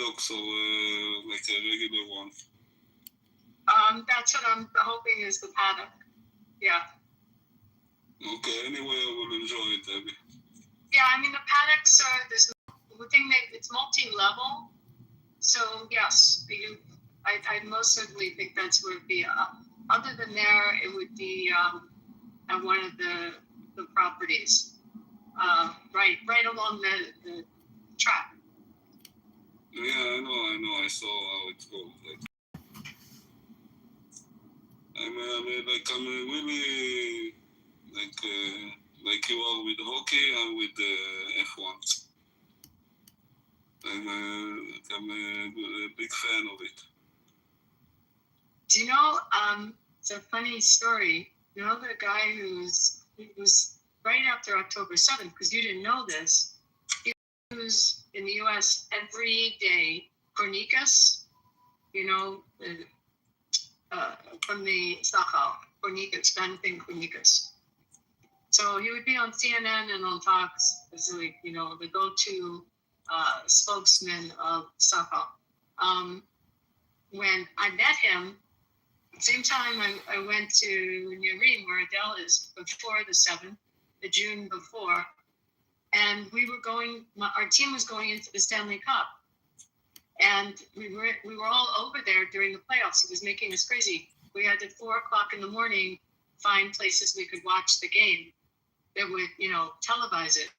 paddocks or like a regular one? That's what I'm hoping is the paddock. Yeah. Okay, anyway, I will enjoy it, Abby. Yeah, I mean, the paddocks are, the thing that it's multi-level. So, yes, I most certainly think that's where it'd be. Other than there, it would be at one of the properties, right along the track. Yeah, I know. I saw how it goes. I'm really like you are with hockey and with F1. I'm a big fan of it. Do you know? It's a funny story. You know the guy it was right after October 7th, because you didn't know this. He was in the U.S. every day. Kornikas, you know, from the Sakal, Kornikas, Jonathan Kornikas. So he would be on CNN and on Fox as like, you know, the go-to spokesman of Sakal. When I met him, same time I went to Nirim, where Adele is, before the 7th, the June before, and our team was going into the Stanley Cup, and we were all over there during the playoffs. It was making us crazy. We had at 4:00 in the morning find places we could watch the game that would, you know, televise it.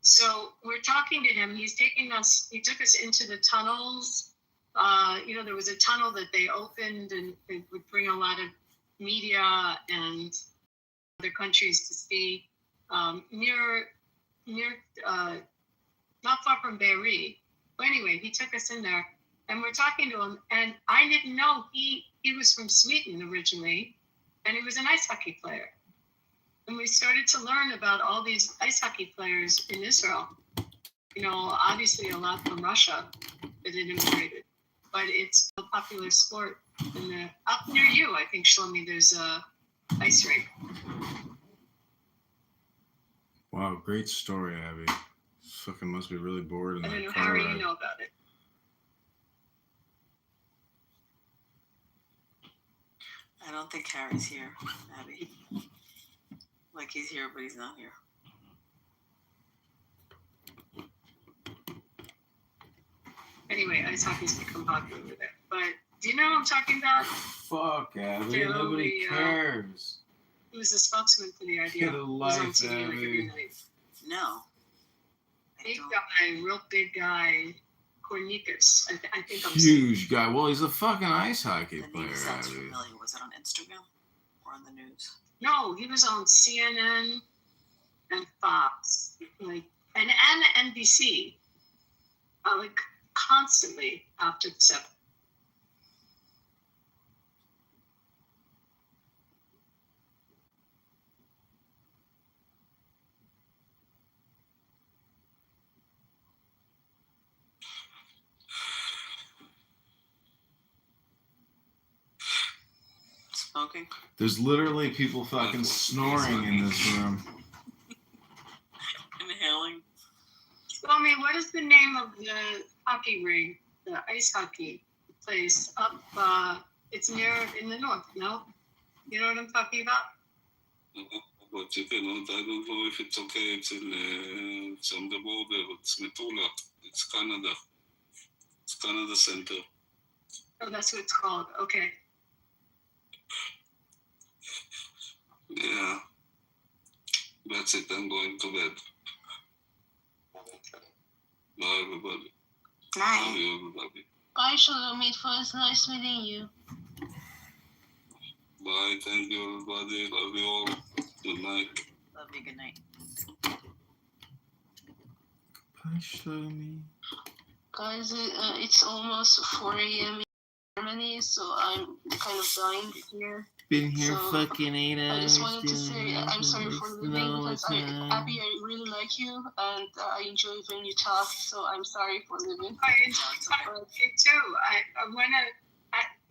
So we're talking to him. He took us into the tunnels. You know, there was a tunnel that they opened and it would bring a lot of media and other countries to see near not far from Beirut. But anyway, he took us in there and we're talking to him, and I didn't know he was from Sweden originally, and he was an ice hockey player. And we started to learn about all these ice hockey players in Israel. You know, obviously a lot from Russia that had immigrated, but it's a popular sport. And up near you, I think, Shlomi, there's a ice rink. Wow, great story, Abby. Fucking must be really bored in I that don't know, car Harry, ride. you know about it. I don't think Harry's here, Abby. Like he's here, but he's not here. Anyway, ice hockey's become popular with it. But do you know what I'm talking about? Fuck, Abby. Nobody cares. He was the spokesman for the idea. Get a life, Abby. No. Big guy, real big guy, Kornikas. I think I'm huge guy. Well, he's a fucking ice hockey player. The name sounds Abby. familiar. Was it on Instagram or on the news? No, he was on CNN and Fox, like and NBC, like constantly after the 7th. Smoking? There's literally people fucking snoring in this room. Inhaling. Tell me, what is the name of the hockey rink, the ice hockey place up? It's near in the north, no? You know what I'm talking about? But you cannot, I don't know if it's okay. It's on the border. It's Metula. It's Canada. It's Canada Center. Oh, that's what it's called. Okay. Yeah. That's it. I'm going to bed. Bye, everybody. Night. Love you, everybody. Bye, Shlomi. It was nice meeting you. Bye. Thank you, everybody. Love you all. Good night. Love you. Good night. Bye, Shlomi. Guys, it's almost 4 a.m. in Germany, so I'm kind of dying here. Been here So, fucking 8 hours. I just wanted to say I'm sorry for leaving because Abby, I really like you and I enjoy when you talk. So I'm sorry for leaving. I enjoy you too.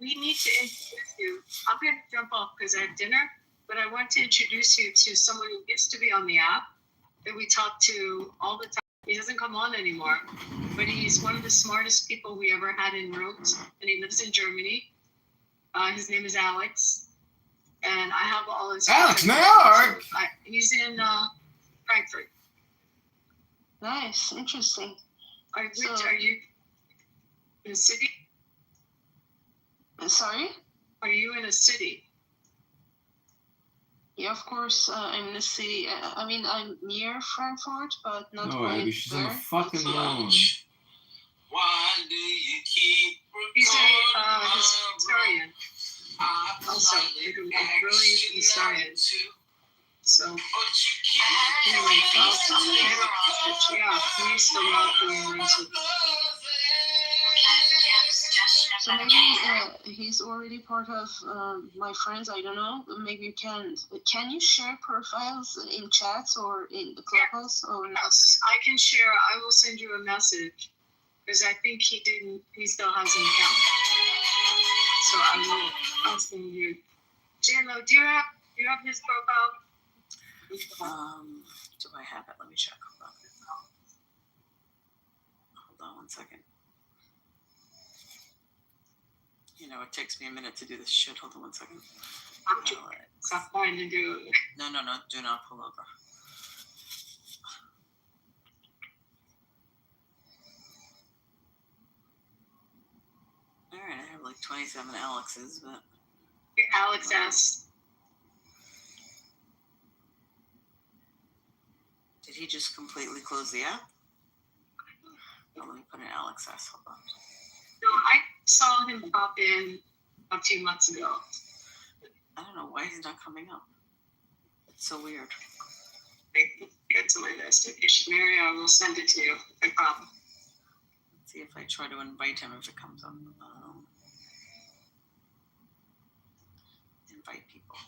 We need to introduce you. I'm going to jump off because I have dinner, but I want to introduce you to someone who gets to be on the app that we talk to all the time. He doesn't come on anymore, but he's one of the smartest people we ever had in rooms, and he lives in Germany. His name is Alex, and I have all his. Alex, New York. He's in Frankfurt. Nice, interesting. Are you in a city? Sorry? Are you in a city? Yeah, of course, I'm in the city. I mean, I'm near Frankfurt, but not No, quite Abby, she's on the there. fucking moon. Why do you keep He's a historian. Also, like a brilliant historian. So, anyway, yeah, we used to love doing music. So maybe he's already part of my friends. I don't know. Maybe you can you share profiles in chats or in the clubhouse or not? Yes, I can share. I will send you a message because I think he still has an account. So I'll send you. JLo, do you have his profile? Do I have it? Let me check. Hold on 1 second. You know, it takes me a minute to do this shit. Hold on 1 second. Stop trying to do it. No, do not pull over. All right, I have like 27 Alexes, but... Alex S. Did he just completely close the app? Oh, let me put in Alex S. Hold on. No, I saw him pop in a few months ago. I don't know why he's not coming up. It's so weird. Get to my list. If you should marry, I will send it to you. No problem. Let's see if I try to invite him if it comes up. Invite people.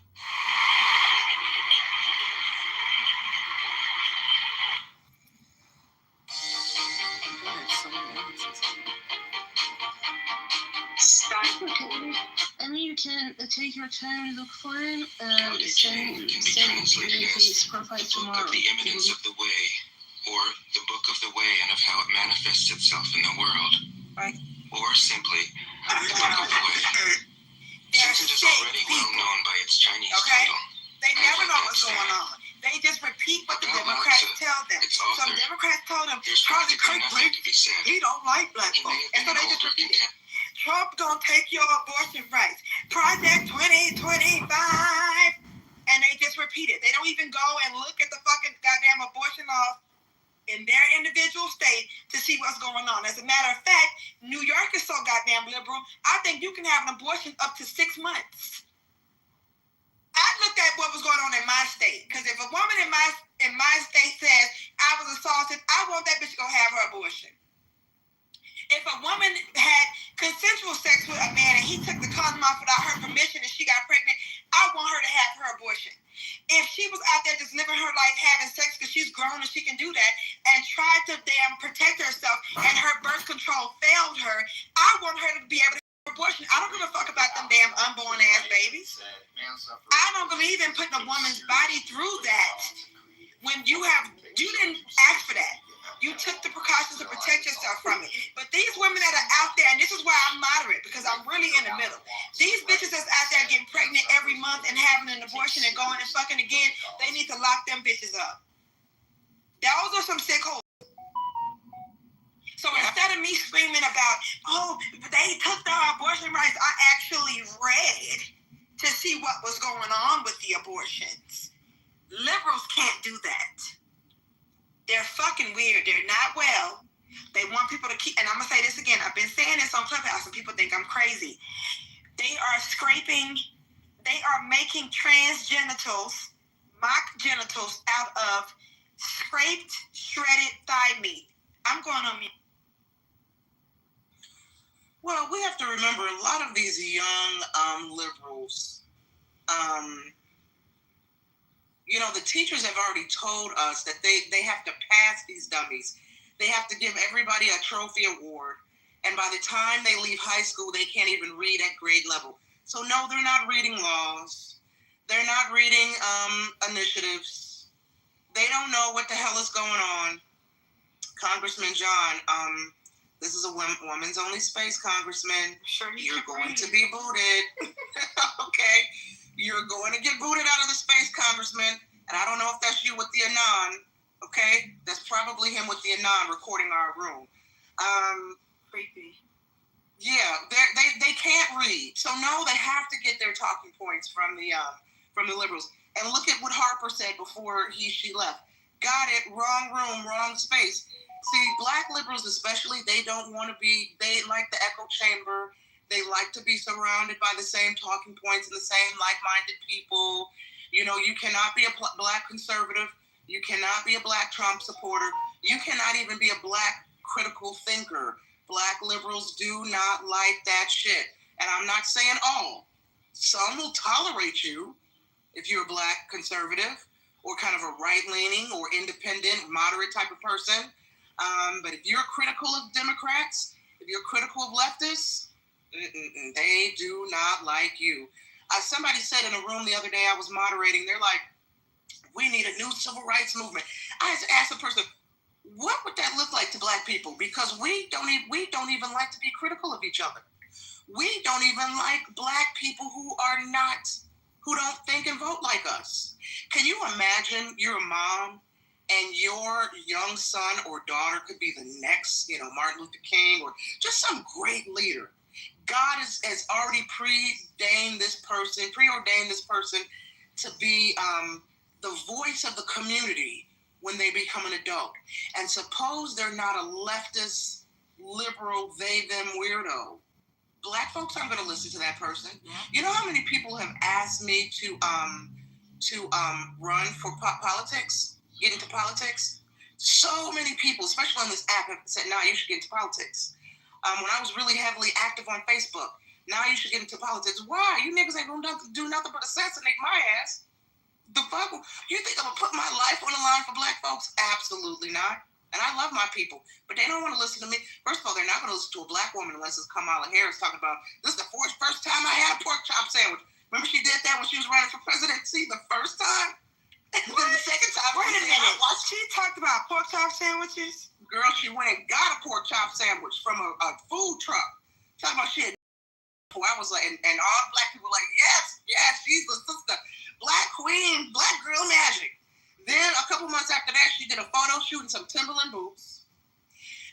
I mean, you can take your time, look for him, and send me his profile tomorrow. The Imminence of the Way, or the Book of the Way and of how it manifests itself in the world. Right. Or simply, the Book of the Way. Since it is already well known by its Chinese title. They never know what's going on. They just repeat what the Democrats tell them. So the Democrats told them, Charlie Kirk, he don't like black folks. And so they just repeat it. Trump gonna take your abortion rights. Project 2025. And they just repeat it. They don't even go and look at the fucking goddamn abortion laws in their individual state to see what's going on. As a matter of fact, New York is so goddamn liberal, I think you can have an abortion up to 6 months. I looked at what was going on in my state, because if a woman in my state says, I was assaulted, I want that bitch to go have her abortion. If a woman had consensual sex with a man and he took the condom off without her permission and she got pregnant, I want her to have her abortion. If she was out there just living her life having sex because she's grown and she can do that and tried to damn protect herself and her birth control failed her, I want her to be able to have an abortion. I don't give a fuck about them damn unborn ass babies. I don't believe in putting a woman's body through that when you didn't ask for that. You took the precautions to protect yourself from it. But these women that are out there, and this is why I'm moderate, because I'm really in the middle. These bitches that's out there getting pregnant every month and having an abortion and going and fucking again, they need to lock them bitches up. Those are some sick hoes. So instead of me screaming about, oh, they took their abortion rights, I actually read to see what was going on with the abortions. Liberals can't do that. They're fucking weird. They're not well. They want people to keep, and I'm going to say this again. I've been saying this on Clubhouse and people think I'm crazy. They are making trans genitals, mock genitals out of scraped, shredded thigh meat. I'm going on mute. Well, we have to remember a lot of these young liberals, you know, the teachers have already told us that they have to pass these dummies. They have to give everybody a trophy award. And by the time they leave high school, they can't even read at grade level. So no, they're not reading laws. They're not reading initiatives. They don't know what the hell is going on. Congressman John, this is a woman's only space, Congressman. Sure, you're going to be booted. Okay? You're going to get booted out of the space, Congressman. And I don't know if that's you with the Anon. Okay? That's probably him with the Anon recording our room. Creepy. Yeah, they can't read. So no, they have to get their talking points from the liberals. And look at what Harper said before she left. Got it, wrong room, wrong space. See, black liberals especially, they don't want to be, they like the echo chamber. They like to be surrounded by the same talking points and the same like-minded people. You know, you cannot be a black conservative. You cannot be a black Trump supporter. You cannot even be a black critical thinker. Black liberals do not like that shit. And I'm not saying all. Some will tolerate you if you're a black conservative or kind of a right-leaning or independent, moderate type of person. But if you're critical of Democrats, if you're critical of leftists, they do not like you. Somebody said in a room the other day I was moderating, they're like, we need a new civil rights movement. I had to ask the person, what would that look like to black people? Because we don't even like to be critical of each other. We don't even like black people who don't think and vote like us. Can you imagine you're a mom and your young son or daughter could be the next, Martin Luther King or just some great leader? God has already preordained this person to be the voice of the community when they become an adult. And suppose they're not a leftist, liberal, they-them weirdo. Black folks aren't going to listen to that person. Yeah. You know how many people have asked me to run for politics, get into politics? So many people, especially on this app, have said, nah, you should get into politics. When I was really heavily active on Facebook, now you should get into politics. Why? You niggas ain't going to do nothing but assassinate my ass. The fuck? You think I'm going to put my life on the line for black folks? Absolutely not. And I love my people, but they don't want to listen to me. First of all, they're not going to listen to a black woman unless it's Kamala Harris talking about, this is the first time I had a pork chop sandwich. Remember she did that when she was running for presidency the first time? And then the second time, wait a minute. She talked about pork chop sandwiches? Girl, she went and got a pork chop sandwich from a food truck. Talking about shit. I was like, and all black people were like, yes, she's the sister. Black queen, black girl magic. Then a couple months after that, she did a photo shoot in some Timberland boots.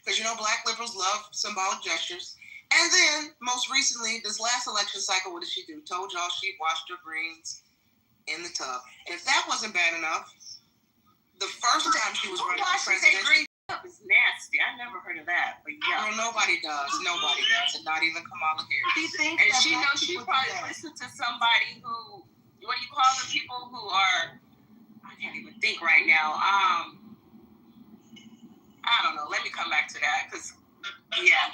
Because, black liberals love symbolic gestures. And then, most recently, this last election cycle, what did she do? Told y'all she washed her greens in the tub. And if that wasn't bad enough, the first time she was running for president... Green is nasty. I never heard of that. But yeah. Girl, nobody does. Nobody does. And not even Kamala Harris. She thinks and she knows she probably listened to somebody who... What do you call the people who are... I can't even think right now. I don't know. Let me come back to that because, yeah,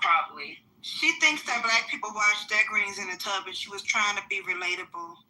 probably. She thinks that black people wash their greens in a tub, and she was trying to be relatable.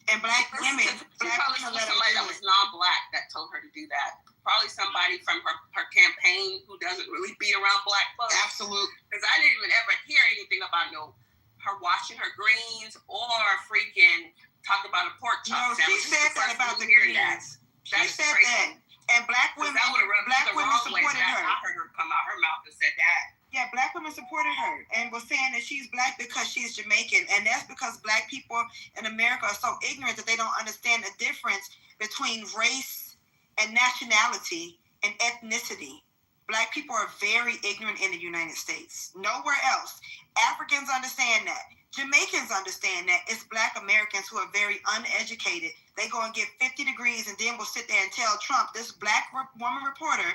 And black women, probably somebody that was non-black that told her to do that. Probably somebody from her campaign who doesn't really be around black folks. Absolutely. Because I didn't even ever hear anything about her washing her greens or freaking talk about a pork chop sandwich. She said that about the greens. She said that. And black women supported her. I heard her come out her mouth and said that. Yeah, black women supported her and was saying that she's black because she's Jamaican. And that's because black people in America are so ignorant that they don't understand the difference between race and nationality and ethnicity. Black people are very ignorant in the United States. Nowhere else. Africans understand that. Jamaicans understand that. It's black Americans who are very uneducated. They go and get 50 degrees and then will sit there and tell Trump, this black woman reporter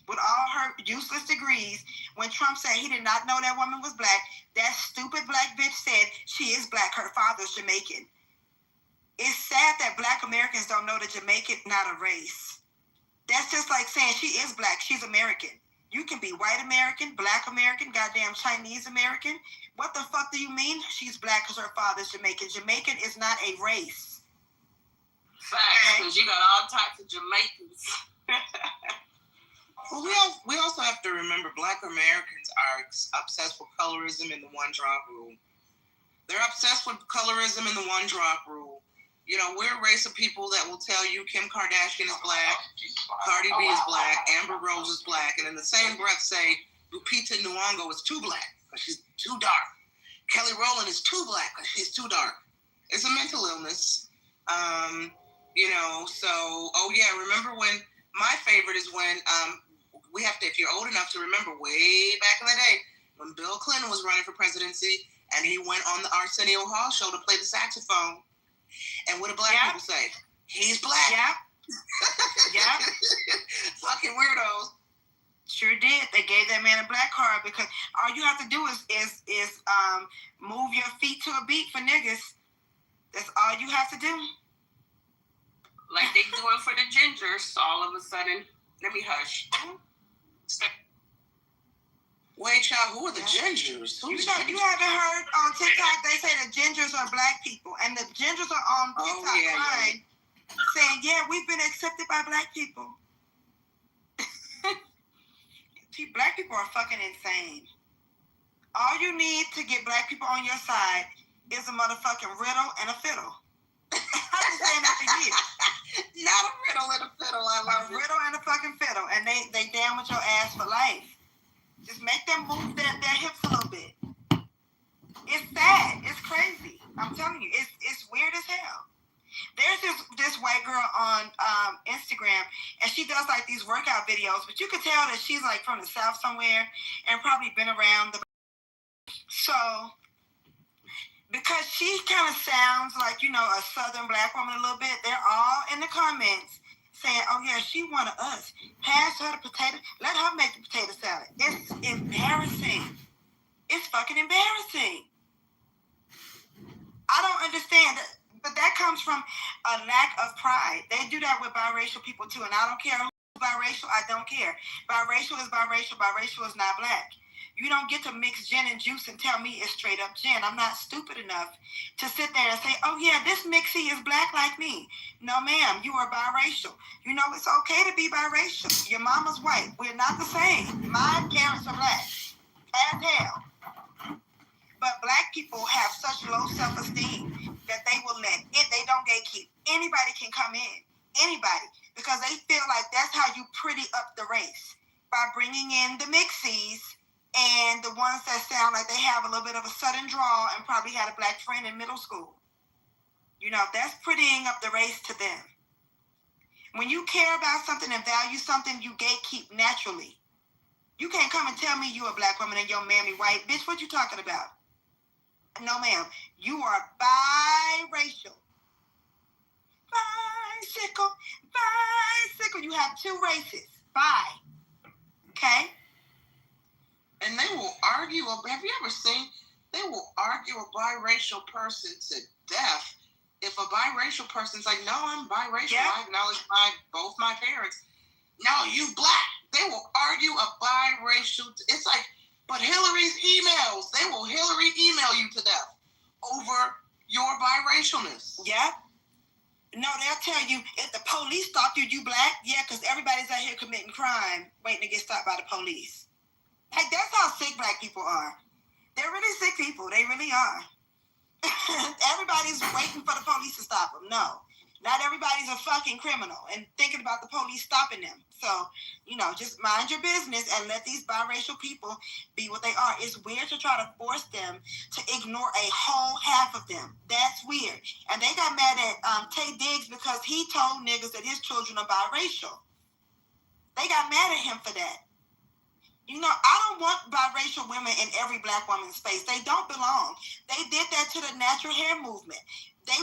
with all her useless degrees, when Trump said he did not know that woman was black, that stupid black bitch said she is black. Her father's Jamaican. It's sad that black Americans don't know that Jamaican not a race. That's just like saying she is black. She's American. You can be white American, black American, goddamn Chinese American. What the fuck do you mean she's black because her father's Jamaican? Jamaican is not a race. Facts, because you got all types of Jamaicans. Well, we also have to remember black Americans are obsessed with colorism and the one-drop rule. They're obsessed with colorism and the one-drop rule. You know, we're a race of people that will tell you Kim Kardashian is black, Cardi B is black, Amber Rose is black, and in the same breath say Lupita Nyong'o is too black because she's too dark. Kelly Rowland is too black because she's too dark. It's a mental illness. You know, so, oh yeah, remember when, my favorite is when, we have to, if you're old enough to remember, way back in the day, when Bill Clinton was running for presidency, and he went on the Arsenio Hall show to play the saxophone, and what do black people say? He's black. Yep. Yep. Fucking weirdos. Sure did. They gave that man a black card because all you have to do is move your feet to a beat for niggas. That's all you have to do. Like they doing for the gingers, all of a sudden. Let me hush. Wait, child, who are the gingers? You haven't heard on TikTok they say the gingers are black people, and the gingers are on TikTok crying, saying, "Yeah, we've been accepted by black people." Black people are fucking insane. All you need to get black people on your side is a motherfucking riddle and a fiddle. I've been saying that for years. Not a riddle and a fiddle. I love a riddle and a fucking fiddle, and they down with your ass for life. Just make them move their hips a little bit. It's sad. It's crazy. I'm telling you, it's weird as hell. There's this white girl on Instagram, and she does like these workout videos, but you could tell that she's like from the South somewhere and probably been around the. So, because she kind of sounds like, you know, a Southern black woman a little bit, they're all in the comments saying, "Oh yeah, she one of us. Pass her the potato. Let her make the potato salad." It's embarrassing. It's fucking embarrassing. I don't understand that. But that comes from a lack of pride. They do that with biracial people too, and I don't care who's biracial. I don't care. Biracial is biracial. Biracial is not black. You don't get to mix gin and juice and tell me it's straight up gin. I'm not stupid enough to sit there and say, "Oh yeah, this mixie is black like me." No, ma'am, you are biracial. You know, it's okay to be biracial. Your mama's white. We're not the same. My parents are black. As hell. But black people have such low self-esteem that they will let it, they don't gatekeep. Anybody can come in. Anybody. Because they feel like that's how you pretty up the race. By bringing in the mixies and the ones that sound like they have a little bit of a Southern drawl and probably had a black friend in middle school. You know, that's prettying up the race to them. When you care about something and value something, you gatekeep naturally. You can't come and tell me you a black woman and your mammy white. Bitch, what you talking about? No, ma'am. You are biracial. Bicycle. You have two races. Bi. Okay? And they will argue. Have you ever seen? They will argue a biracial person to death. If a biracial person's like, "No, I'm biracial. Yeah. I acknowledge both my parents." "No, you black." They will argue a biracial. It's like, but Hillary's emails, they will Hillary email you to death over your biracialness. Yeah. No, they'll tell you, if the police stop you, you black? Yeah, because everybody's out here committing crime, waiting to get stopped by the police. Like, that's how sick black people are. They're really sick people. They really are. Everybody's waiting for the police to stop them. No. Not everybody's a fucking criminal and thinking about the police stopping them. So, you know, just mind your business and let these biracial people be what they are. It's weird to try to force them to ignore a whole half of them. That's weird. And they got mad at Tay Diggs because he told niggas that his children are biracial. They got mad at him for that. You know, I don't want biracial women in every black woman's space. They don't belong. They did that to the natural hair movement. They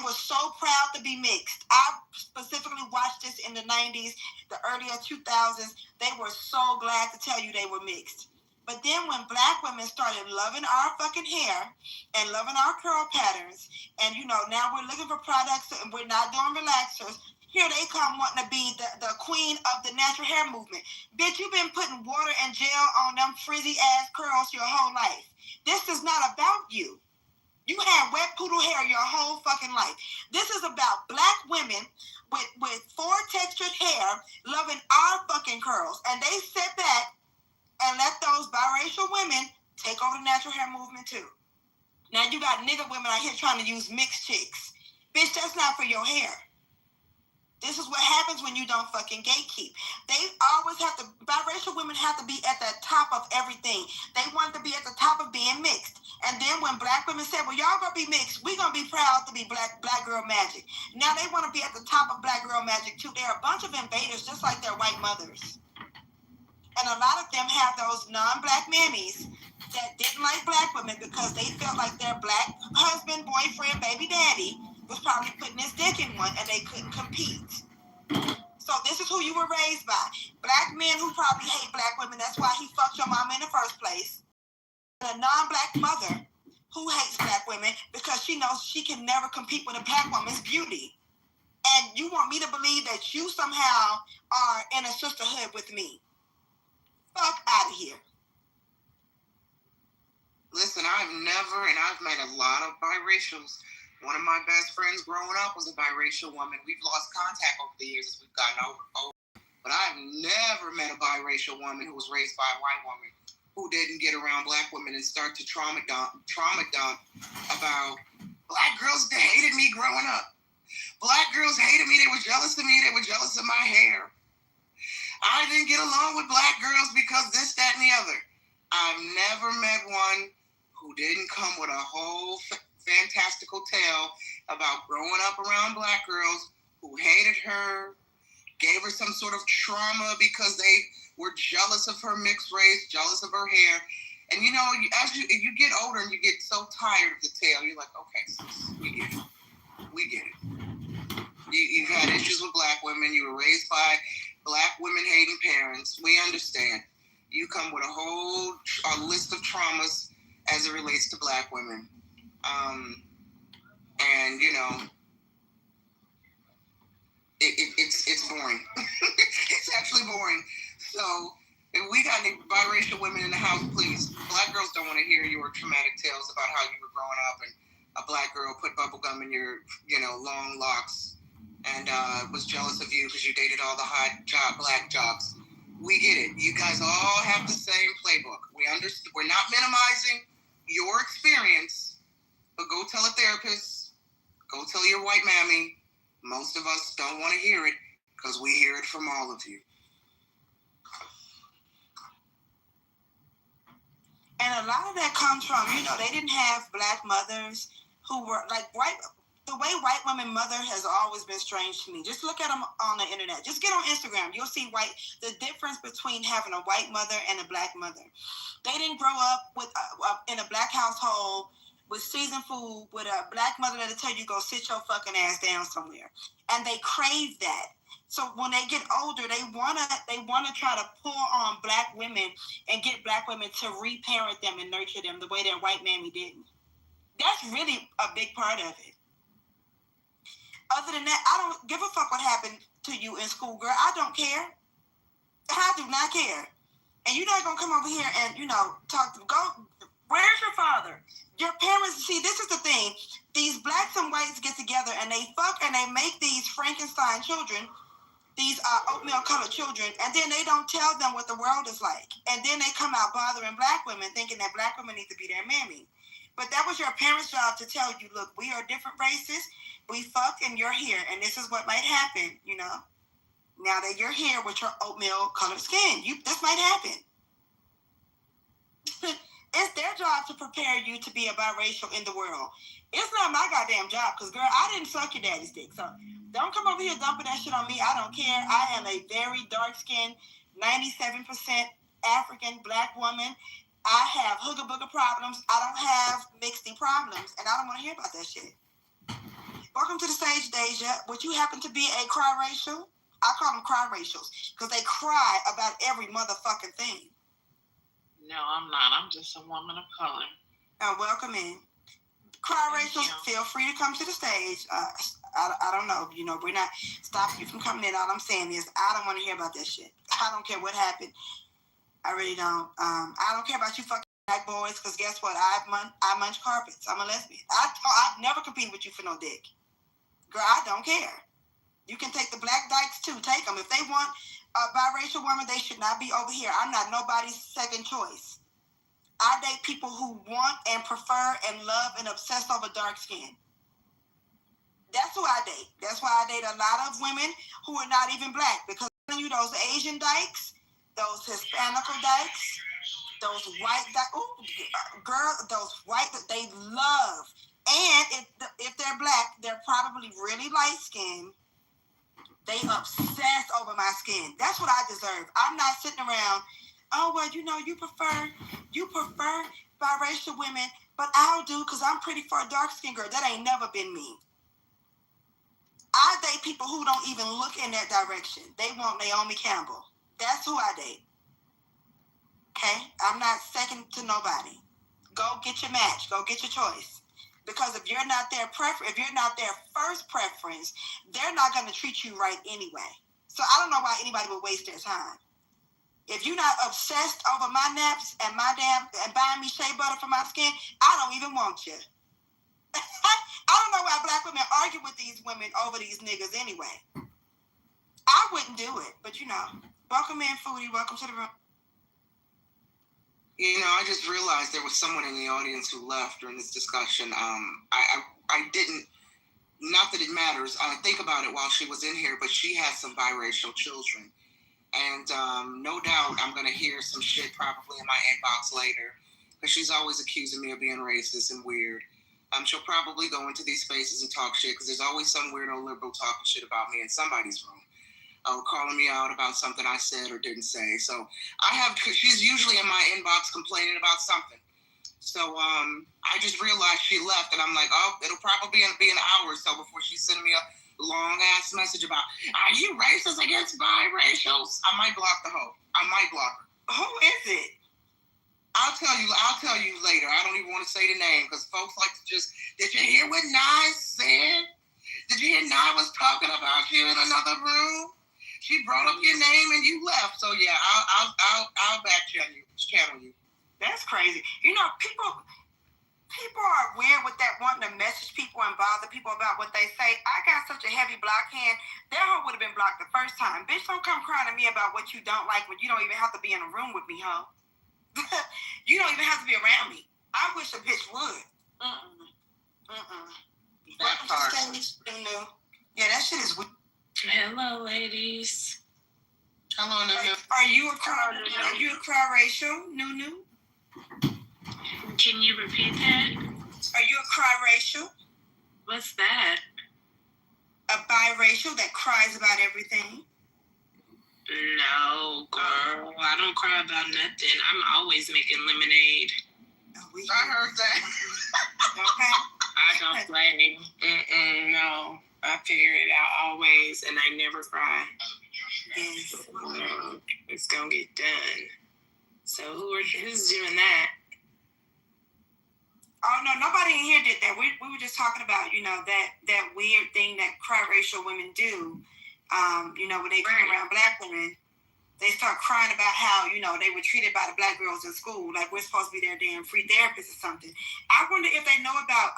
were so proud to be mixed. I specifically watched this in the 90s, the earlier 2000s. They were so glad to tell you they were mixed. But then when black women started loving our fucking hair and loving our curl patterns, and, you know, now we're looking for products and we're not doing relaxers, here they come wanting to be the queen of the natural hair movement. Bitch, you've been putting water and gel on them frizzy-ass curls your whole life. This is not about you. You had wet poodle hair your whole fucking life. This is about black women with four textured hair loving our fucking curls. And they sit back and let those biracial women take over the natural hair movement too. Now you got nigga women out here trying to use mixed chicks. Bitch, that's not for your hair. This is what happens when you don't fucking gatekeep. They always have to, biracial women have to be at the top of everything. They want to be at the top of being mixed. And then when black women said, well, y'all gonna be mixed, we gonna be proud to be black girl magic. Now they want to be at the top of black girl magic too. They're a bunch of invaders, just like their white mothers. And a lot of them have those non-black mammies that didn't like black women because they felt like their black husband, boyfriend, baby daddy was probably putting his dick in one and they couldn't compete. So this is who you were raised by. Black men who probably hate black women. That's why he fucked your mama in the first place. And a non-black mother who hates black women because she knows she can never compete with a black woman's beauty. And you want me to believe that you somehow are in a sisterhood with me. Fuck out of here. Listen, I've met a lot of biracials. One of my best friends growing up was a biracial woman. We've lost contact over the years as we've gotten older. But I've never met a biracial woman who was raised by a white woman who didn't get around black women and start to trauma dump about black girls that hated me growing up. Black girls hated me. They were jealous of me. They were jealous of my hair. I didn't get along with black girls because this, that, and the other. I've never met one who didn't come with a whole fantastical tale about growing up around black girls who hated her, gave her some sort of trauma because they were jealous of her mixed race, jealous of her hair. And you know, as you get older and you get so tired of the tale, you're like, okay, sis, we get it. We get it. You've had issues with black women. You were raised by black women hating parents. We understand. You come with a list of traumas as it relates to black women. And you know, it's boring. It's actually boring. So if we got any biracial women in the house, please, black girls don't want to hear your traumatic tales about how you were growing up and a black girl put bubble gum in your, long locks and was jealous of you because you dated all the hot black jocks. We get it. You guys all have the same playbook. We understand. We're not minimizing your experience, but go tell a therapist. Go tell your white mammy. Most of us don't want to hear it because we hear it from all of you. And a lot of that comes from, they didn't have black mothers who were like white. The way white women mother has always been strange to me. Just look at them on the internet. Just get on Instagram. You'll see the difference between having a white mother and a black mother. They didn't grow up with in a black household with seasoned food with a black mother that'll tell you go sit your fucking ass down somewhere. And they crave that. So when they get older, they wanna try to pull on black women and get black women to reparent them and nurture them the way their white mammy didn't. That's really a big part of it. Other than that, I don't give a fuck what happened to you in school, girl. I don't care. I do not care. And you're not going to come over here and, talk to go. Where's your father? Your parents, see, this is the thing. These blacks and whites get together and they fuck and they make these Frankenstein children, these oatmeal-colored children, and then they don't tell them what the world is like. And then they come out bothering black women, thinking that black women need to be their mammy. But that was your parents' job to tell you, look, we are different races. We fuck and you're here. And this is what might happen, Now that you're here with your oatmeal-colored skin, this might happen. It's their job to prepare you to be a biracial in the world. It's not my goddamn job, because, girl, I didn't suck your daddy's dick. So don't come over here dumping that shit on me. I don't care. I am a very dark-skinned, 97% African black woman. I have hooga-booga problems. I don't have mixing problems, and I don't want to hear about that shit. Welcome to the stage, Deja. Would you happen to be a cry-racial? I call them cry-racials because they cry about every motherfucking thing. No, I'm not. I'm just a woman of color. Welcome in. Cry-racials, feel free to come to the stage. I don't know. We're not stopping you from coming in. All I'm saying is I don't want to hear about that shit. I don't care what happened. I really don't. I don't care about you fucking black boys, because guess what? I munch carpets. I'm a lesbian. I've never competed with you for no dick. Girl, I don't care. You can take the black dykes too. Take them. If they want a biracial woman, they should not be over here. I'm not nobody's second choice. I date people who want and prefer and love and obsess over dark skin. That's who I date. That's why I date a lot of women who are not even black, because you those Asian dykes, those Hispanical dykes, those white those white that they love. And if they're black, they're probably really light skinned. They obsess over my skin. That's what I deserve. I'm not sitting around, oh well, you prefer biracial women, but I'll do because I'm pretty for a dark skinned girl. That ain't never been me. I date people who don't even look in that direction. They want Naomi Campbell. That's who I date. Okay? I'm not second to nobody. Go get your match. Go get your choice. Because if you're not their first preference, they're not going to treat you right anyway. So I don't know why anybody would waste their time. If you're not obsessed over my naps and and buying me shea butter for my skin, I don't even want you. I don't know why black women argue with these women over these niggas anyway. I wouldn't do it, but welcome in, Foodie. Welcome to the room. I just realized there was someone in the audience who left during this discussion. I didn't, not that it matters, think about it while she was in here, but she has some biracial children. And no doubt I'm going to hear some shit probably in my inbox later, because she's always accusing me of being racist and weird. She'll probably go into these spaces and talk shit, because there's always some weirdo liberal talking shit about me in somebody's room. Calling me out about something I said or didn't say. So she's usually in my inbox complaining about something. So I just realized she left, and I'm like, oh, it'll probably be an hour or so before she's sending me a long ass message about, are you racist against biracials? I might block the hoe. I might block her. Who is it? I'll tell you later. I don't even want to say the name, because folks like to just, did you hear what Nye said? Did you hear Nye was talking about you in another room? She brought up your name and you left. So yeah, I'll back channel you. That's crazy. People are weird with that, wanting to message people and bother people about what they say. I got such a heavy block hand. That hoe would have been blocked the first time. Bitch, don't come crying to me about what you don't like when you don't even have to be in a room with me, hoe. You don't even have to be around me. I wish a bitch would. That part. Yeah, that shit is weird. Hello, ladies. Hello, Nunu. Are you a cry-racial, Nunu? Can you repeat that? Are you a cry-racial? What's that? A biracial that cries about everything? No, girl. I don't cry about nothing. I'm always making lemonade. I heard that. Okay. I don't blame. No. I figure it out always, and I never cry. Yes. It's gonna get done. So who's doing that? Oh no, nobody in here did that. We were just talking about that weird thing that cry-racial women do. When they come around black women, they start crying about how they were treated by the black girls in school, like we're supposed to be their damn free therapists or something. I wonder if they know about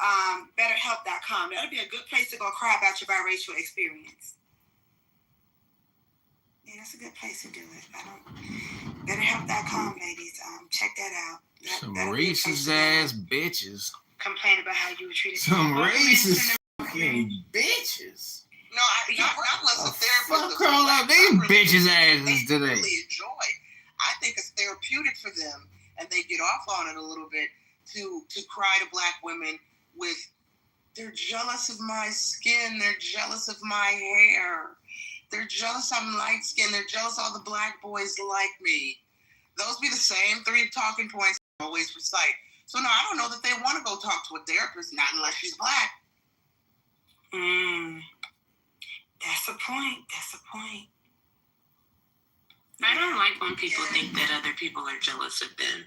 BetterHelp.com. That would be a good place to go cry about your biracial experience. Yeah, that's a good place to do it. BetterHelp.com, ladies. Check that out. Some racist ass bitches. Complain about how you were treated. Some racist fucking bitches. No, I'm less a therapist. Fuck all of these bitches asses today. Really enjoy. I think it's therapeutic for them, and they get off on it a little bit to cry to black women with, they're jealous of my skin, they're jealous of my hair, they're jealous I'm light skinned, they're jealous all the black boys like me. Those be the same 3 talking points I always recite. So no, I don't know that they want to go talk to a therapist, not unless she's black. That's a point. I don't like when people think that other people are jealous of them.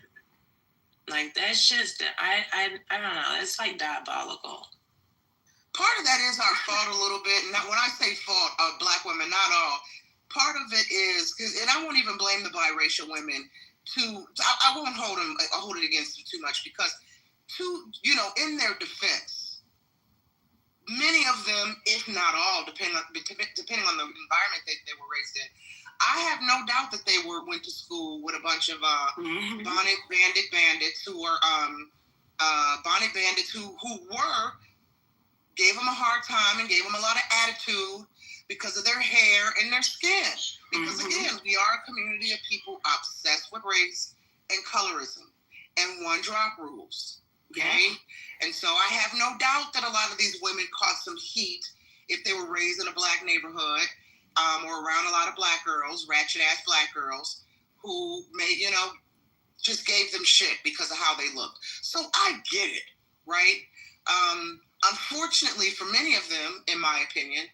Like, that's just, I don't know, it's like diabolical. Part of that is our fault a little bit. Now, when I say fault of black women, not all. Part of it is, and I won't even blame the biracial women. I won't hold it against them too much, because in their defense, many of them, if not all, depending on the environment they were raised in, I have no doubt that they went to school with a bunch of bonnet bandits who were were gave them a hard time and gave them a lot of attitude because of their hair and their skin. Because again, we are a community of people obsessed with race and colorism and one-drop rules. Okay? And so I have no doubt that a lot of these women caught some heat if they were raised in a black neighborhood or around a lot of black girls, ratchet-ass black girls, who just gave them shit because of how they looked. So I get it, right? Unfortunately, for many of them, in my opinion,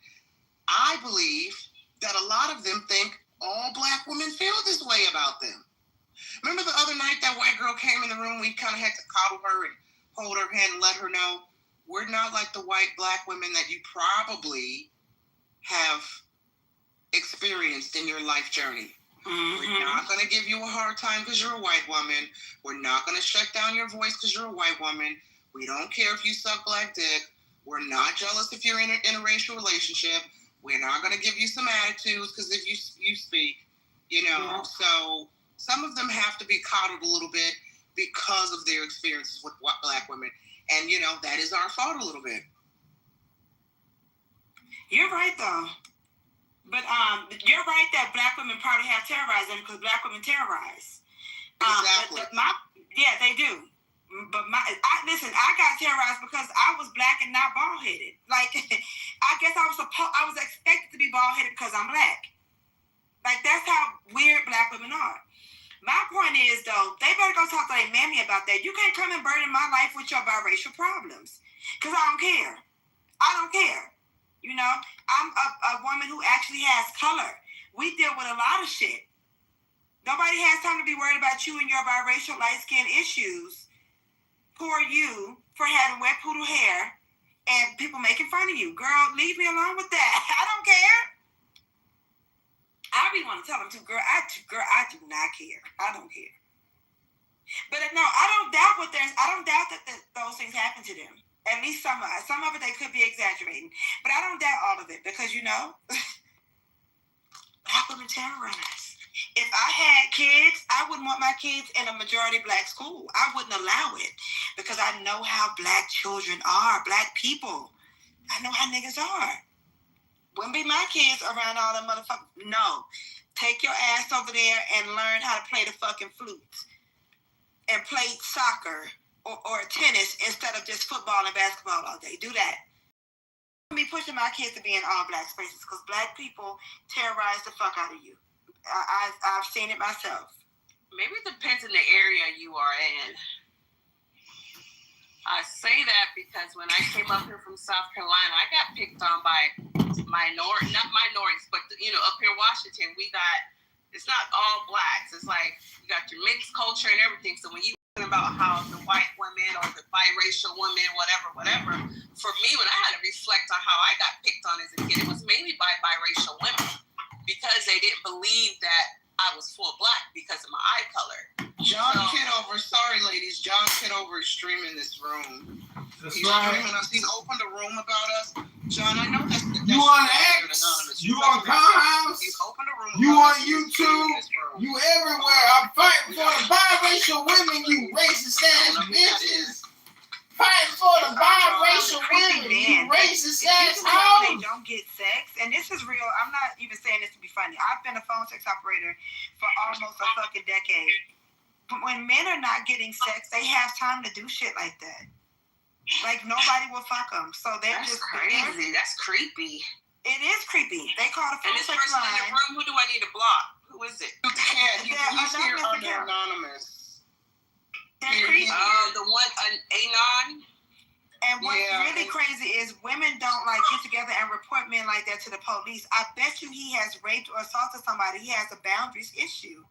I believe that a lot of them think all black women feel this way about them. Remember the other night that white girl came in the room? We kind of had to coddle her and hold her hand and let her know we're not like the white black women that you probably have experienced in your life journey. We're not going to give you a hard time because you're a white woman. We're not going to shut down your voice because you're a white woman. We don't care if you suck black dick. We're not jealous if you're in an interracial relationship. We're not going to give you some attitudes because if you speak, So some of them have to be coddled a little bit because of their experiences with black women. And, that is our fault a little bit. You're right, though. But you're right that black women probably have terrorized them because black women terrorize. Exactly. Yeah, they do. But listen, I got terrorized because I was black and not bald-headed. Like, I guess I was expected to be bald-headed because I'm black. Like, that's how weird black women are. My point is, though, they better go talk to their mammy about that. You can't come and burden my life with your biracial problems because I don't care. I don't care. I'm a woman who actually has color. We deal with a lot of shit. Nobody has time to be worried about you and your biracial light skin issues. Poor you for having wet poodle hair and people making fun of you. Girl, leave me alone with that. I don't care. I really want to tell them too, girl, I do not care. I don't care. But no, I don't doubt that those things happen to them. At least some of it they could be exaggerating. But I don't doubt all of it because, black women terrorize. If I had kids, I wouldn't want my kids in a majority black school. I wouldn't allow it because I know how black children are, black people. I know how niggas are. Wouldn't be my kids around all the motherfuckers. No. Take your ass over there and learn how to play the fucking flute and play soccer or tennis instead of just football and basketball all day. Do that. Me pushing my kids to be in all black spaces because black people terrorize the fuck out of you. I've seen it myself. Maybe it depends on the area you are in. I say that because when I came up here from South Carolina, I got picked on by not minorities, but up here in Washington, it's not all blacks. It's like you got your mixed culture and everything. So when you talking about how the white women or the biracial women, whatever, for me, when I had to reflect on how I got picked on as a kid, it was mainly by biracial women because they didn't believe that I was full black because of my eye color. John Kitover, sorry ladies, John Kitover is streaming this room. That's He's right. streaming us. He's opened a room about us. John, I know that's You on X? You on Clubhouse? He's opened a room. You on YouTube? You everywhere. I'm fighting for the biracial women, you racist ass bitches. Fighting for the biracial women, you racist ass hoes. They don't get sex, and this is real. I'm not even saying this to be funny. I've been a phone sex operator for almost a fucking decade. But when men are not getting sex, they have time to do shit like that. Like nobody will fuck them, so That's just crazy. That's creepy. It is creepy. They call the phone and this sex person line. in the room, who do I need to block? Who is it? You can't. He's here under anonymous. They're creepy. The one, Anon. And what's really crazy is women don't get together and report men like that to the police. I bet you he has raped or assaulted somebody. He has a boundaries issue.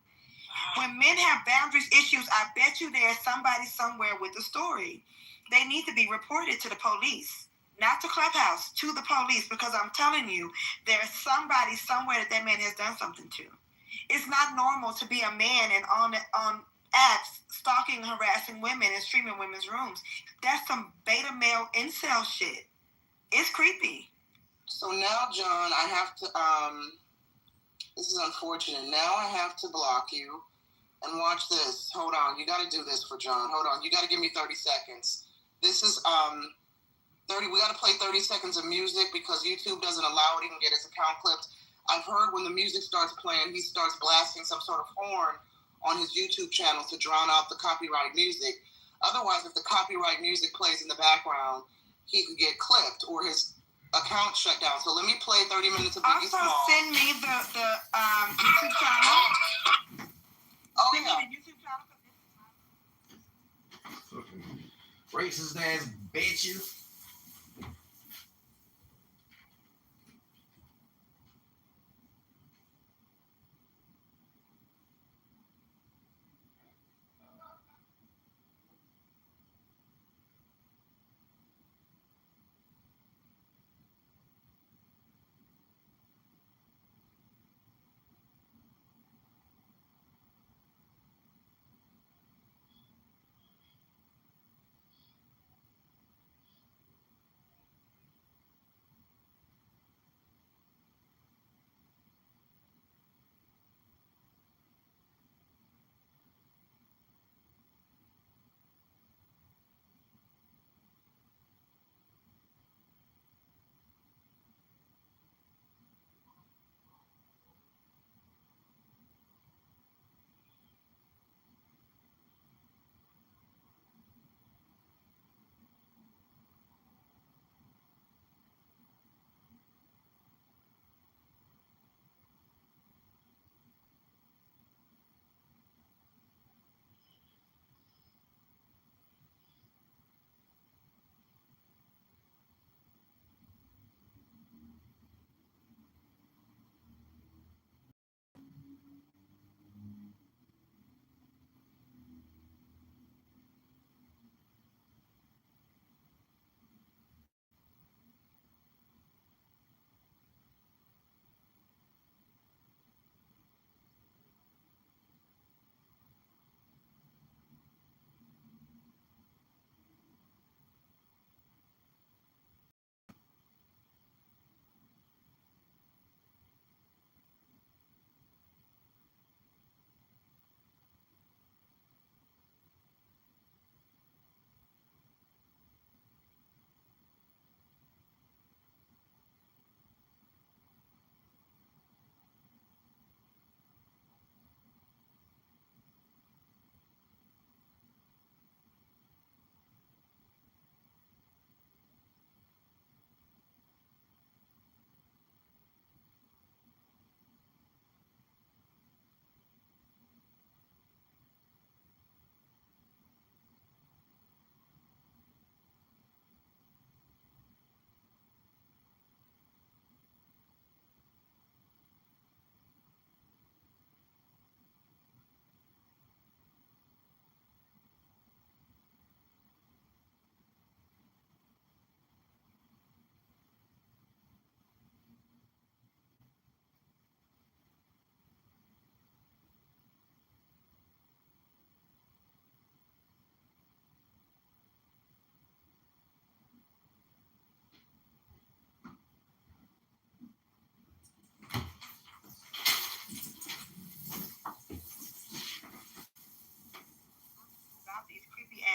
When men have boundaries issues, I bet you there's somebody somewhere with the story. They need to be reported to the police, not to Clubhouse, to the police, because I'm telling you, there's somebody somewhere that man has done something to. It's not normal to be a man and on apps stalking, harassing women and streaming women's rooms. That's some beta male incel shit. It's creepy. So now, John, I have to, this is unfortunate. Now I have to block you. And watch this. Hold on. You got to do this for John. Hold on. You got to give me 30 seconds. This is 30 We got to play 30 seconds of music because YouTube doesn't allow it. He can get his account clipped. I've heard when the music starts playing, he starts blasting some sort of horn on his YouTube channel to drown out the copyright music. Otherwise, if the copyright music plays in the background, he could get clipped or his account shut down. So let me play 30 minutes of Biggie Also, Smalls. send me the YouTube channel. Oh, Send yeah. me the YouTube channel. Racist ass bitches.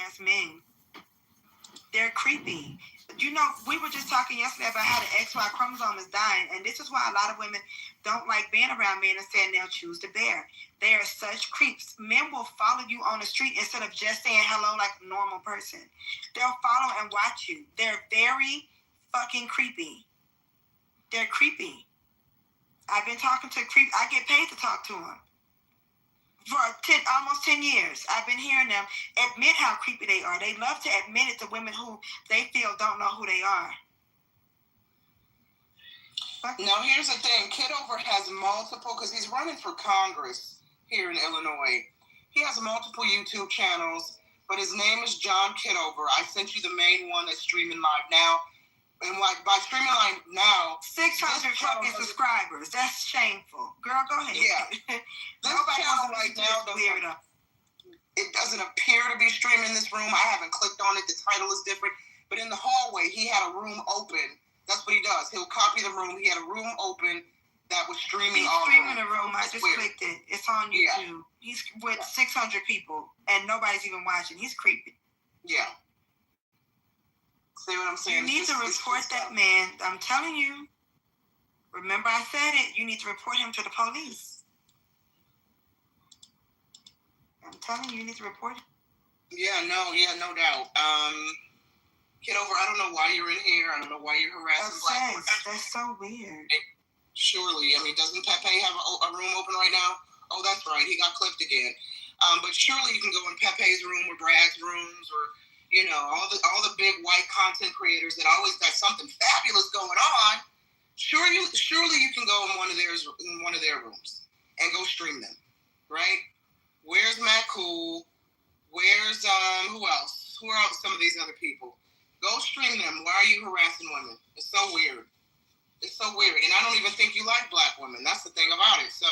Ass men. They're creepy. You know, we were just talking yesterday about how the XY chromosome is dying, and this is why a lot of women don't like being around men and saying they'll choose to bear. They are such creeps. Men will follow you on the street instead of just saying hello like a normal person. They'll follow and watch you. They're very fucking creepy. They're creepy. I've been talking to creep. I get paid to talk to them. For almost 10 years, I've been hearing them admit how creepy they are. They love to admit it to women who they feel don't know who they are. Now, here's the thing. Kitover has multiple, because he's running for Congress here in Illinois. He has multiple YouTube channels, but his name is John Kitover. I sent you the main one that's streaming live now. And like by streaming live now, 600 fucking subscribers. That's shameful. Girl, go ahead. Yeah. Nobody channel right now, it doesn't appear to be streaming this room. I haven't clicked on it. The title is different. But in the hallway, he had a room open. That's what he does. He'll copy the room. He had a room open that was streaming. He's streaming the room. I just clicked it. It's on YouTube. Yeah. He's with 600 people, and nobody's even watching. He's creepy. Yeah. See what I'm saying? You need to report that man. I'm telling you. Remember I said it. You need to report him to the police. I'm telling you, you need to report him. Yeah, no doubt. Kitover, I don't know why you're in here. I don't know why you're harassing black women. That's so weird. Surely, I mean, doesn't Pepe have a room open right now? Oh, that's right, he got clipped again. But surely you can go in Pepe's room or Brad's rooms or, you know, all the big white content creators that always got something fabulous going on. Surely you can go in one of their rooms and go stream them, right? Where's Matt Cool? Where's who else? Who are some of these other people? Go stream them. Why are you harassing women? It's so weird. It's so weird. And I don't even think you like black women. That's the thing about it. So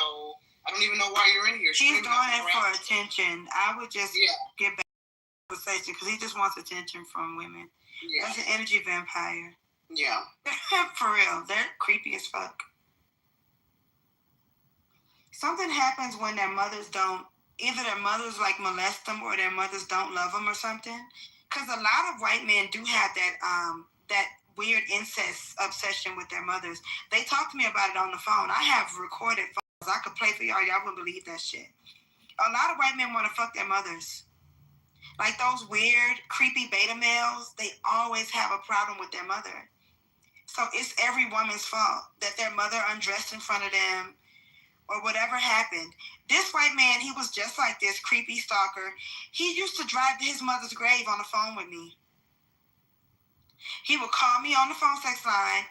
I don't even know why you're in here. He's doing it for attention. I would just get back to the conversation because he just wants attention from women. Yeah. That's an energy vampire. Yeah. For real. They're creepy as fuck. Something happens when their mothers don't, either their mothers like molest them or their mothers don't love them or something. Because a lot of white men do have that weird incest obsession with their mothers. They talk to me about it on the phone. I have recorded phones. I could play for y'all. Y'all wouldn't believe that shit. A lot of white men want to fuck their mothers. Like those weird, creepy beta males, they always have a problem with their mother. So it's every woman's fault that their mother undressed in front of them or whatever happened. This white man, he was just like this creepy stalker. He used to drive to his mother's grave on the phone with me. He would call me on the phone sex line.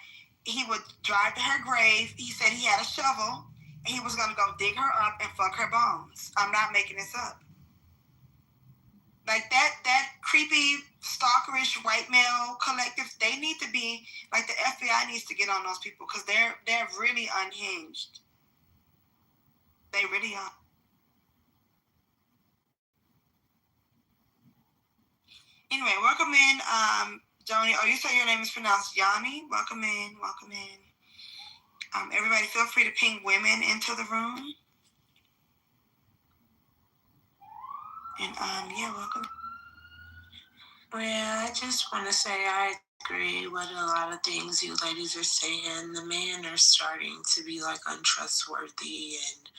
He would drive to her grave. He said he had a shovel and he was going to go dig her up and fuck her bones. I'm not making this up. Like that creepy, stalkerish white male collective, they need to be, like the FBI needs to get on those people because they're really unhinged. They really are. Anyway, welcome in, Joni. Oh, you say your name is pronounced Yanni? Welcome in. Everybody feel free to ping women into the room. And, yeah, welcome. Well, I just want to say I agree with a lot of things you ladies are saying. The men are starting to be, like, untrustworthy and...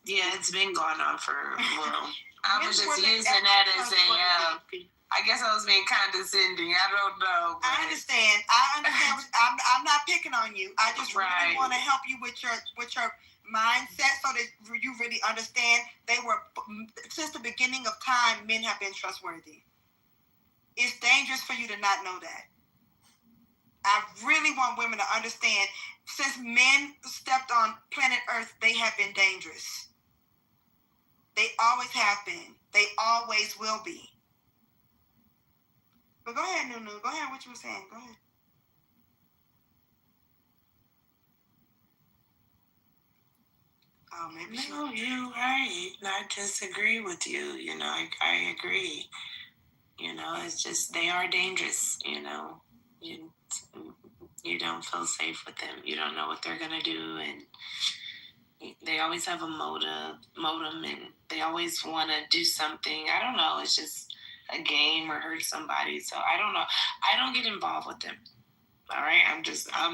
It's been going on for, well... I was just using that as I guess I was being condescending. I don't know. I understand. I'm not picking on you. I just really want to help you with your mindset so that you really understand. They were, since the beginning of time, men have been trustworthy. It's dangerous for you to not know that. I really want women to understand, since men stepped on planet Earth, they have been dangerous. They always have been. They always will be. But go ahead, Nunu. Go ahead, what you were saying. Go ahead. Oh, maybe. No, you're right. I disagree with you. You know, I agree. You know, it's just, they are dangerous, you know. You don't feel safe with them. You don't know what they're going to do, and they always have a modem, and they always want to do something. I don't know. It's just a game or hurt somebody. So I don't know. I don't get involved with them. All right. I'm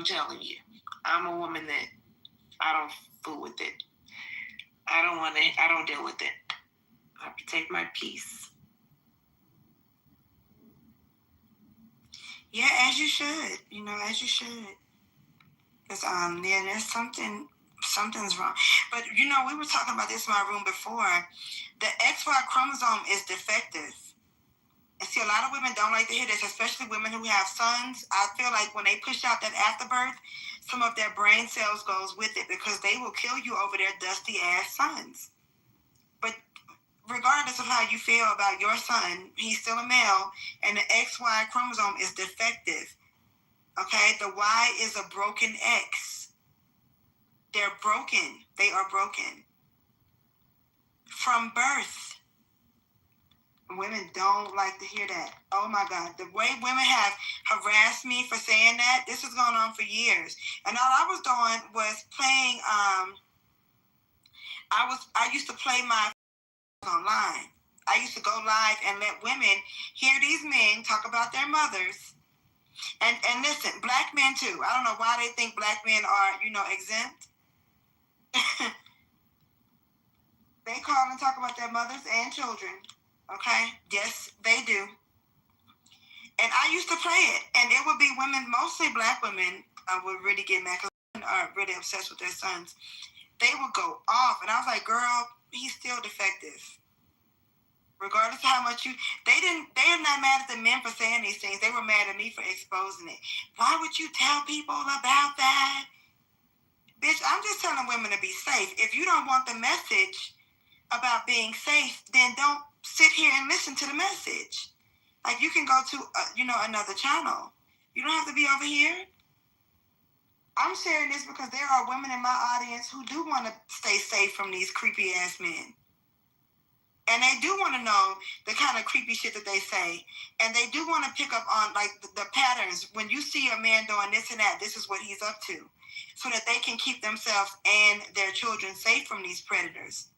telling you, I'm a woman that I don't fool with it. I don't deal with it. I protect my peace. Yeah, as you should. You know, as you should. Because, there's something's wrong. But, you know, we were talking about this in my room before. The XY chromosome is defective. And see, a lot of women don't like to hear this, especially women who have sons. I feel like when they push out that afterbirth, some of their brain cells goes with it because they will kill you over their dusty-ass sons. But regardless of how you feel about your son, he's still a male, and the XY chromosome is defective. Okay? The Y is a broken X. They're broken. They are broken. From birth. Women don't like to hear that. Oh my God. The way women have harassed me for saying that, this has gone on for years. And all I was doing was playing, I used to play my online. I used to go live and let women hear these men talk about their mothers. And listen, black men too. I don't know why they think black men are, exempt. They call and talk about their mothers and children. Okay? Yes, they do. And I used to play it. And it would be women, mostly black women, would really get mad because women are really obsessed with their sons. They would go off. And I was like, girl, he's still defective. Regardless of how much they're not mad at the men for saying these things. They were mad at me for exposing it. Why would you tell people about that? Bitch, I'm just telling women to be safe. If you don't want the message about being safe, then don't sit here and listen to the message. Like, you can go to, another channel. You don't have to be over here. I'm sharing this because there are women in my audience who do want to stay safe from these creepy ass men. And they do want to know the kind of creepy shit that they say. And they do want to pick up on, like, the patterns. When you see a man doing this and that, this is what he's up to. So that they can keep themselves and their children safe from these predators.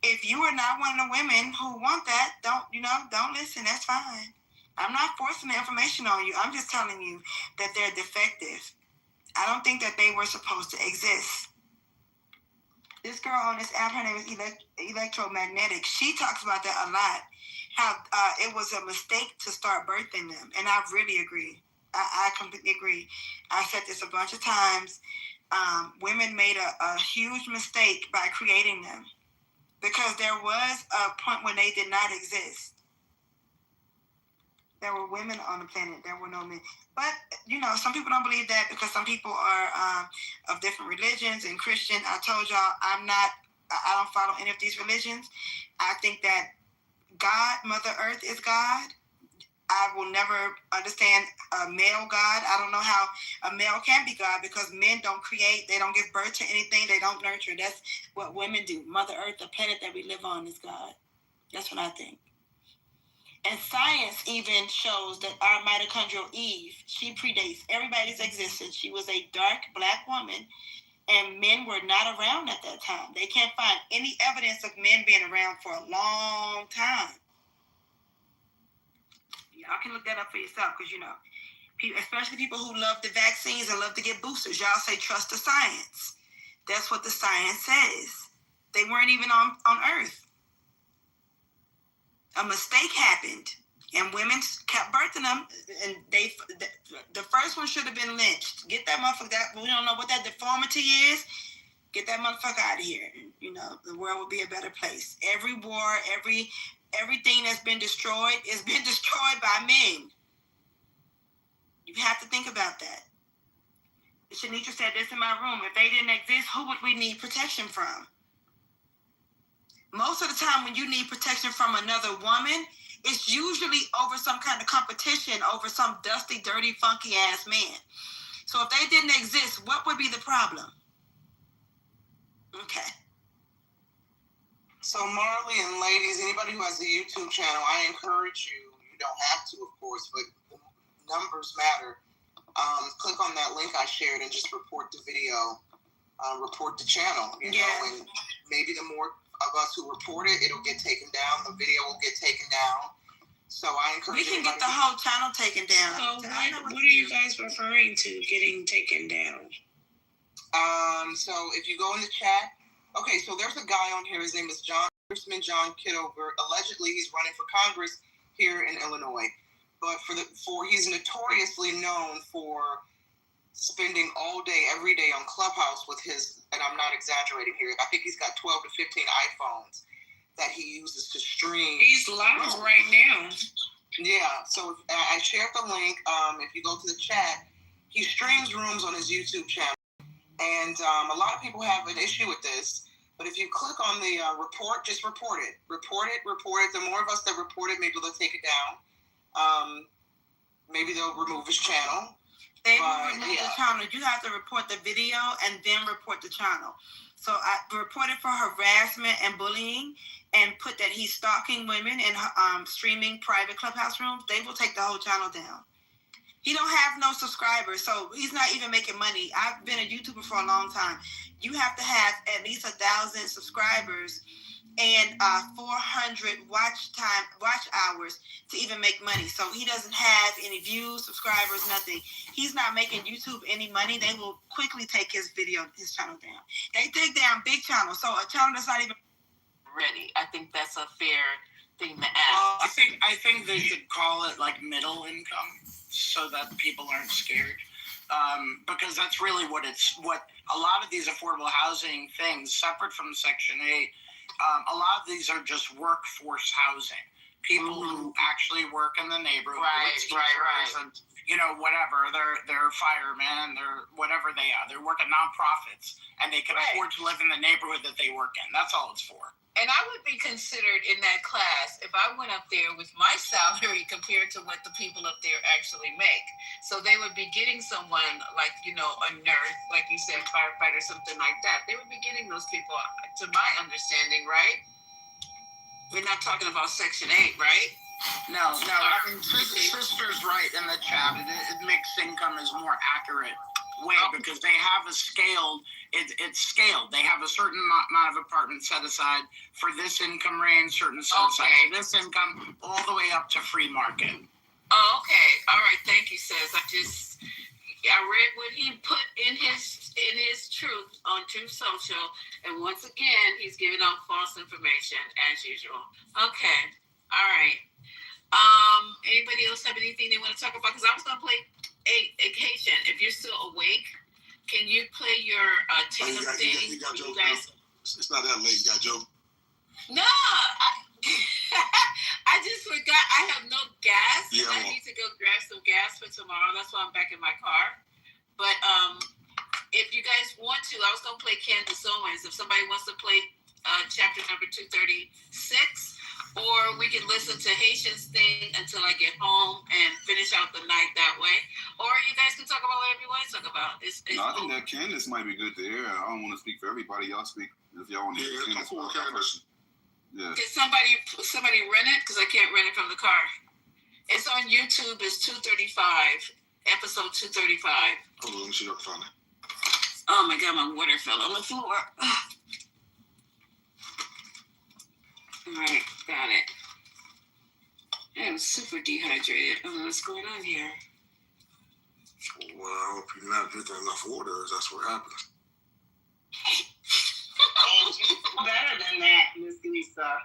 If you are not one of the women who want that, don't listen. That's fine. I'm not forcing the information on you. I'm just telling you that they're defective. I don't think that they were supposed to exist. This girl on this app, her name is Electromagnetic. She talks about that a lot. How it was a mistake to start birthing them. And I really agree. I completely agree. I've said this a bunch of times. Women made a huge mistake by creating them. Because there was a point when they did not exist. There were women on the planet. There were no men. But, some people don't believe that because some people are of different religions and Christian. I told y'all I don't follow any of these religions. I think that God, Mother Earth is God. I will never understand a male God. I don't know how a male can be God because men don't create. They don't give birth to anything. They don't nurture. That's what women do. Mother Earth, the planet that we live on, is God. That's what I think. And science even shows that our mitochondrial Eve, she predates everybody's existence. She was a dark black woman, and men were not around at that time. They can't find any evidence of men being around for a long time. Y'all can look that up for yourself because, especially people who love the vaccines and love to get boosters. Y'all say trust the science. That's what the science says. They weren't even on Earth. A mistake happened, and women kept birthing them, and the first one should have been lynched. Get that motherfucker. We don't know what that deformity is. Get that motherfucker out of here. The world will be a better place. Every war, everything that's been destroyed has been destroyed by men. You have to think about that. Shanitra said this in my room. If they didn't exist, who would we need protection from? Most of the time when you need protection from another woman, it's usually over some kind of competition, over some dusty, dirty, funky-ass man. So if they didn't exist, what would be the problem? Okay. So Marley and ladies, anybody who has a YouTube channel, I encourage you don't have to, of course, but the numbers matter. Click on that link I shared and just report the video, report the channel, know, and maybe the more of us who report it, it'll get taken down, the video will get taken down. So I encourage you. We can get the whole channel taken down. So what are you guys referring to getting taken down? So if you go in the chat, okay, so there's a guy on here, his name is Congressman John Kitover. Allegedly he's running for Congress here in Illinois. But he's notoriously known for spending all day, every day on Clubhouse with his, and I'm not exaggerating here, I think he's got 12 to 15 iPhones that he uses to stream. He's live right now. Yeah, so I shared the link. If you go to the chat, he streams rooms on his YouTube channel. And a lot of people have an issue with this. But if you click on the report, just report it. Report it. The more of us that report it, maybe they'll take it down. Maybe they'll remove his channel. They will remove the channel. You have to report the video and then report the channel. So I reported for harassment and bullying and put that he's stalking women and streaming private Clubhouse rooms. They will take the whole channel down. He don't have no subscribers, so he's not even making money. I've been a YouTuber for a long time. You have to have at least 1,000 subscribers and 400 watch hours to even make money. So he doesn't have any views, subscribers, nothing. He's not making YouTube any money. They will quickly take his channel down. They take down big channels. So a channel that's not even ready. I think that's a fair thing to ask. I think they should call it like middle income so that people aren't scared. Because that's really what a lot of these affordable housing things, separate from Section 8, a lot of these are just workforce housing. People who actually work in the neighborhood, Right. and whatever. They're firemen, they're whatever they are. They work at nonprofits, and they can afford to live in the neighborhood that they work in. That's all it's for. And I would be considered in that class if I went up there with my salary compared to what the people up there actually make. So they would be getting someone like, a nurse, like you said, firefighter, something like that. They would be getting those people, to my understanding, right? We're not talking about Section 8, right? No. I mean, sister's right in the chat. Mixed income is more accurate way because they have a scaled. It's scaled. They have a certain amount of apartments set aside for this income range, certain set aside for this income, all the way up to free market. Oh, okay. All right. Thank you, sis. I read what he put in his truth on Truth Social, and once again, he's giving out false information as usual. Okay. All right. Anybody else have anything they want to talk about? Because I was going to play Occasion. If you're still awake, can you play your Taylor thing? You got Joe, guys. It's not that late. You got Joe. No, I just forgot. I have no gas. Yeah, I need to go grab some gas for tomorrow. That's why I'm back in my car. But if you guys want to, I was going to play Candace Owens. If somebody wants to play chapter number 236, or we can listen to Haitian's thing until I get home and finish out the night that way. Or you guys can talk about whatever you want to talk about. I think that Candace might be good to hear. I don't want to speak for everybody. Y'all speak if y'all want to hear Candace. Yeah. Can somebody rent it? Because I can't rent it from the car. It's on YouTube. It's 235, episode 235. Hold on, let me see if I can find it. Oh my God, my water fell on the floor. All right, got it. I'm super dehydrated. I don't know what's going on here. Well, I hope you're not drinking enough water, as that's what happens. Better than that, Miss Lisa.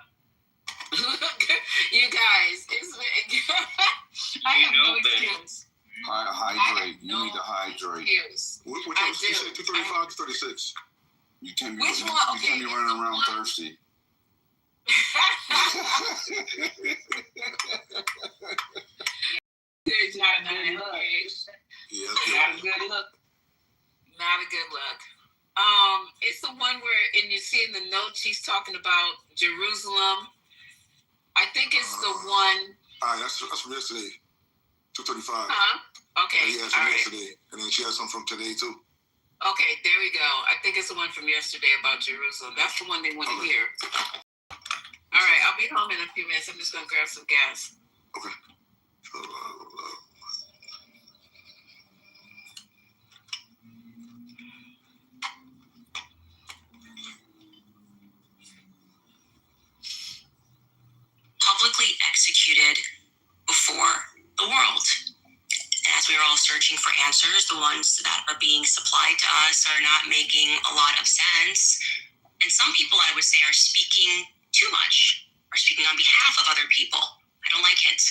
You guys, I have no excuse. Hydrate. You need to hydrate. Excuse. Which one? You said 235 to 36. You can't be. Which one? You can't be running around thirsty. There's not a good look. Yeah, not a good look. Not a good look. It's the one where, and you see in the notes, she's talking about Jerusalem. I think it's the one. All right, that's from yesterday. 235. Okay. Yeah, it's from yesterday, and then she has some from today too. Okay, there we go. I think it's the one from yesterday about Jerusalem. That's the one they want to hear. All right, I'll be home in a few minutes. I'm just going to grab some gas. Okay. Publicly executed before the world. And as we are all searching for answers, the ones that are being supplied to us are not making a lot of sense. And some people, I would say, are speaking too much, or speaking on behalf of other people. I don't like it.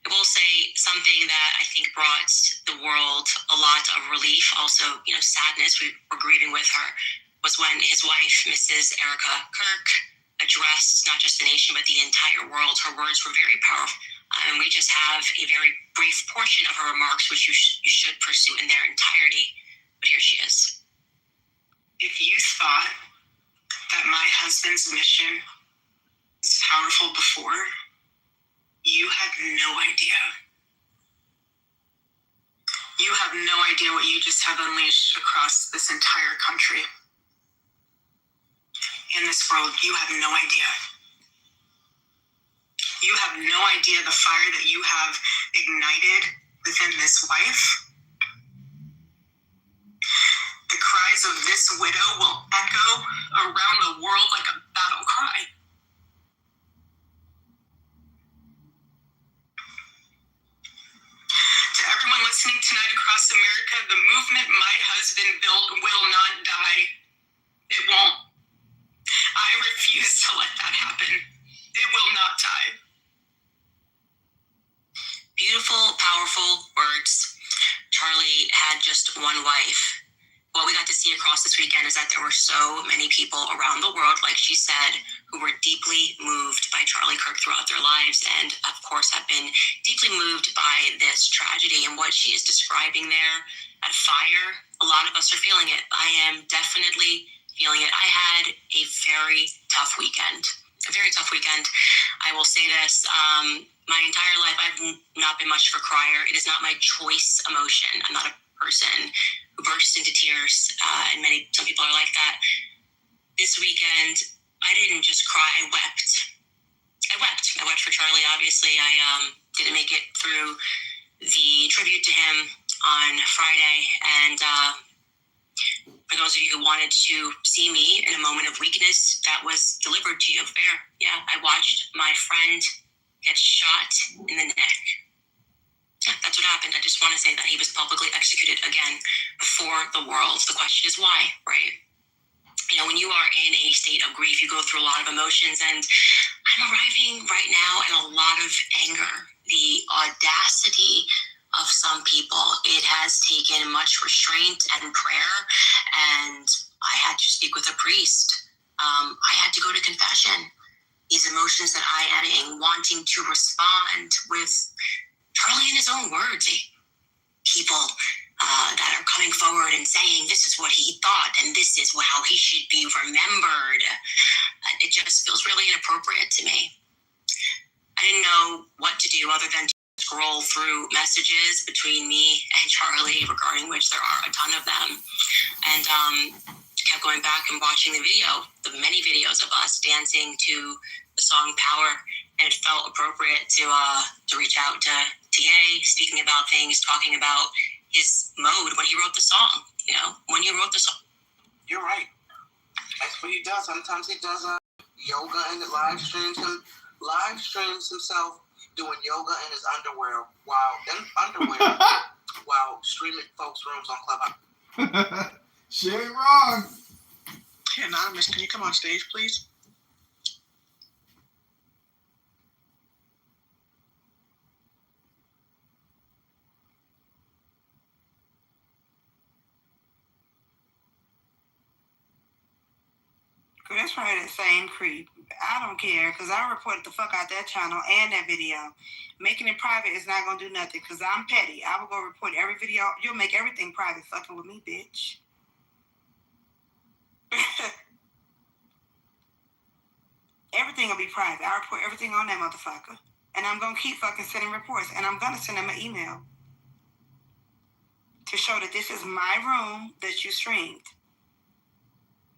I will say something that I think brought the world a lot of relief, also, sadness, we were grieving with her, was when his wife, Mrs. Erica Kirk, addressed not just the nation, but the entire world. Her words were very powerful. And we just have a very brief portion of her remarks, which you should pursue in their entirety. But here she is. If you thought that my husband's mission was powerful before, you had no idea. You have no idea what you just have unleashed across this entire country. In this world, you have no idea. You have no idea the fire that you have ignited within this wife. The cry cries of this widow will echo around the world like a battle cry. To everyone listening tonight across America, the movement my husband built will not die. It won't. I refuse to let that happen. It will not die. Beautiful, powerful words. Charlie had just one wife. What we got to see across this weekend is that there were so many people around the world, like she said, who were deeply moved by Charlie Kirk throughout their lives and, of course, have been deeply moved by this tragedy. And what she is describing there at Fire, a lot of us are feeling it. I am definitely feeling it. I had a very tough weekend. I will say this, my entire life, I've not been much of a crier. It is not my choice emotion. I'm not a person who bursts into tears, and some people are like that. This weekend, I didn't just cry, I wept. I wept for Charlie, obviously. I didn't make it through the tribute to him on Friday, and for those of you who wanted to see me in a moment of weakness, that was delivered to you fair. Yeah, I watched my friend get shot in the neck. Yeah, that's what happened. I just want to say that he was publicly executed again before the world. The question is why, right? You know, when you are in a state of grief, you go through a lot of emotions, and I'm arriving right now at a lot of anger. The audacity of some people. It has taken much restraint and prayer, and I had to speak with a priest. I had to go to confession. These emotions that I am wanting to respond with Charlie in his own words, people that are coming forward and saying this is what he thought and this is how he should be remembered. It just feels really inappropriate to me. I didn't know what to do other than to scroll through messages between me and Charlie, regarding which there are a ton of them, and kept going back and watching the many videos of us dancing to the song Power, and it felt appropriate to reach out to TA, speaking about things, talking about his mode when he wrote the song. You know, when he wrote the song. You're right. That's what he does. Sometimes he does yoga and live streams himself doing yoga in his underwear while streaming folks' rooms on Clubhouse. She ain't wrong. Hey, Anonymous, can you come on stage, please? That's probably the same creep. I don't care, because I reported the fuck out that channel and that video. Making it private is not going to do nothing, because I'm petty. I will go report every video. You'll make everything private fucking with me, bitch. Everything will be private. I report everything on that motherfucker. And I'm going to keep fucking sending reports. And I'm going to send him an email to show that this is my room that you streamed.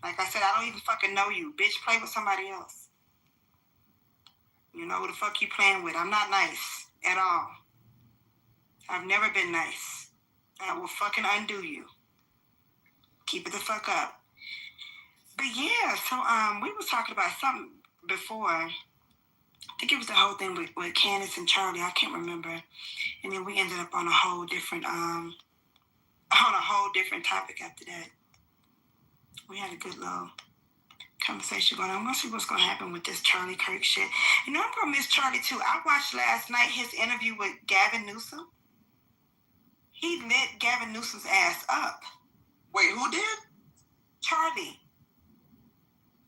Like I said, I don't even fucking know you. Bitch, play with somebody else. You know who the fuck you playing with. I'm not nice at all. I've never been nice. I will fucking undo you. Keep it the fuck up. But yeah, so we was talking about something before. I think it was the whole thing with Candace and Charlie. I can't remember. And then we ended up on a whole different topic after that. We had a good little conversation going on. We'll see what's going to happen with this Charlie Kirk shit. You know, I'm going to miss Charlie, too. I watched last night his interview with Gavin Newsom. He lit Gavin Newsom's ass up. Wait, who did? Charlie.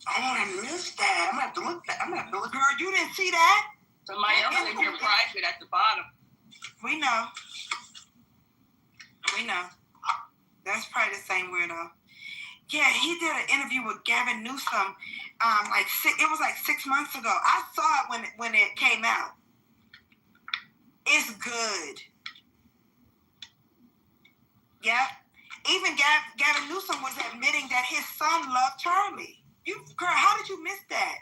Oh, I missed that. I'm going to have to look. Girl, you didn't see that? Somebody else in here private at the bottom. We know. That's probably the same weirdo. Yeah, he did an interview with Gavin Newsom. It was like 6 months ago. I saw it when it came out. It's good. Yeah. Even Gavin Newsom was admitting that his son loved Charlie. Girl, how did you miss that?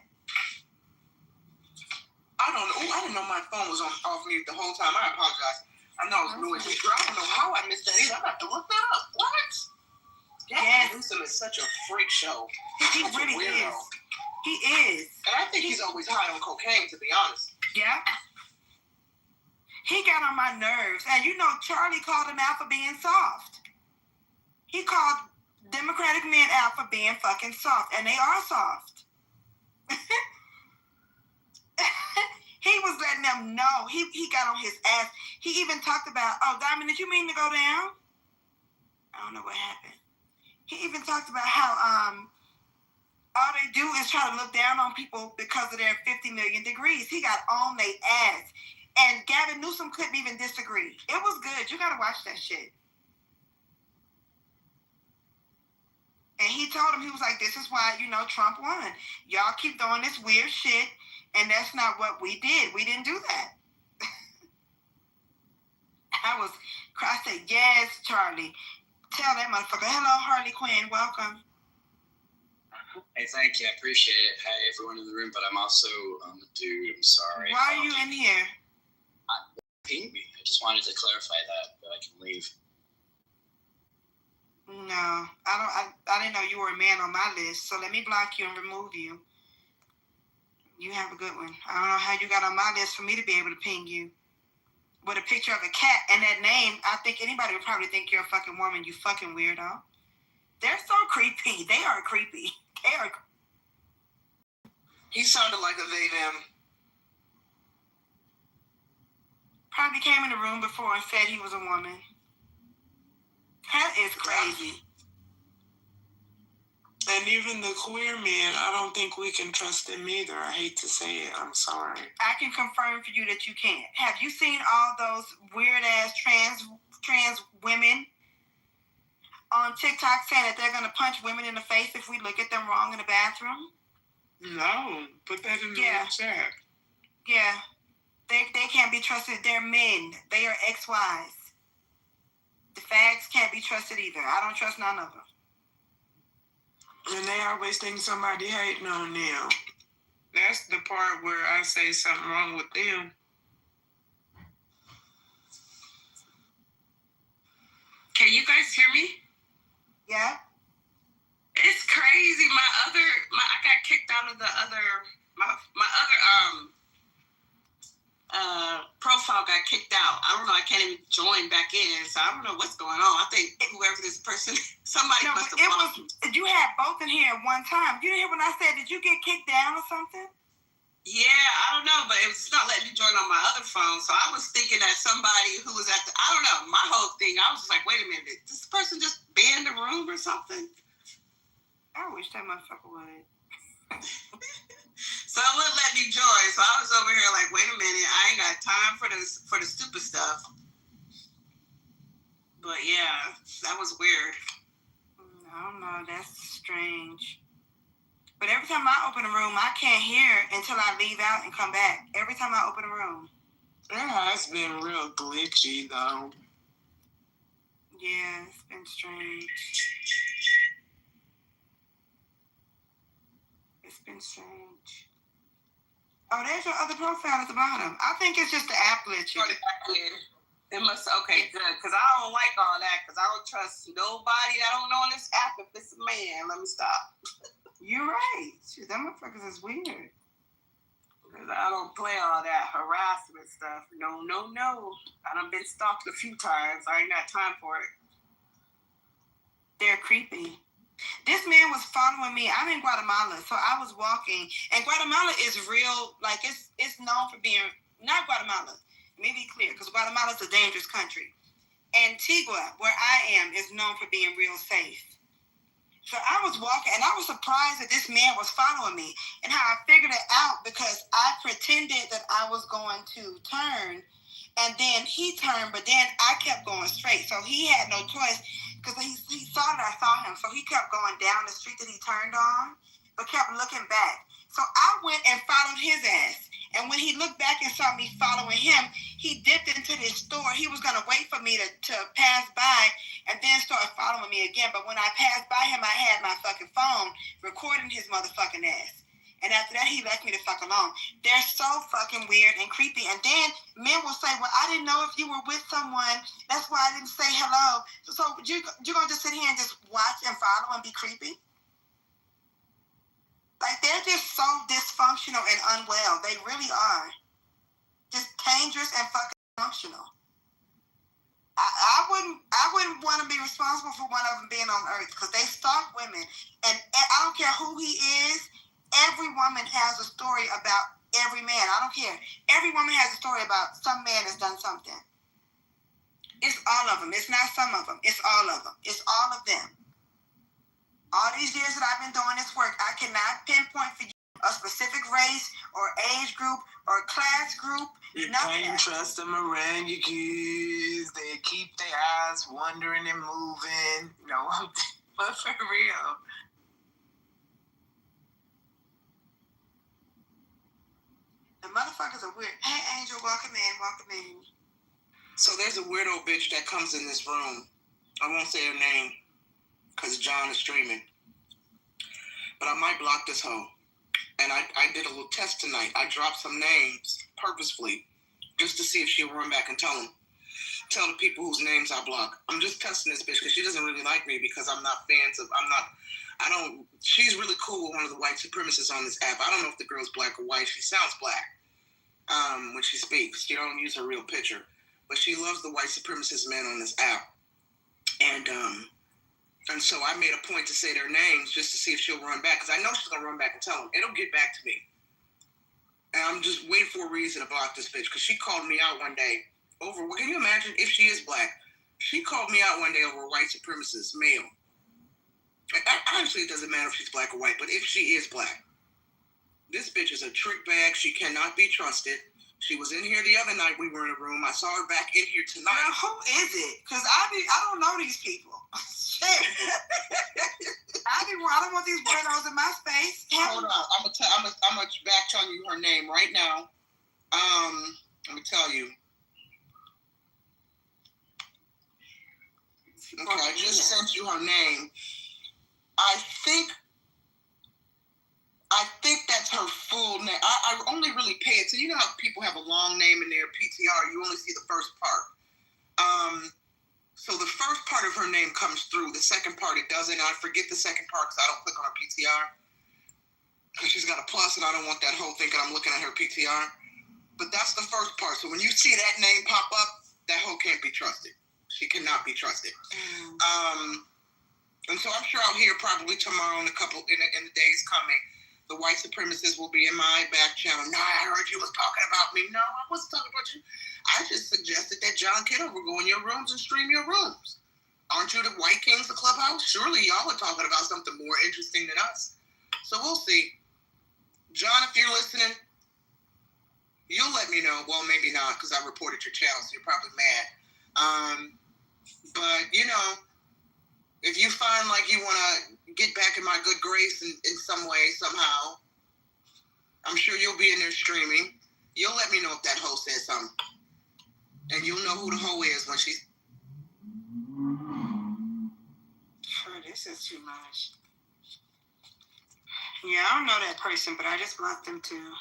I don't know. I didn't know my phone was off mute the whole time. I apologize. I know it was noisy. Girl, I don't know how I missed that either. I'm going to have to look that up. What? Gavin Newsom is such a freak show. He really is. He is. And I think he's always high on cocaine, to be honest. Yeah. He got on my nerves. And you know, Charlie called him out for being soft. He called Democratic men out for being fucking soft. And they are soft. He was letting them know. He got on his ass. He even talked about, oh, Diamond, did you mean to go down? I don't know what happened. He even talked about how all they do is try to look down on people because of their 50 million degrees. He got on their ass. And Gavin Newsom couldn't even disagree. It was good. You got to watch that shit. And he told him, he was like, this is why, you know, Trump won. Y'all keep doing this weird shit, and that's not what we did. We didn't do that. I said, yes, Charlie. Tell that motherfucker, hello, Harley Quinn, welcome. Hey, thank you. I appreciate it. Hey, everyone in the room, but I'm also a dude. I'm sorry. Why are you in here? Ping me. I just wanted to clarify that, but I can leave. No, I didn't know you were a man on my list, so let me block you and remove you. You have a good one. I don't know how you got on my list for me to be able to ping you. With a picture of a cat and that name, I think anybody would probably think you're a fucking woman, you fucking weirdo. They're so creepy. They are creepy. He sounded like a they, them. Probably came in the room before and said he was a woman. That is crazy. And even the queer men, I don't think we can trust them either. I hate to say it. I'm sorry. I can confirm for you that you can't. Have you seen all those weird-ass trans women on TikTok saying that they're going to punch women in the face if we look at them wrong in the bathroom? No. Put that in the chat. Yeah. They can't be trusted. They're men. They are XYs. The fags can't be trusted either. I don't trust none of them. And they always think somebody hating on them. That's the part where I say something wrong with them. Can you guys hear me? Yeah. It's crazy. I got kicked out of my other profile got kicked out. I don't know. I can't even join back in. So I don't know what's going on. I think whoever this person, somebody must have blocked me. You had both in here at one time. You didn't hear when I said, did you get kicked down or something? Yeah, I don't know, but it's not letting me join on my other phone. So I was thinking that somebody who was I don't know, my whole thing, I was just like, wait a minute, did this person just be in the room or something? I wish that motherfucker would. So it wouldn't let me join. So I was over here like, wait a minute, I ain't got time for the stupid stuff. But yeah, that was weird. I don't know, that's strange. But every time I open a room, I can't hear until I leave out and come back. Every time I open a room. Yeah, it's been real glitchy, though. Yeah, it's been strange. It's been strange. Oh, there's your other profile at the bottom. I think it's just the app glitching. It must, okay, good. Because I don't like all that. Because I don't trust nobody I don't know on this app if it's a man. Let me stop. You're right. Shit, that motherfuckers is weird. Because I don't play all that harassment stuff. No. I done been stalked a few times. I ain't got time for it. They're creepy. This man was following me. I'm in Guatemala, so I was walking. And Guatemala is real, like it's known for being, not Guatemala. Let me be clear, because Guatemala's a dangerous country. Antigua, where I am, is known for being real safe. So I was walking, and I was surprised that this man was following me. And how I figured it out, because I pretended that I was going to turn, and then he turned, but then I kept going straight. So he had no choice, because he saw that I saw him. So he kept going down the street that he turned on, but kept looking back. So I went and followed his ass. And when he looked back and saw me following him, he dipped into this store. He was going to wait for me to pass by and then start following me again. But when I passed by him, I had my fucking phone recording his motherfucking ass. And after that, he left me the fuck alone. They're so fucking weird and creepy. And then men will say, well, I didn't know if you were with someone. That's why I didn't say hello. So you're going to just sit here and just watch and follow and be creepy? Like, they're just so dysfunctional and unwell. They really are. Just dangerous and fucking functional. I wouldn't want to be responsible for one of them being on Earth because they stalk women. And I don't care who he is. Every woman has a story about every man. I don't care. Every woman has a story about some man has done something. It's all of them. It's not some of them. It's all of them. It's all of them. All these years that I've been doing this work, I cannot pinpoint for you a specific race or age group or class group. You nothing. can't trust them around your kids. They keep their eyes wandering and moving. No, but for real. The motherfuckers are weird. Hey, Angel, welcome in. So there's a weirdo bitch that comes in this room. I won't say her name because John is streaming. But I might block this hoe. And I did a little test tonight. I dropped some names purposefully just to see if she'll run back and tell the people whose names I block. I'm just testing this bitch because she doesn't really like me because she's really cool with one of the white supremacists on this app. I don't know if the girl's black or white. She sounds black when she speaks. She don't use her real picture. But she loves the white supremacist men on this app. And so I made a point to say their names just to see if she'll run back. Because I know she's going to run back and tell them. It'll get back to me. And I'm just waiting for a reason to block this bitch. Because she called me out one day over... Can you imagine if she is black? She called me out one day over a white supremacist male. Honestly, it doesn't matter if she's black or white. But if she is black, this bitch is a trick bag. She cannot be trusted. She was in here the other night. We were in a room. I saw her back in here tonight. Girl, who is it? Because I don't know these people. Shit. I don't want these weirdos in my space. Hold on. I'm gonna back tell you her name right now. Let me tell you. Okay, I just sent you her name. I think that's her full name. I only really pay it. So you know how people have a long name in their PTR. You only see the first part. So the first part of her name comes through. The second part, it doesn't. I forget the second part because I don't click on her PTR. Because she's got a plus, and I don't want that whole thinking I'm looking at her PTR. But that's the first part. So when you see that name pop up, that hoe can't be trusted. She cannot be trusted. And so I'm sure I'll hear probably tomorrow in the days coming. The white supremacists will be in my back channel. No, I heard you was talking about me. No, I wasn't talking about you. I just suggested that John Kitover go in your rooms and stream your rooms. Aren't you the white kings of Clubhouse? Surely y'all are talking about something more interesting than us. So we'll see. John, if you're listening, you'll let me know. Well, maybe not because I reported your channel, so you're probably mad. But, you know, if you find like you want to get back in my good grace in some way, somehow, I'm sure you'll be in there streaming. You'll let me know if that hoe says something. And you'll know who the hoe is when she's... This is too much. Yeah, I don't know that person, but I just blocked them too.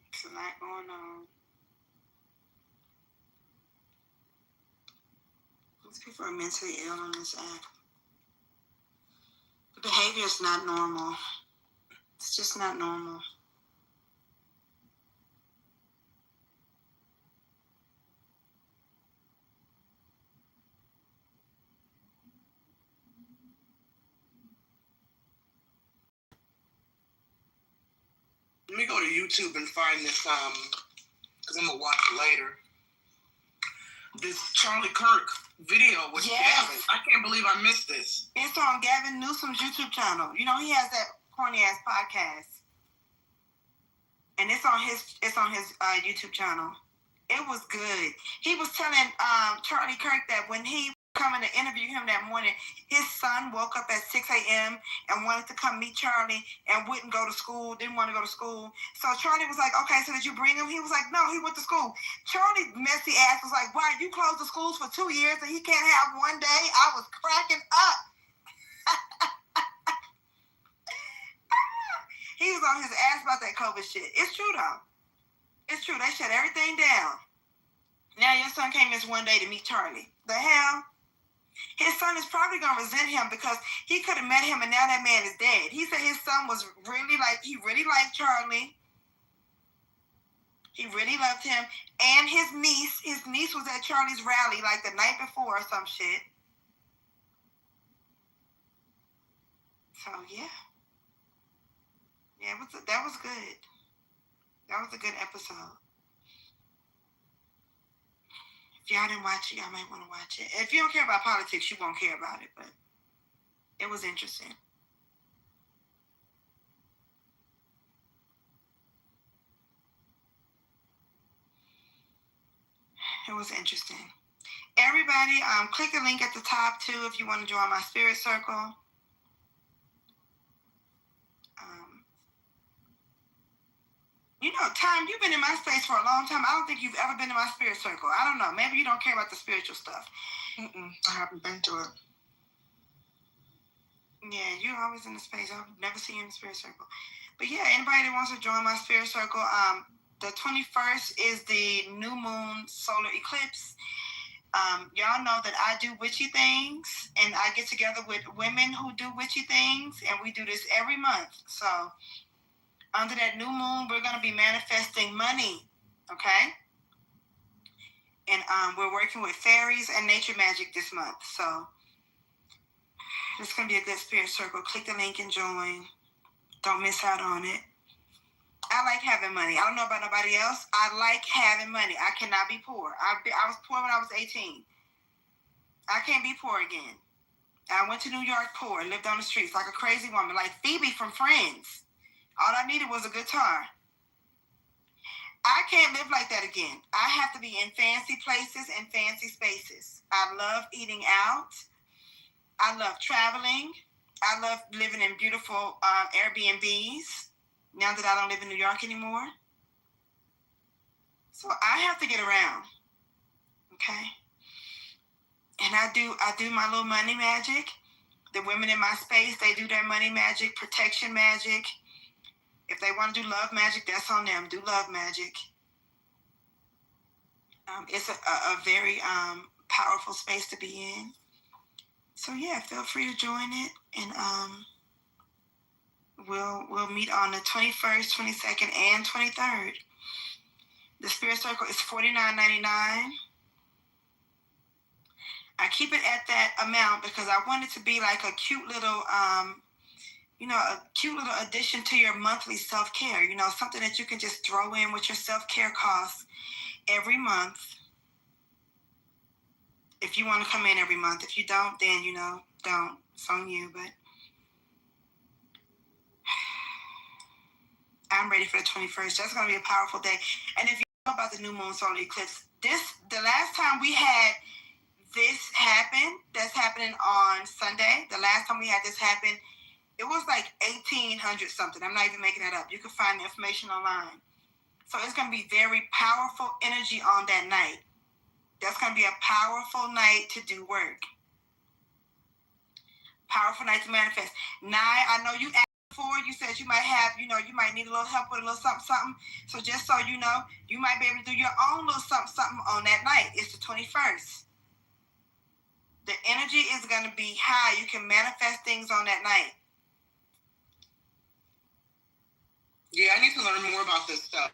It's a lot going on. These people are mentally ill on this app. The behavior is not normal. It's just not normal. Let me go to YouTube and find this, because I'm going to watch it later. This Charlie Kirk video with Gavin. I can't believe I missed this. It's on Gavin Newsom's YouTube channel. You know, he has that corny ass podcast. And it's on his YouTube channel. It was good. He was telling Charlie Kirk that when he coming to interview him that morning, his son woke up at 6 a.m. and wanted to come meet Charlie and wouldn't go to school, didn't want to go to school. So Charlie was like, okay, so did you bring him? He was like, no, he went to school. Charlie messy ass was like, why, you closed the schools for 2 years and he can't have one day? I was cracking up. He was on his ass about that COVID shit. It's true though. It's true. They shut everything down. Now your son came this one day to meet Charlie. The hell? His son is probably going to resent him because he could have met him and now that man is dead. He said his son was really he really liked Charlie. He really loved him. And his niece was at Charlie's rally like the night before or some shit. So, yeah. Yeah, that was good. That was a good episode. If y'all didn't watch it, y'all might want to watch it. If you don't care about politics, you won't care about it, but it was interesting. It was interesting. Everybody, click the link at the top, too, if you want to join my spirit circle. You know, Tom, you've been in my space for a long time. I don't think you've ever been in my spirit circle. I don't know. Maybe you don't care about the spiritual stuff. I haven't been to it. Yeah, you're always in the space. I've never seen you in the spirit circle. But yeah, anybody that wants to join my spirit circle, the 21st is the new moon solar eclipse. Y'all know that I do witchy things, and I get together with women who do witchy things, and we do this every month. So under that new moon, we're going to be manifesting money, okay? And we're working with fairies and nature magic this month. So it's going to be a good spirit circle. Click the link and join. Don't miss out on it. I like having money. I don't know about nobody else. I like having money. I cannot be poor. I was poor when I was 18. I can't be poor again. I went to New York poor, lived on the streets like a crazy woman, like Phoebe from Friends. All I needed was a guitar. I can't live like that again. I have to be in fancy places and fancy spaces. I love eating out. I love traveling. I love living in beautiful Airbnbs now that I don't live in New York anymore. So I have to get around, okay? And I do my little money magic. The women in my space, they do their money magic, protection magic. If they want to do love magic, that's on them. Do love magic. It's a very powerful space to be in. So yeah, feel free to join it, and we'll meet on the 21st, 22nd, and 23rd. The spirit circle is $49.99. I keep it at that amount because I want it to be like a cute little a cute little addition to your monthly self-care, something that you can just throw in with your self-care costs every month. If you want to come in every month. If you don't, then, don't. It's on you, but I'm ready for the 21st. That's going to be a powerful day. And if you know about the new moon solar eclipse, the last time we had this happen, that's happening on Sunday, the last time we had this happen, it was like 1800 something. I'm not even making that up. You can find the information online. So it's going to be very powerful energy on that night. That's going to be a powerful night to do work. Powerful night to manifest. Nye, I know you asked before. You said you might have, you might need a little help with a little something. So just so you know, you might be able to do your own little something on that night. It's the 21st. The energy is going to be high. You can manifest things on that night. Yeah, I need to learn more about this stuff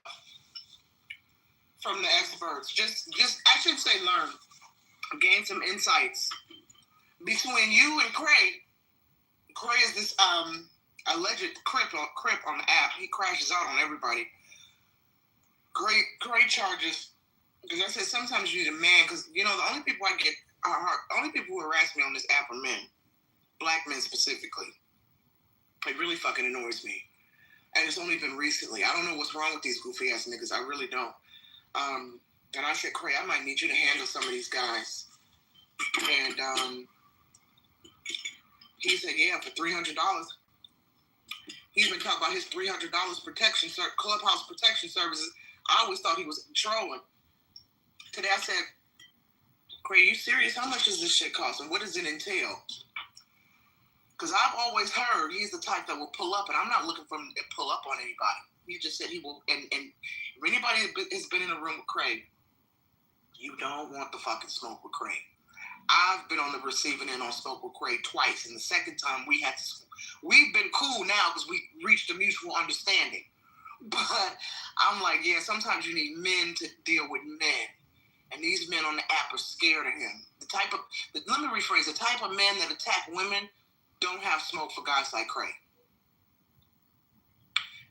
from the experts. Just I should say learn. Gain some insights. Between you and Cray is this alleged crip on the app. He crashes out on everybody. Cray charges, because I said sometimes you need a man, because, the only people only people who harass me on this app are men. Black men specifically. It really fucking annoys me. And it's only been recently. I don't know what's wrong with these goofy ass niggas. I really don't. And I said, Cray, I might need you to handle some of these guys. And he said, yeah, for $300. He's been talking about his $300 clubhouse protection services. I always thought he was trolling. Today I said, Craig, you serious? How much does this shit cost? And what does it entail? Because I've always heard he's the type that will pull up, and I'm not looking for him to pull up on anybody. He just said he will. And if anybody has been in a room with Craig, you don't want the fucking smoke with Craig. I've been on the receiving end on smoke with Craig twice, and the second time we've been cool now because we reached a mutual understanding. But I'm like, yeah, sometimes you need men to deal with men. And these men on the app are scared of him. Let me rephrase, the type of men that attack women don't have smoke for guys like Craig.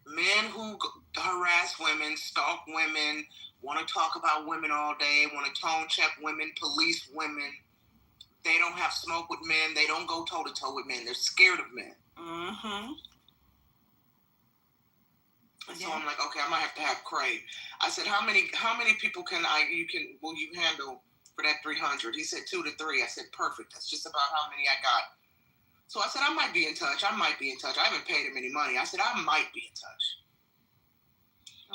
Men who harass women, stalk women, want to talk about women all day, want to tone check women, police women. They don't have smoke with men. They don't go toe-to-toe with men. They're scared of men. Mm-hmm. So I'm like, okay, I might have to have Craig. I said, how many people will you handle for that 300? He said 2 to 3. I said, perfect. That's just about how many I got. So I said, I might be in touch. I haven't paid him any money. I said, I might be in touch.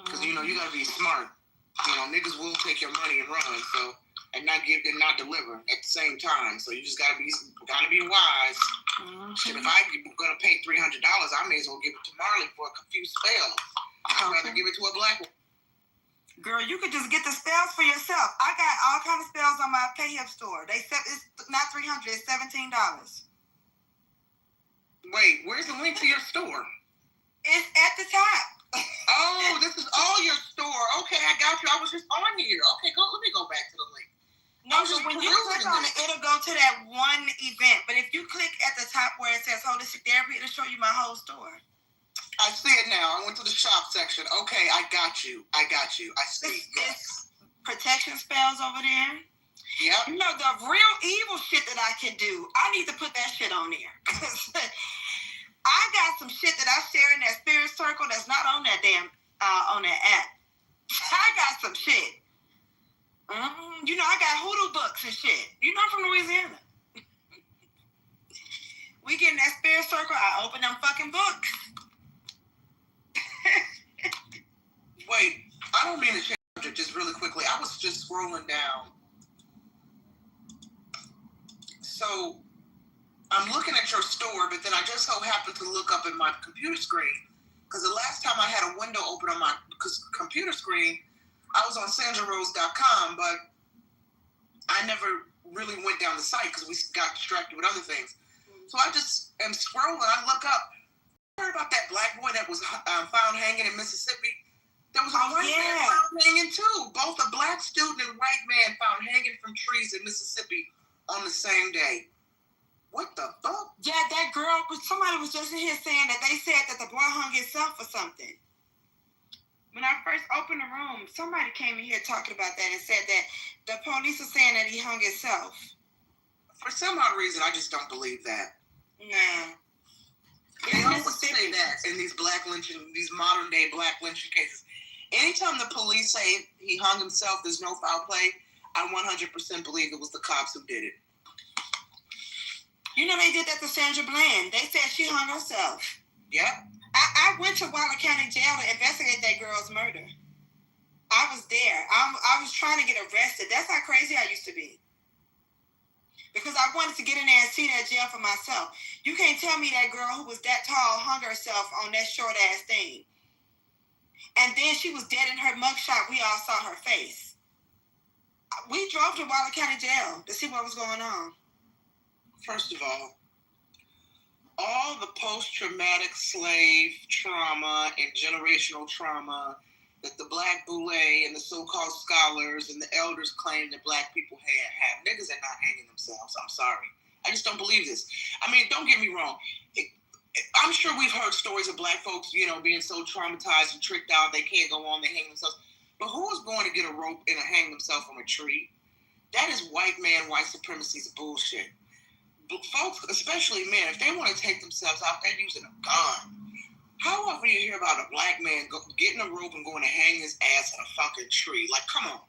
Because, you got to be smart. Niggas will take your money and run, and not deliver at the same time. So you just got to be wise. Mm-hmm. Shit, if I'm going to pay $300, I may as well give it to Marley for a few spells. I'd rather give it to a black one. Girl, you could just get the spells for yourself. I got all kind of spells on my PayHip store. It's not $300, it's $17. Wait, where's the link to your store? It's at the top. Oh, this is all your store. Okay, I got you. I was just on here. Okay, let me go back to the link. No, so when you click on it, it'll go to that one event. But if you click at the top where it says holistic therapy, it'll show you my whole store. I see it now. I went to the shop section. Okay, I got you. I see. It's protection spells over there. Yep. The real evil shit that I can do, I need to put that shit on there. I got some shit that I share in that spirit circle that's not on that on that app. I got some shit. I got hoodoo books and shit. I'm from Louisiana. We get in that spirit circle, I open them fucking books. Wait, I don't mean to change the subject just really quickly. I was just scrolling down. So, I'm looking at your store, but then I just so happened to look up at my computer screen. Because the last time I had a window open on my computer screen, I was on sandrarose.com, but I never really went down the site because we got distracted with other things. So I just am scrolling. I look up. I heard about that black boy that was found hanging in Mississippi. There was a white man found hanging too. Both a black student and white man found hanging from trees in Mississippi on the same day. What the fuck? Yeah, that girl, somebody was just in here saying that they said that the boy hung himself or something. When I first opened the room, somebody came in here talking about that and said that the police are saying that he hung himself. For some odd reason, I just don't believe that. Nah. They always say that in these modern day black lynching cases. Anytime the police say he hung himself, there's no foul play, I 100% believe it was the cops who did it. They did that to Sandra Bland. They said she hung herself. Yep. I went to Waller County Jail to investigate that girl's murder. I was there. I was trying to get arrested. That's how crazy I used to be. Because I wanted to get in there and see that jail for myself. You can't tell me that girl who was that tall hung herself on that short-ass thing. And then she was dead in her mugshot. We all saw her face. We drove to Waller County Jail to see what was going on. First of all the post-traumatic slave trauma and generational trauma that the Black Boule and the so-called scholars and the elders claim that black people have. Niggas are not hanging themselves. I'm sorry. I just don't believe this. I mean, don't get me wrong. I'm sure we've heard stories of black folks, being so traumatized and tricked out they can't go on, they hang themselves. But who is going to get a rope and hang themselves from a tree? That is white supremacy's bullshit. Folks, especially men, if they want to take themselves out, they're using a gun. How often do you hear about a black man getting a rope and going to hang his ass in a fucking tree? Like, come on.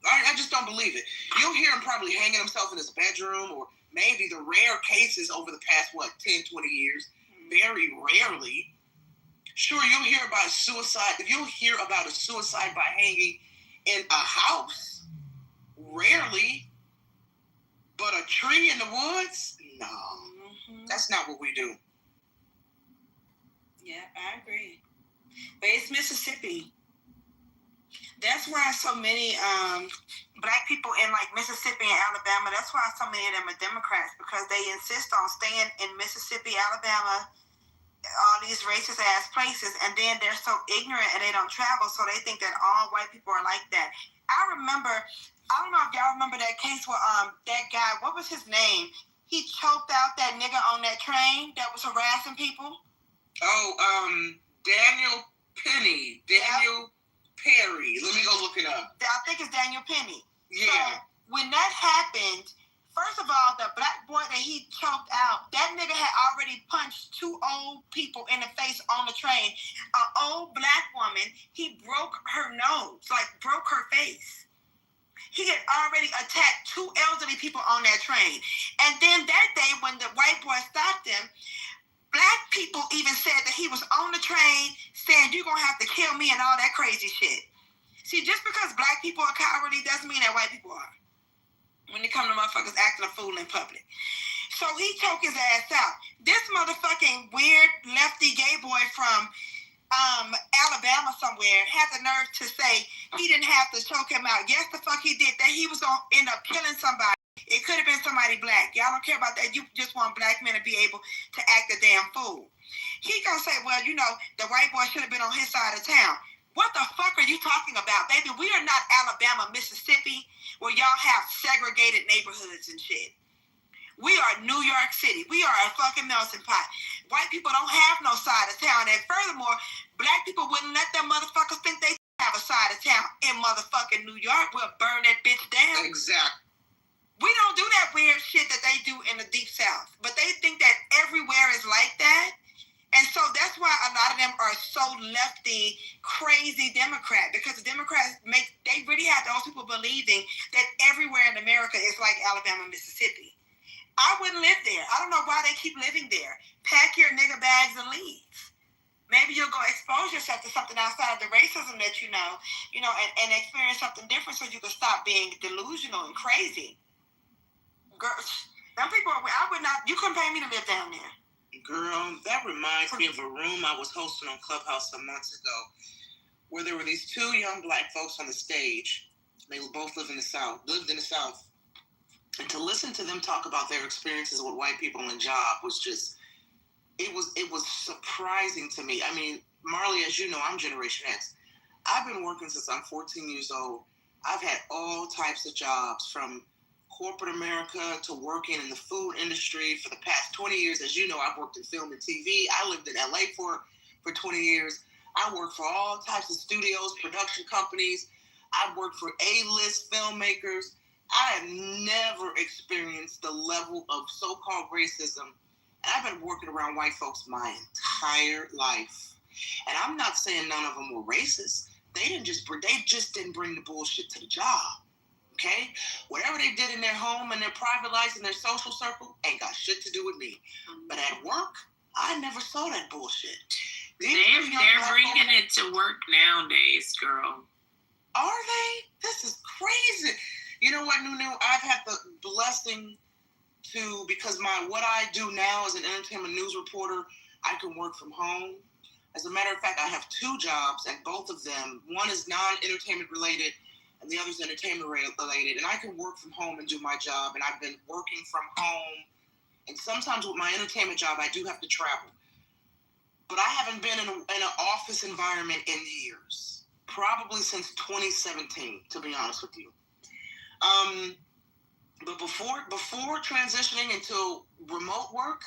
I just don't believe it. You'll hear him probably hanging himself in his bedroom, or maybe the rare cases over the past, 10, 20 years, very rarely. Sure, you'll hear about suicide. If you'll hear about a suicide by hanging in a house, rarely. But a tree in the woods? No. Mm-hmm. That's not what we do. Yeah, I agree. But it's Mississippi. That's why so many black people in like Mississippi and Alabama, that's why so many of them are Democrats, because they insist on staying in Mississippi, Alabama, all these racist ass places, and then they're so ignorant and they don't travel, so they think that all white people are like that. I don't know if y'all remember that case where that guy, what was his name? He choked out that nigga on that train that was harassing people. Daniel Penny. Daniel Perry. Let me go look it up. I think it's Daniel Penny. Yeah. So when that happened, first of all, the black boy that he choked out, that nigga had already punched 2 old people in the face on the train. An old black woman, he broke her nose, like broke her face. He had already attacked 2 elderly people on that train. And then that day when the white boy stopped him, black people even said that he was on the train saying, "You're going to have to kill me," and all that crazy shit. See, just because black people are cowardly doesn't mean that white people are. When they come to motherfuckers acting a fool in public. So he choked his ass out. This motherfucking weird lefty gay boy from Alabama somewhere had the nerve to say he didn't have to choke him out. Yes, the fuck he did. That he was going to end up killing somebody. It could have been somebody black. Y'all don't care about that. You just want black men to be able to act a damn fool. He gonna say, well, the white boy should have been on his side of town. What the fuck are you talking about, baby? We are not Alabama, Mississippi, where y'all have segregated neighborhoods and shit. We are New York City. We are a fucking melting pot. White people don't have no side of town. And furthermore, black people wouldn't let them motherfuckers think they have a side of town in motherfucking New York. We'll burn that bitch down. Exactly. We don't do that weird shit that they do in the Deep South. But they think that everywhere is like that. And so that's why a lot of them are so lefty, crazy Democrat. Because the Democrats they really have those people believing that everywhere in America is like Alabama, Mississippi. I wouldn't live there. I don't know why they keep living there. Pack your nigga bags and leave. Maybe you'll go expose yourself to something outside of the racism that you know, and experience something different so you can stop being delusional and crazy. Girl, some people, I would not, you couldn't pay me to live down there. Girl, that reminds me of a room I was hosting on Clubhouse some months ago where there were these 2 young black folks on the stage. They both lived in the South. And to listen to them talk about their experiences with white people in job was just, it was surprising to me. I mean, Marley, as you know, I'm Generation X. I've been working since I'm 14 years old. I've had all types of jobs, from corporate America to working in the food industry for the past 20 years. As you know, I've worked in film and TV. I lived in LA for 20 years. I worked for all types of studios, production companies. I've worked for A-list filmmakers. I have never experienced the level of so-called racism. And I've been working around white folks my entire life. And I'm not saying none of them were racist. They just didn't bring the bullshit to the job. Okay? Whatever they did in their home and their private lives and their social circle ain't got shit to do with me. But at work, I never saw that bullshit. They're bringing it to work nowadays, girl. Are they? This is crazy. You know what, Nunu? I've had the blessing to, because what I do now as an entertainment news reporter, I can work from home. As a matter of fact, I have 2 jobs, and both of them, one is non-entertainment related, and the other is entertainment related, and I can work from home and do my job, and I've been working from home, and sometimes with my entertainment job, I do have to travel. But I haven't been in an office environment in years, probably since 2017, to be honest with you. But before transitioning into remote work,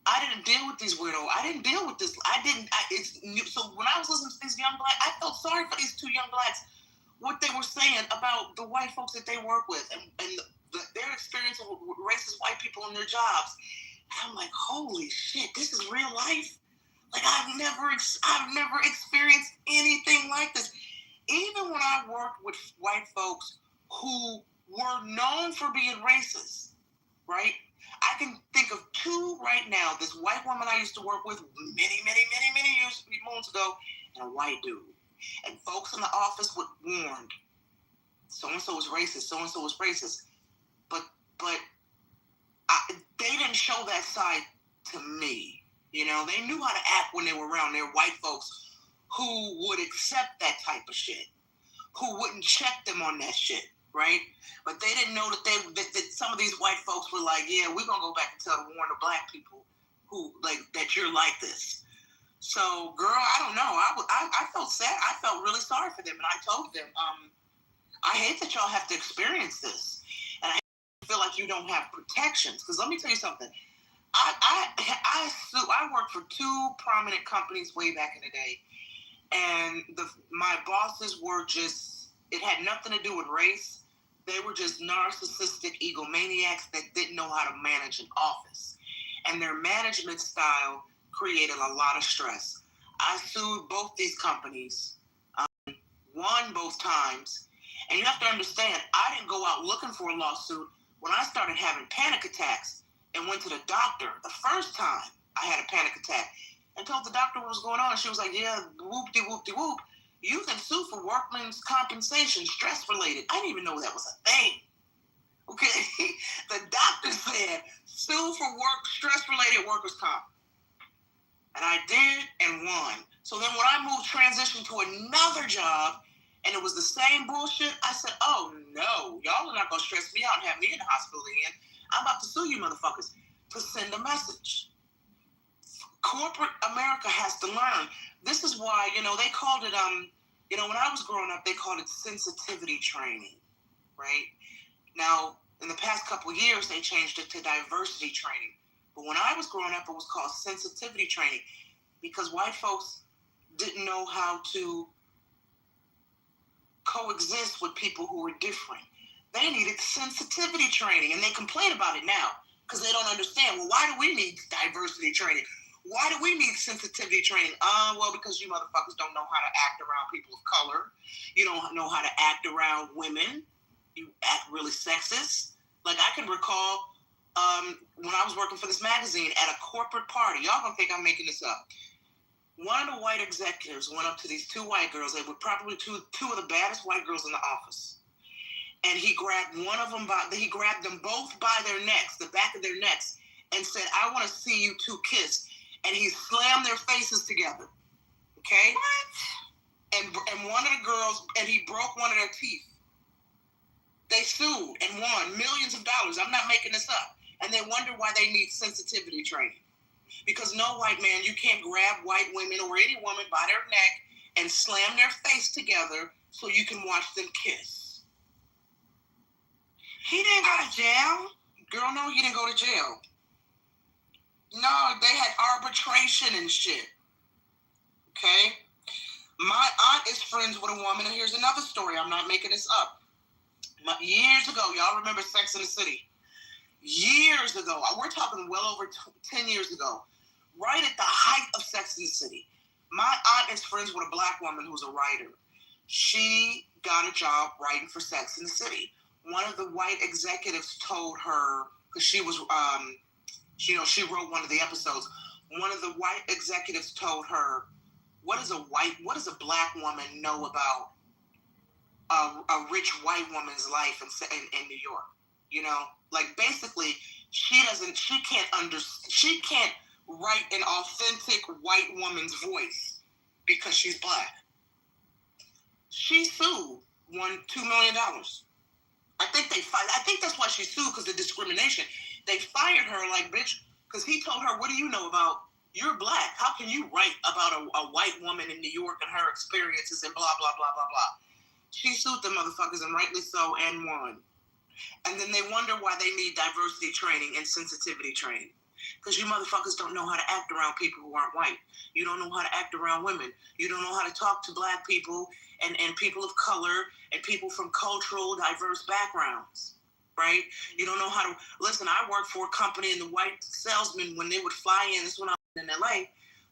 I didn't deal with these weirdos. I didn't deal with this. So when I was listening to these young blacks, I felt sorry for these 2 young blacks, what they were saying about the white folks that they work with and their experience with racist white people in their jobs. And I'm like, holy shit, this is real life. Like I've never experienced anything like this. Even when I worked with white folks who were known for being racist, right? I can think of two right now. This white woman I used to work with many moons ago, and a white dude. And folks in the office would warned, so-and-so is racist, so-and-so is racist. But they didn't show that side to me. You know, they knew how to act when they were around their white folks who would accept that type of shit, who wouldn't check them on that shit, right? But they didn't know that some of these white folks were like, yeah, we're gonna go back and warn the black people who like that you're like this. So, girl, I don't know. I felt sad. I felt really sorry for them, and I told them, I hate that y'all have to experience this, and I feel like you don't have protections. Because let me tell you something. I worked for two prominent companies way back in the day, and my bosses were just, it had nothing to do with race. They were just narcissistic egomaniacs that didn't know how to manage an office, and their management style created a lot of stress. I sued both these companies, won both times, and you have to understand, I didn't go out looking for a lawsuit. When I started having panic attacks and went to the doctor the first time I had a panic attack and told the doctor what was going on, she was like, yeah, whoop-de-whoop-de-whoop. You can sue for workman's compensation, stress-related. I didn't even know that was a thing. Okay? The doctor said, sue for stress-related workers' comp. And I did and won. So then when I transitioned to another job, and it was the same bullshit, I said, oh no, y'all are not gonna stress me out and have me in the hospital again. I'm about to sue you motherfuckers to send a message. Corporate America has to learn. This is why, they called it, when I was growing up, they called it sensitivity training, right? Now, in the past couple of years, they changed it to diversity training. But when I was growing up, it was called sensitivity training because white folks didn't know how to coexist with people who were different. They needed sensitivity training, and they complain about it now because they don't understand. Well, why do we need diversity training? Why do we need sensitivity training? Well, because you motherfuckers don't know how to act around people of color. You don't know how to act around women. You act really sexist. Like, I can recall when I was working for this magazine at a corporate party. Y'all don't think I'm making this up. One of the white executives went up to these two white girls. They were probably two of the baddest white girls in the office. And he grabbed he grabbed them both by their necks, the back of their necks, and said, I want to see you two kiss. And he slammed their faces together. Okay? What? And one of the girls, and he broke one of their teeth. They sued and won millions of dollars. I'm not making this up. And they wonder why they need sensitivity training. Because no white man, you can't grab white women or any woman by their neck and slam their face together so you can watch them kiss. He didn't go to jail? Girl, no, he didn't go to jail. No, they had arbitration and shit. Okay? My aunt is friends with a woman, and here's another story. I'm not making this up. Years ago, y'all remember Sex and the City? Years ago, we're talking well over 10 years ago, right at the height of Sex and the City. My aunt is friends with a black woman who's a writer. She got a job writing for Sex and the City. One of the white executives told her, because she was, she wrote one of the episodes. One of the white executives told her, what does a black woman know about a rich white woman's life in New York? Like, basically, she can't write an authentic white woman's voice because she's black. She sued, won $2 million. I think that's why she sued, because of discrimination. They fired her, like, bitch, because he told her, what do you know about, you're black. How can you write about a white woman in New York and her experiences and blah, blah, blah, blah, blah. She sued the motherfuckers, and rightly so, and won. And then they wonder why they need diversity training and sensitivity training. Because you motherfuckers don't know how to act around people who aren't white. You don't know how to act around women. You don't know how to talk to black people and people of color and people from cultural, diverse backgrounds, right? You don't know how to... Listen, I worked for a company, and the white salesmen, when they would fly in, this is when I was in LA,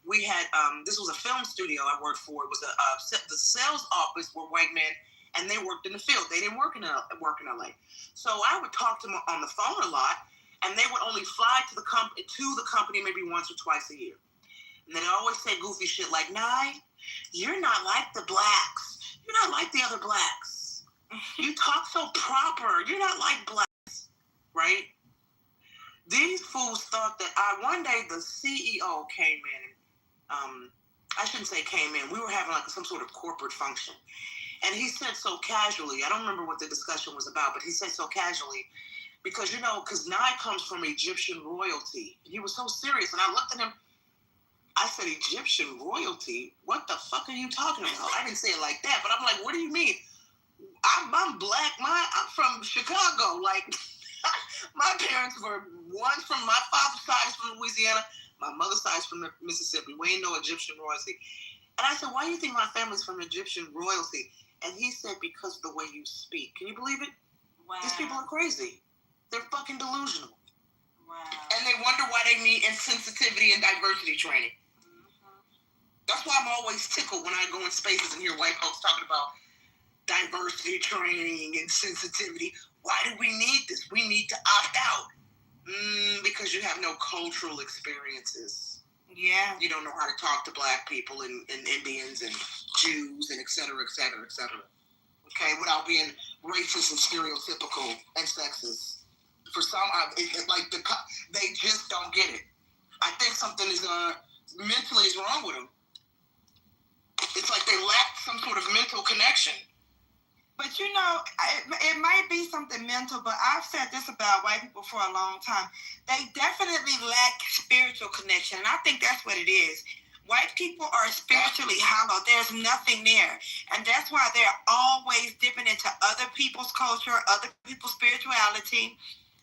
we had... this was a film studio I worked for. It was the sales office were white men, and they worked in the field. They didn't work in LA. So I would talk to them on the phone a lot, and they would only fly to the company maybe once or twice a year. And then I always say goofy shit like, Nye, you're not like the blacks. You're not like the other blacks. You talk so proper. You're not like blacks, right? These fools thought that one day the CEO came in. I shouldn't say came in. We were having like some sort of corporate function. And he said so casually, I don't remember what the discussion was about, but he said so casually, because, because Nye comes from Egyptian royalty. And he was so serious. And I looked at him, I said, Egyptian royalty? What the fuck are you talking about? I didn't say it like that, but I'm like, what do you mean? I'm black. I'm from Chicago. Like, my parents were, one from my father's side is from Louisiana, my mother's side is from Mississippi. We ain't no Egyptian royalty. And I said, why do you think my family's from Egyptian royalty? And he said, because of the way you speak. Can you believe it? Wow. These people are crazy. They're fucking delusional. Wow. And they wonder why they need insensitivity and diversity training. That's why I'm always tickled when I go in spaces and hear white folks talking about diversity training and sensitivity. Why do we need this? We need to opt out. Because you have no cultural experiences. Yeah. You don't know how to talk to black people and Indians and Jews and et cetera, et cetera, et cetera. Okay, without being racist and stereotypical and sexist. For some, they just don't get it. I think something is mentally is wrong with them. It's like they lack some sort of mental connection. But it might be something mental, but I've said this about white people for a long time. They definitely lack spiritual connection, and I think that's what it is. White people are spiritually hollow. There's nothing there. And that's why they're always dipping into other people's culture, other people's spirituality.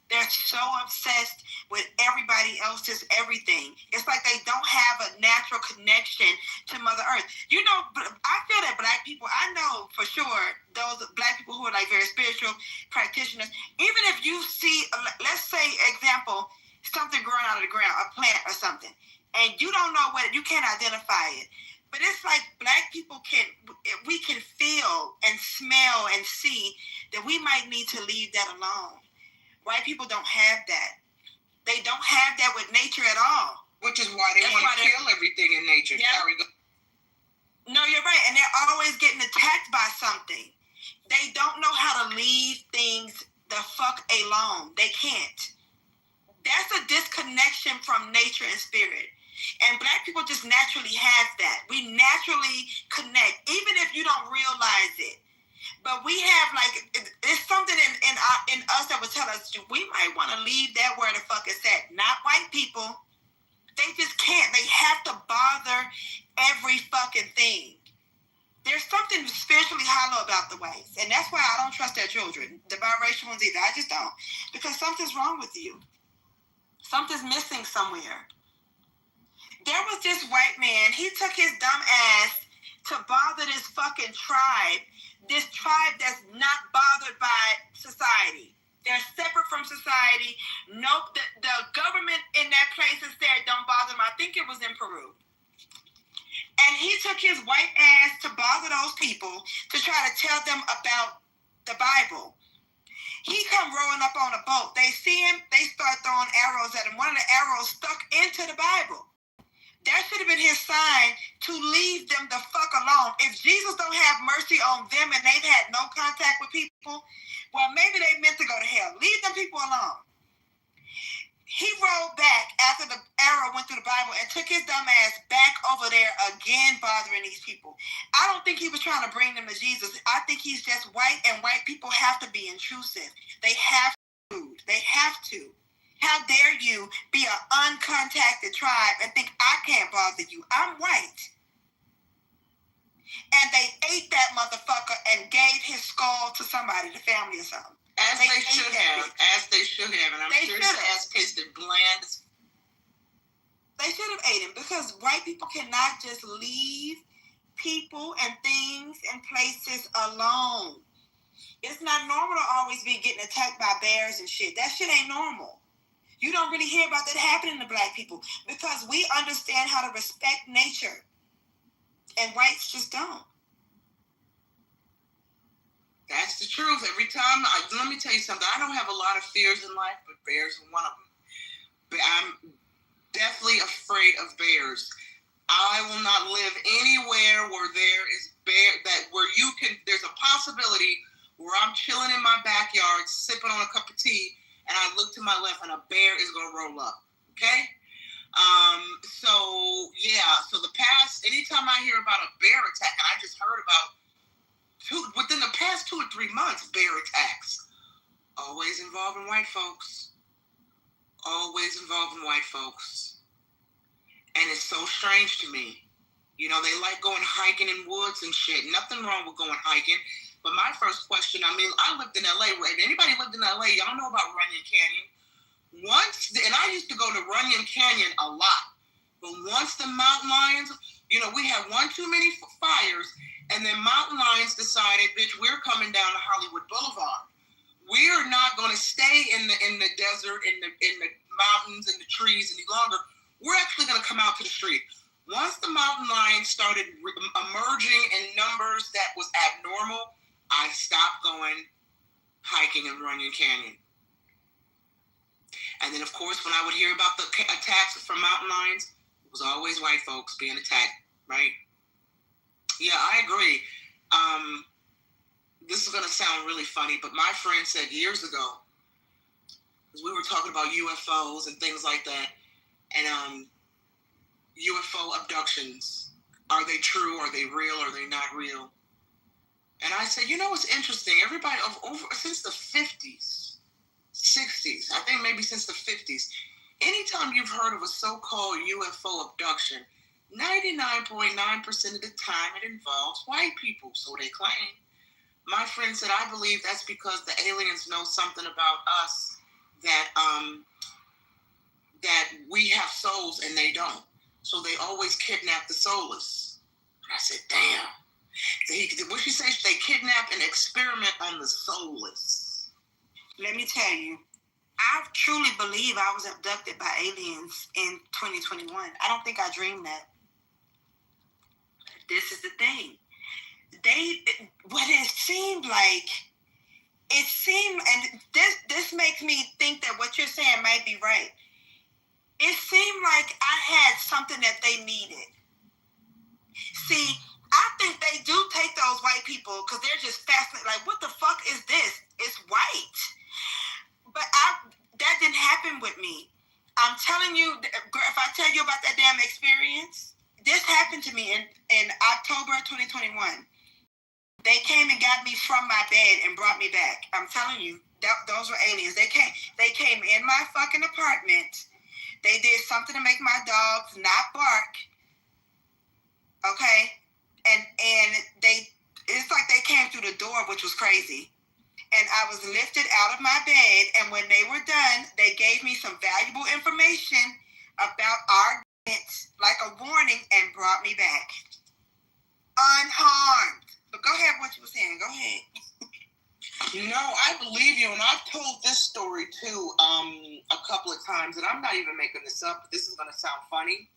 They're so obsessed with everybody else's everything. It's like they don't have a natural connection to Mother Earth. I feel that black people, I know for sure, those black people who are like very spiritual practitioners, even if you see, let's say, example, something growing out of the ground, a plant or something, and you don't know what, you can't identify it. But it's like black people we can feel and smell and see that we might need to leave that alone. White people don't have that. They don't have that with nature at all. Which is why they want to kill everything in nature. Yeah. No, you're right. And they're always getting attacked by something. They don't know how to leave things the fuck alone. They can't. That's a disconnection from nature and spirit. And black people just naturally have that. We naturally connect, even if you don't realize it. But we have it's something in us that would tell us we might want to leave that where the fuck it's at. Not white people. They just can't. They have to bother every fucking thing. There's something spiritually hollow about the whites. And that's why I don't trust their children. The biracial ones either. I just don't. Because something's wrong with you. Something's missing somewhere. There was this white man. He took his dumb ass to bother this fucking tribe. This tribe that's not bothered by society. They're separate from society. Nope, the government in that place has said don't bother them. I think it was in Peru. And he took his white ass to bother those people to try to tell them about the Bible. He come rowing up on a boat. They see him, they start throwing arrows at him. One of the arrows stuck into the Bible. That should have been his sign to leave them the fuck alone. If Jesus don't have mercy on them and they've had no contact with people, well, maybe they meant to go to hell. Leave them people alone. He rolled back after the arrow went through the Bible and took his dumb ass back over there again bothering these people. I don't think he was trying to bring them to Jesus. I think he's just white, and white people have to be intrusive. They have to. They have to. How dare you be an uncontacted tribe and think I can't bother you? I'm white. And they ate that motherfucker and gave his skull to somebody, the family or something. As they should have. And I'm sure his ass tasted bland. They should have ate him because white people cannot just leave people and things and places alone. It's not normal to always be getting attacked by bears and shit. That shit ain't normal. You don't really hear about that happening to black people because we understand how to respect nature. And whites just don't. That's the truth. Every time, let me tell you something. I don't have a lot of fears in life, but bears are one of them. But I'm definitely afraid of bears. I will not live anywhere where there is there's a possibility where I'm chilling in my backyard, sipping on a cup of tea, and I look to my left and a bear is going to roll up. Okay? So anytime I hear about a bear attack, and I just heard about within the past 2 or 3 months, bear attacks, always involving white folks. Always involving white folks. And it's so strange to me. You know, they like going hiking in woods and shit. Nothing wrong with going hiking. But my first question, I lived in LA. Right? Anybody lived in LA, y'all know about Runyon Canyon. And I used to go to Runyon Canyon a lot. But once the mountain lions, we had one too many fires, and then mountain lions decided, bitch, we're coming down to Hollywood Boulevard. We're not going to stay in the desert, in the mountains and the trees any longer. We're actually going to come out to the street. Once the mountain lions started emerging in numbers that was abnormal, I stopped going hiking in Runyon Canyon. And then, of course, when I would hear about the attacks from mountain lions, it was always white folks being attacked, right? Yeah, I agree. This is going to sound really funny, but my friend said years ago, because we were talking about UFOs and things like that, and UFO abductions. Are they true? Are they real? Are they not real? And I said, it's interesting. Everybody since the 50s, 60s, I think maybe since the 50s, anytime you've heard of a so-called UFO abduction, 99.9% of the time it involves white people, so they claim. My friend said, I believe that's because the aliens know something about us that we have souls and they don't. So they always kidnap the soulless. And I said, damn. What she said, they kidnap and experiment on the soulless. Let me tell you, I truly believe I was abducted by aliens in 2021. I don't think I dreamed that. This is the thing. And this makes me think that what you're saying might be right. It seemed like I had something that they needed. See, I think they do take those white people because they're just fascinated. Like, what the fuck is this? It's white. But that didn't happen with me. I'm telling you, if I tell you about that damn experience, this happened to me in October 2021. They came and got me from my bed and brought me back. I'm telling you, those were aliens. They came in my fucking apartment. They did something to make my dogs not bark. Okay? And it's like they came through the door, which was crazy. And I was lifted out of my bed, and when they were done, they gave me some valuable information about our like a warning, and brought me back. Unharmed. But go ahead, what you were saying. Go ahead. No, I believe you, and I've told this story too a couple of times, and I'm not even making this up, but this is going to sound funny.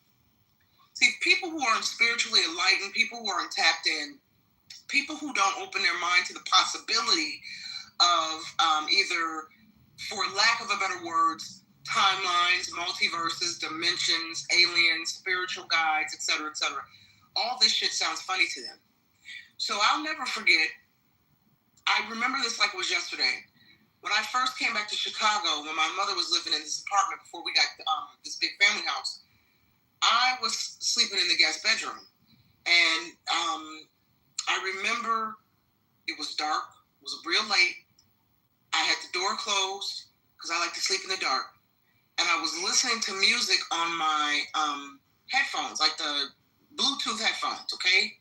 See, people who aren't spiritually enlightened, people who aren't tapped in, people who don't open their mind to the possibility of either, for lack of a better words, timelines, multiverses, dimensions, aliens, spiritual guides, etc., etc. All this shit sounds funny to them. So I'll never forget, I remember this like it was yesterday. When I first came back to Chicago, when my mother was living in this apartment before we got this big family house, I was sleeping in the guest bedroom. And I remember it was dark. It was real late. I had the door closed because I like to sleep in the dark. And I was listening to music on my headphones, like the Bluetooth headphones, okay?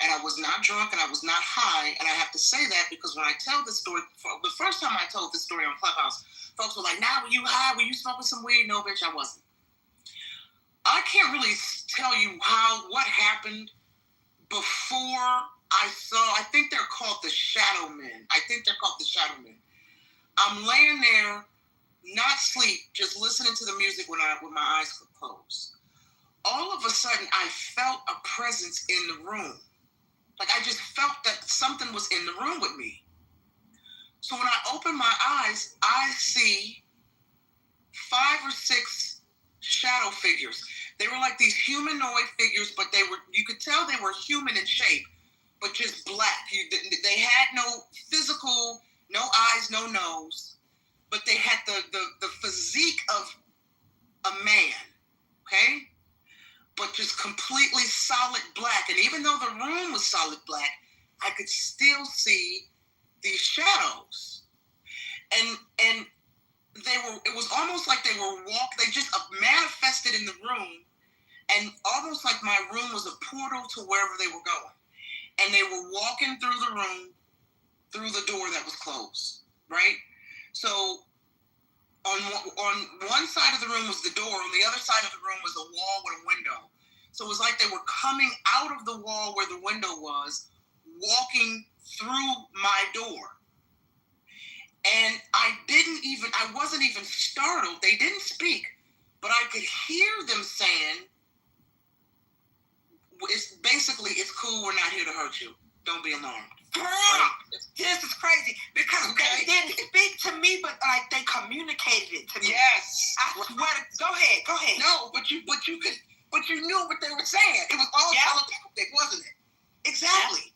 And I was not drunk and I was not high. And I have to say that because when I tell this story, the first time I told this story on Clubhouse, folks were like, "Nah, were you high? Were you smoking some weed?" No, bitch, I wasn't. I can't really tell you what happened before I think they're called the Shadow Men. I'm laying there, not asleep, just listening to the music with my eyes closed. All of a sudden, I felt a presence in the room. Like I just felt that something was in the room with me. So when I open my eyes, I see 5 or 6 shadow figures. They were like these humanoid figures, but you could tell they were human in shape, but just black. They had no physical, no eyes, no nose, but they had the physique of a man, okay? But just completely solid black. And even though the room was solid black, I could still see these shadows. And it was almost like they just manifested in the room, and almost like my room was a portal to wherever they were going. And they were walking through the room, through the door that was closed, right? So on one side of the room was the door, on the other side of the room was a wall with a window. So it was like they were coming out of the wall where the window was, walking through my door. And I wasn't even startled. They didn't speak, but I could hear them saying, it's cool, we're not here to hurt you. Don't be alarmed. Girl, this is crazy because they didn't speak to me, but like they communicated it to me. Yes. I swear to, go ahead. No, but you knew what they were saying. It was all telepathic, wasn't it? Exactly. Yeah.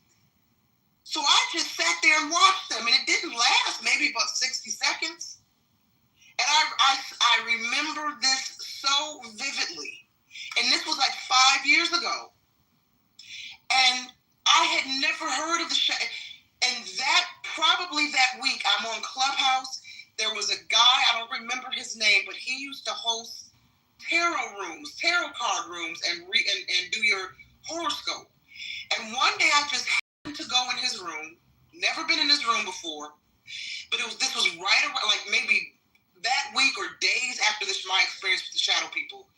So I just sat there and watched them, and it didn't last, maybe about 60 seconds. And I remember this so vividly. And this was like 5 years ago. And I had never heard of the show. And probably that week, I'm on Clubhouse. There was a guy, I don't remember his name, but he used to host tarot card rooms, and do your horoscope. And one day I just happened to go in his room. Never been in his room before, but this was right around, like maybe that week or days after my experience with the shadow people.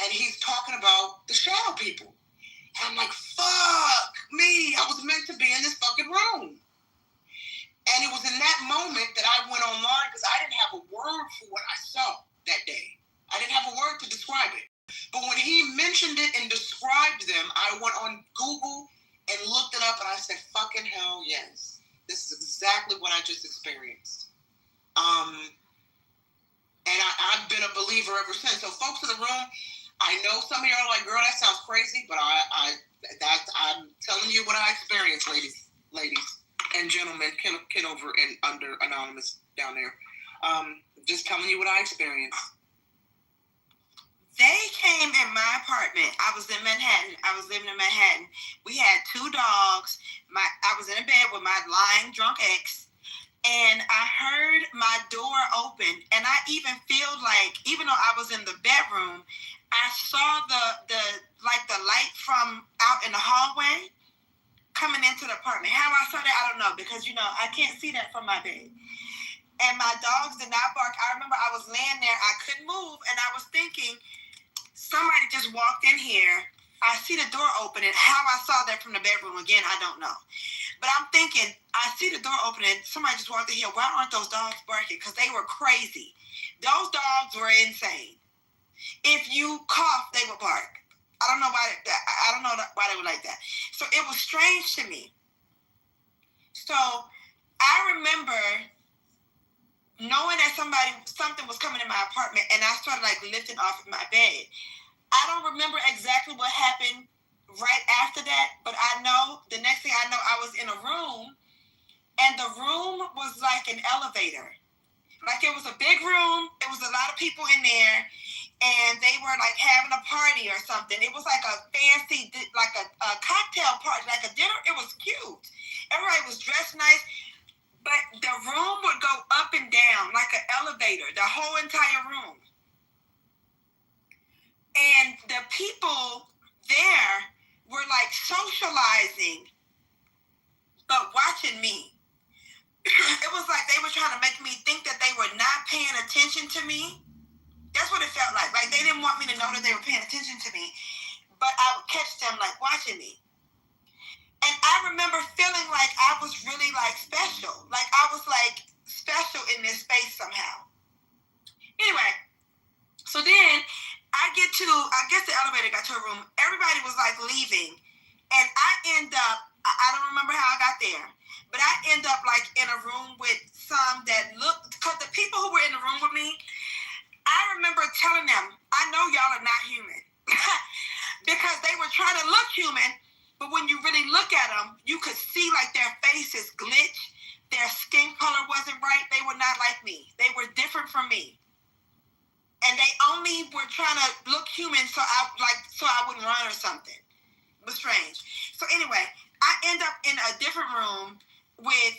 And he's talking about the shadow people. And I'm like, fuck me, I was meant to be in this fucking room. And it was in that moment that I went online, because I didn't have a word for what I saw that day. I didn't have a word to describe it. But when he mentioned it and described them, I went on Google and looked it up, and I said, fucking hell yes. This is exactly what I just experienced. And I've been a believer ever since. So folks in the room, I know some of y'all are like, girl, that sounds crazy, but I'm telling you what I experienced, ladies and gentlemen, Kitover and under Anonymous down there. Just telling you what I experienced. They came in my apartment. I was in Manhattan. I was living in Manhattan. We had 2 dogs. I was in a bed with my lying drunk ex. And I heard my door open, and I even feel like, even though I was in the bedroom, I saw the light from out in the hallway coming into the apartment. How I saw that, I don't know, because I can't see that from my bed. And my dogs did not bark. I remember I was laying there, I couldn't move, and I was thinking, somebody just walked in here. I see the door open, and how I saw that from the bedroom again, I don't know. But I'm thinking, I see the door opening, somebody just walked in here. Why aren't those dogs barking? Because they were crazy. Those dogs were insane. If you cough, they would bark. I don't know why they were like that. So it was strange to me. So I remember knowing that something was coming in my apartment, and I started like lifting off of my bed. I don't remember exactly what happened right after that, but I know the next thing I know, I was in a room, and the room was like an elevator. Like it was a big room. It was a lot of people in there, and they were like having a party or something. It was like a fancy, like a cocktail party, like a dinner. It was cute. Everybody was dressed nice, but the room would go up and down like an elevator, the whole entire room. And the people there were like socializing, but watching me. It was like they were trying to make me think that they were not paying attention to me. That's what it felt like. Like they didn't want me to know that they were paying attention to me, but I would catch them like watching me. And I remember feeling like I was really like special. Like I was like special in this space somehow. Anyway, so then I guess the elevator got to a room. Everybody was like leaving. And I end up I don't remember how I got there. But I end up like in a room with some that looked, because the people who were in the room with me, I remember telling them, I know y'all are not human. Because they were trying to look human, but when you really look at them, you could see like their faces glitch, their skin color wasn't right, they were not like me. They were different from me. And they only were trying to look human so I wouldn't run or something. It was strange. So anyway, I end up in a different room with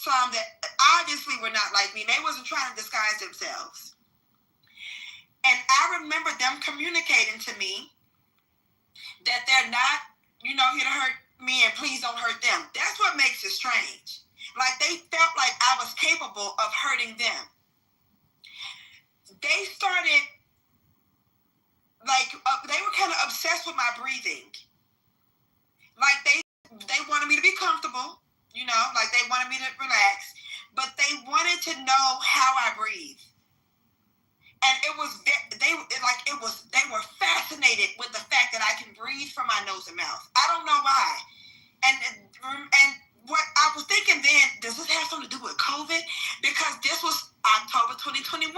some that obviously were not like me. They wasn't trying to disguise themselves. And I remember them communicating to me that they're not, here to hurt me and please don't hurt them. That's what makes it strange. Like they felt like I was capable of hurting them. They started, they were kind of obsessed with my breathing. Like they wanted me to be comfortable, like they wanted me to relax, but they wanted to know how I breathe. And they were fascinated with the fact that I can breathe from my nose and mouth. I don't know why. And what I was thinking then, does this have something to do with COVID? Because this was October 2021.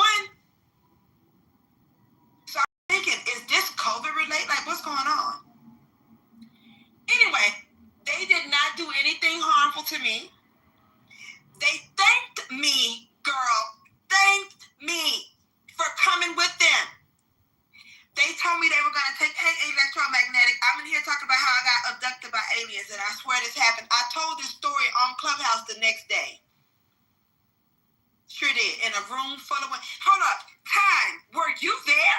So I'm thinking, is this COVID related? Like, what's going on? Anyway, they did not do anything harmful to me. They thanked me, girl, thanked me for coming with them. They told me they were going to take, hey, electromagnetic, I'm in here talking about how I got abducted by aliens, and I swear this happened. I told this story on Clubhouse the next day. Sure did, in a room full of women. Hold up, time, were you there?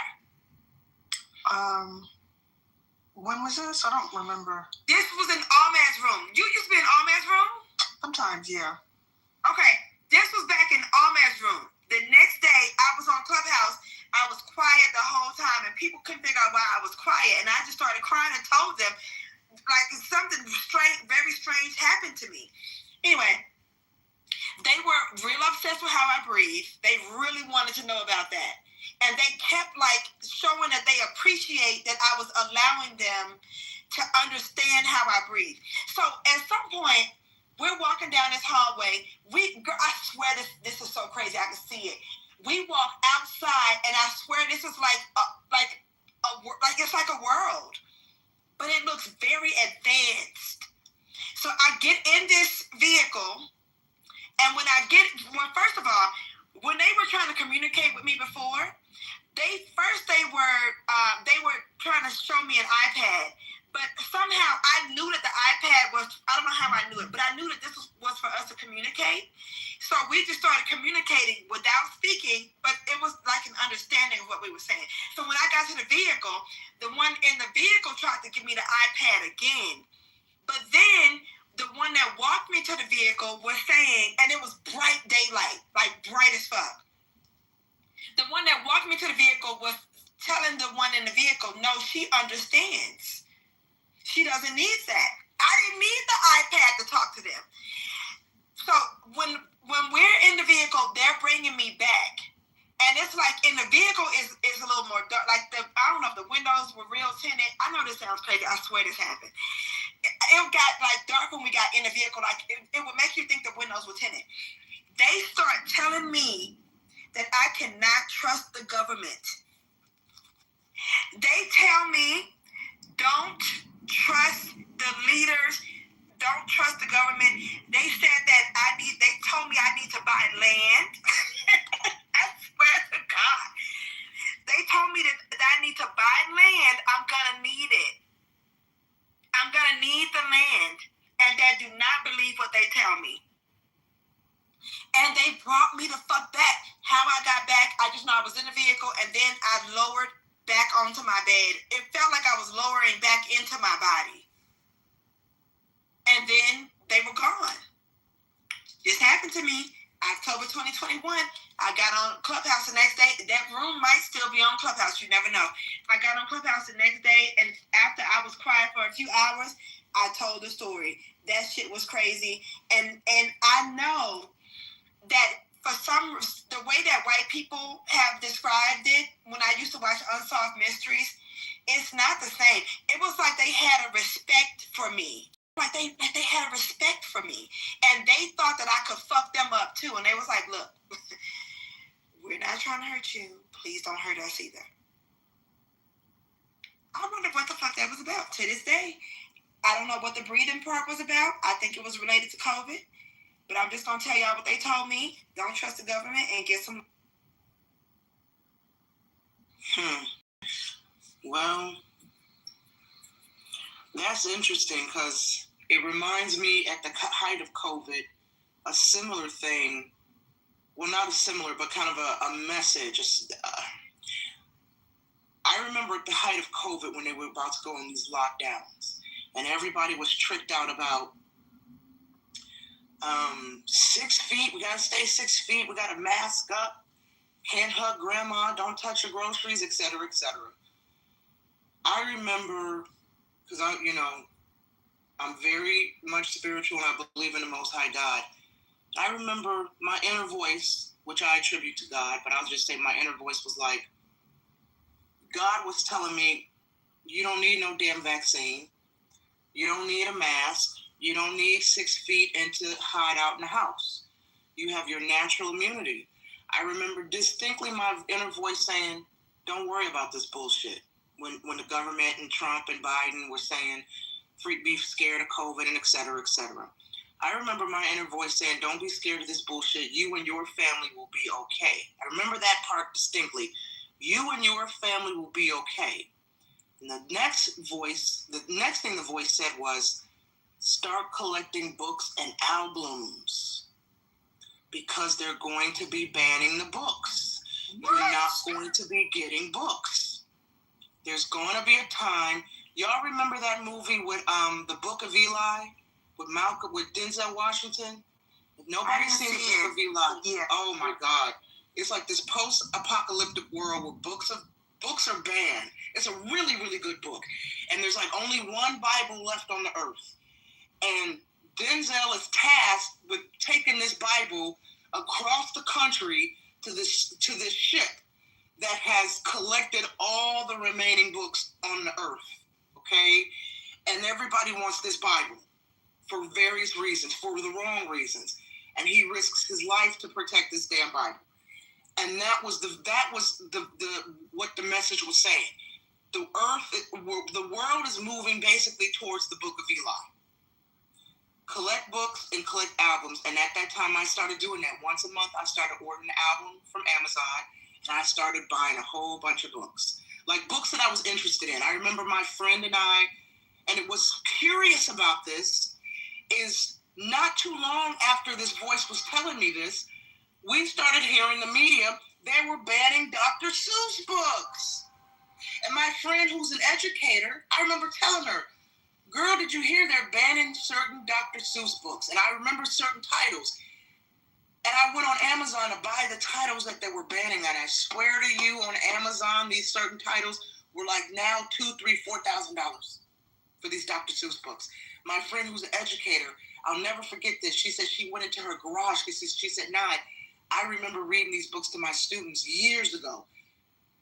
When was this? I don't remember. This was in Alman's room. You used to be in Alman's room? Sometimes, yeah. Okay, this was back in Alman's room. The next day, I was on Clubhouse. I was quiet the whole time, and people couldn't figure out why I was quiet. And I just started crying and told them, like, something strange, very strange happened to me. Anyway, they were real obsessed with how I breathe. They really wanted to know about that. And they kept, showing that they appreciate that I was allowing them to understand how I breathe. So at some point, we're walking down this hallway. I swear this is so crazy. I can see it. We walk outside, and I swear this is it's like a world, but it looks very advanced. So I get in this vehicle, and first of all, when they were trying to communicate with me before, they were trying to show me an iPad. But somehow I knew that the iPad was, I don't know how I knew it, but I knew that this was for us to communicate. So we just started communicating without speaking, but it was like an understanding of what we were saying. So when I got to the vehicle, the one in the vehicle tried to give me the iPad again. But then the one that walked me to the vehicle was saying, and it was bright daylight, like bright as fuck. The one that walked me to the vehicle was telling the one in the vehicle, no, she understands. She doesn't need that. I didn't need the iPad to talk to them. So when we're in the vehicle, they're bringing me back. And it's like in the vehicle is a little more dark. Like I don't know if the windows were real tinted. I know this sounds crazy. I swear this happened. It got dark when we got in the vehicle. It would make you think the windows were tinted. They start telling me that I cannot trust the government. They tell me, don't trust the leaders, don't trust the government. They said that they told me I need to buy land. I swear to God. They told me that I need to buy land. I'm going to need it. I'm going to need the land. And they do not believe what they tell me. And they brought me the fuck back. How I got back, I just know I was in the vehicle, and then I lowered back onto my bed. It felt like I was lowering back into my body. And then they were gone. This happened to me October 2021. I got on Clubhouse the next day. That room might still be on Clubhouse. You never know. I got on Clubhouse the next day, and after I was quiet for a few hours, I told the story. That shit was crazy. And I know that the way that white people have described it, when I used to watch Unsolved Mysteries, it's not the same. It was like they had a respect for me. like they had a respect for me, and they thought that I could fuck them up too. And they was like, "Look, we're not trying to hurt you. Please don't hurt us either." I wonder what the fuck that was about. To this day, I don't know what the breathing part was about. I think it was related to COVID, but I'm just gonna tell y'all what they told me. Don't trust the government and get some. Well, that's interesting because it reminds me at the height of COVID, a similar thing. Well, not a similar, but kind of a message. I remember at the height of COVID when they were about to go on these lockdowns, and everybody was tricked out about 6 feet. We gotta stay 6 feet. We gotta mask up. Can't hug grandma. Don't touch your groceries, etc., etc. I remember, because I'm very much spiritual and I believe in the Most High God. I remember my inner voice, which I attribute to God, but I'll just say my inner voice was like, God was telling me, you don't need no damn vaccine. You don't need a mask. You don't need 6 feet and to hide out in the house. You have your natural immunity. I remember distinctly my inner voice saying, don't worry about this bullshit. When the government and Trump and Biden were saying, be scared of COVID and et cetera, et cetera. I remember my inner voice saying, don't be scared of this bullshit. You and your family will be okay. I remember that part distinctly. You and your family will be okay. And the next thing the voice said was, start collecting books and albums because they're going to be banning the books. What? You're not going to be getting books. There's going to be a time. Y'all remember that movie with the Book of Eli with Denzel Washington? If nobody's seen the Book of Eli, yeah. Oh my God. It's like this post-apocalyptic world where books are banned. It's a really, really good book. And there's like only one Bible left on the earth. And Denzel is tasked with taking this Bible across the country to this ship that has collected all the remaining books on the earth. Okay? And everybody wants this Bible for various reasons, for the wrong reasons. And he risks his life to protect this damn Bible. And that was what the message was saying. The world is moving basically towards the Book of Eli. Collect books and collect albums. And at that time, I started doing that. Once a month, I started ordering an album from Amazon, and I started buying a whole bunch of books. Like books that I was interested in. I remember my friend and I, and it was curious about this, is not too long after this voice was telling me this, we started hearing the media, they were banning Dr. Seuss books. And my friend who's an educator, I remember telling her, girl, did you hear they're banning certain Dr. Seuss books? And I remember certain titles. And I went on Amazon to buy the titles that they were banning. And I swear to you, on Amazon, these certain titles were like now $2,000, $3,000, $4,000 for these Dr. Seuss books. My friend who's an educator, I'll never forget this. She said she went into her garage. She said, Nye, I remember reading these books to my students years ago.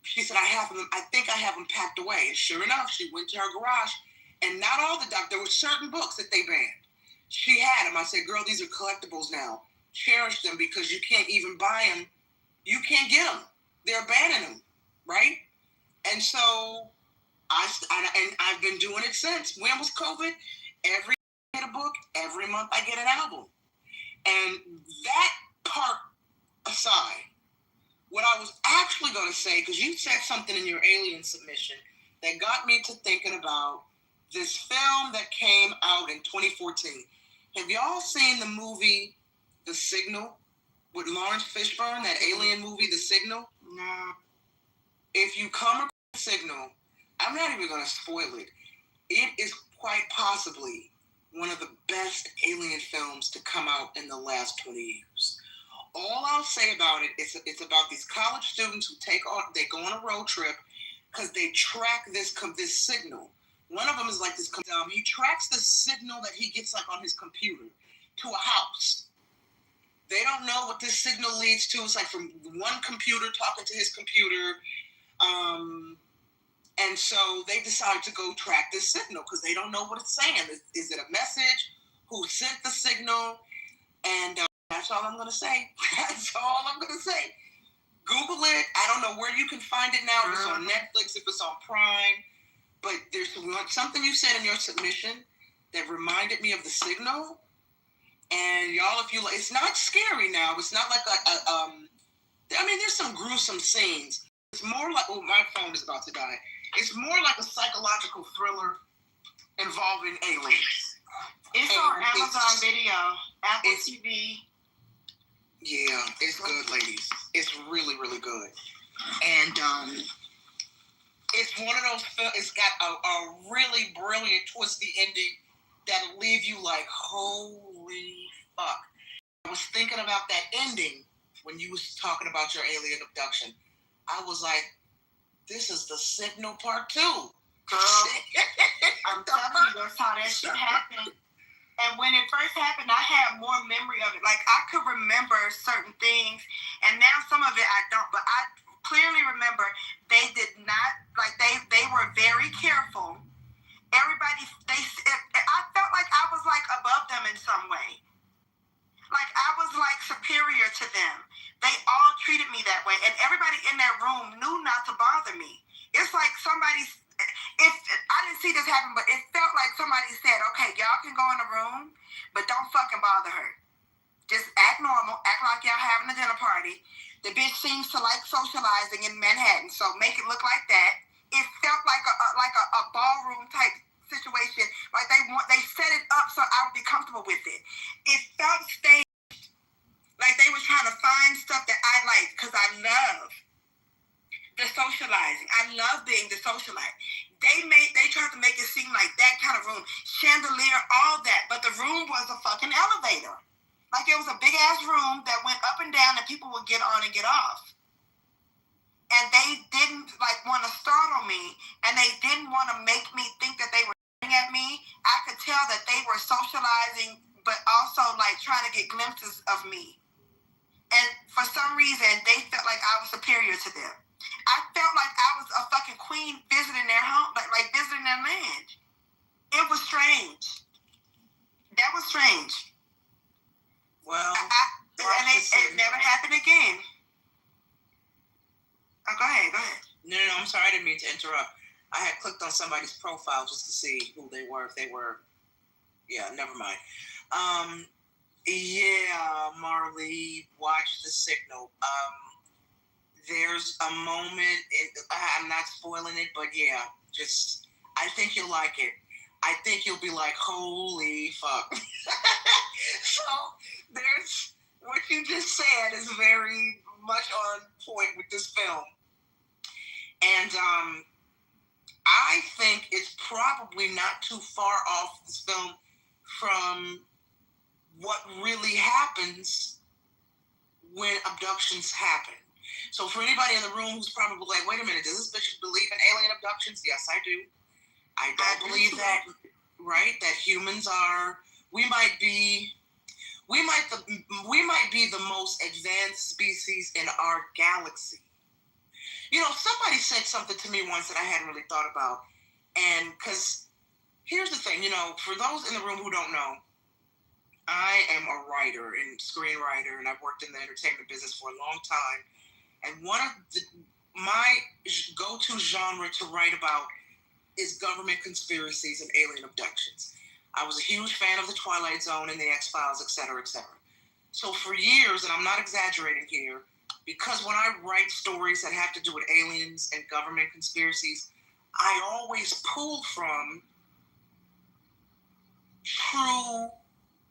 She said, I think I have them packed away. And sure enough, she went to her garage. And not all there were certain books that they banned. She had them. I said, girl, these are collectibles now. Cherish them because you can't even buy them. You can't get them. They're banning them, right? And so I've been doing it since. When was COVID? Every month I get a book. Every month I get an album. And that part aside, what I was actually going to say, because you said something in your alien submission that got me to thinking about this film that came out in 2014. Have y'all seen the movie The Signal with Lawrence Fishburne, that alien movie, The Signal? No. If you come across The Signal, I'm not even going to spoil it. It is quite possibly one of the best alien films to come out in the last 20 years. All I'll say about it is it's about these college students who they go on a road trip because they track this signal. One of them is like this. He tracks the signal that he gets like on his computer to a house. They don't know what this signal leads to. It's like from one computer talking to his computer, and And so they decide to go track this signal because they don't know what it's saying. Is it a message? Who sent the signal? And that's all I'm going to say. That's all I'm going to say. Google it. I don't know where you can find it now. If it's on Netflix, if it's on Prime. But there's something you said in your submission that reminded me of the signal. And y'all, if you like, it's not scary now. It's not like there's some gruesome scenes. It's more like, my phone is about to die. It's more like a psychological thriller involving aliens. It's on Amazon Video, Apple TV. Yeah, it's good, ladies. It's really, really good. And it's one of those films, it's got a really brilliant, twisty ending that'll leave you like, holy fuck. I was thinking about that ending when you was talking about your alien abduction. I was like, this is the Signal Part 2. Girl, I'm telling you, that's how that shit happened. And when it first happened, I had more memory of it. Like, I could remember certain things, and now some of it I don't. But I clearly remember they did not, like, they were very careful. Everybody, I felt like I was, like, above them in some way. Like, I was, like, superior to them. They all treated me that way. And everybody in that room knew not to bother me. It's like I didn't see this happen, but it felt like somebody said, okay, y'all can go in the room, but don't fucking bother her. Just act normal. Act like y'all having a dinner party. The bitch seems to like socializing in Manhattan, so make it look like that. It felt like a ballroom type situation. Like they set it up so I would be comfortable with it. It felt staged. Like they were trying to find stuff that I like because I love the socializing. I love being the socialite. They tried to make it seem like that kind of room. Chandelier, all that. But the room was a fucking elevator. Like it was a big ass room that went up and down and people would get on and get off. And they didn't like want to startle me, and they didn't want to make me think that they were looking at me. I could tell that they were socializing, but also like trying to get glimpses of me. And for some reason, they felt like I was superior to them. I felt like I was a fucking queen visiting their home, like visiting their land. It was strange. That was strange. Well, it never happened again. Oh, go ahead. No, I'm sorry, I didn't mean to interrupt. I had clicked on somebody's profile just to see who they were. If they were, yeah, never mind. Yeah, Marley, watch The Signal. There's a moment, I'm not spoiling it, but yeah, I think you'll like it. I think you'll be like, holy fuck. So, there's, what you just said is very much on point with this film. And I think it's probably not too far off this film from what really happens when abductions happen. So for anybody in the room who's probably like, wait a minute, does this bitch believe in alien abductions? Yes, I do. I don't believe that, right? That humans are, we might be the most advanced species in our galaxy. You know, somebody said something to me once that I hadn't really thought about. And because here's the thing, you know, for those in the room who don't know, I am a writer and screenwriter, and I've worked in the entertainment business for a long time. And one of my go-to genre to write about is government conspiracies and alien abductions. I was a huge fan of The Twilight Zone and The X-Files, et cetera, et cetera. So for years, and I'm not exaggerating here, because when I write stories that have to do with aliens and government conspiracies, I always pull from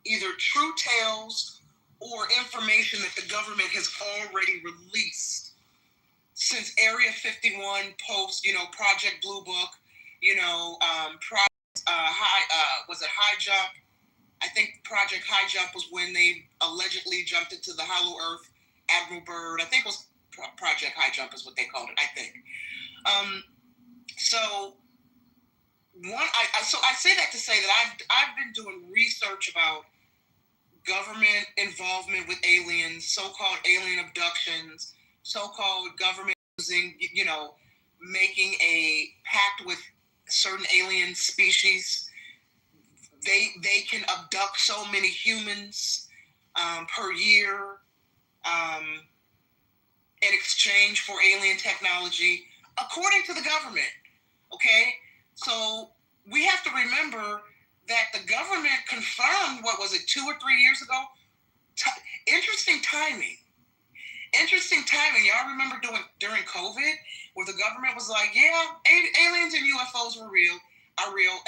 either true tales or information that the government has already released. Since Area 51 post, you know, Project Blue Book, you know, was it High Jump? I think Project High Jump was when they allegedly jumped into the Hollow Earth. Admiral Byrd, I think it was Project High Jump is what they called it, I think. So I say that to say that I've been doing research about government involvement with aliens, so-called alien abductions, so-called government using, you know, making a pact with certain alien species. They can abduct so many humans per year in exchange for alien technology, according to the government. Okay? So we have to remember that the government confirmed, 2 or 3 years ago? Interesting timing. Y'all remember during COVID, where the government was like, yeah, aliens and UFOs are real,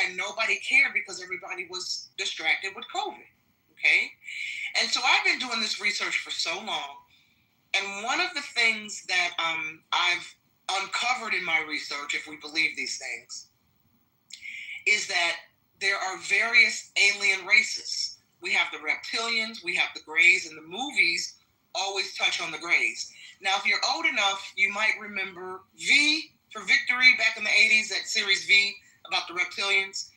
and nobody cared because everybody was distracted with COVID. Okay? And so I've been doing this research for so long, and one of the things that I've uncovered in my research, if we believe these things, is that there are various alien races. We have the reptilians, we have the Greys, and the movies always touch on the Greys. Now, if you're old enough, you might remember V for Victory back in the 80s, that series V about the reptilians.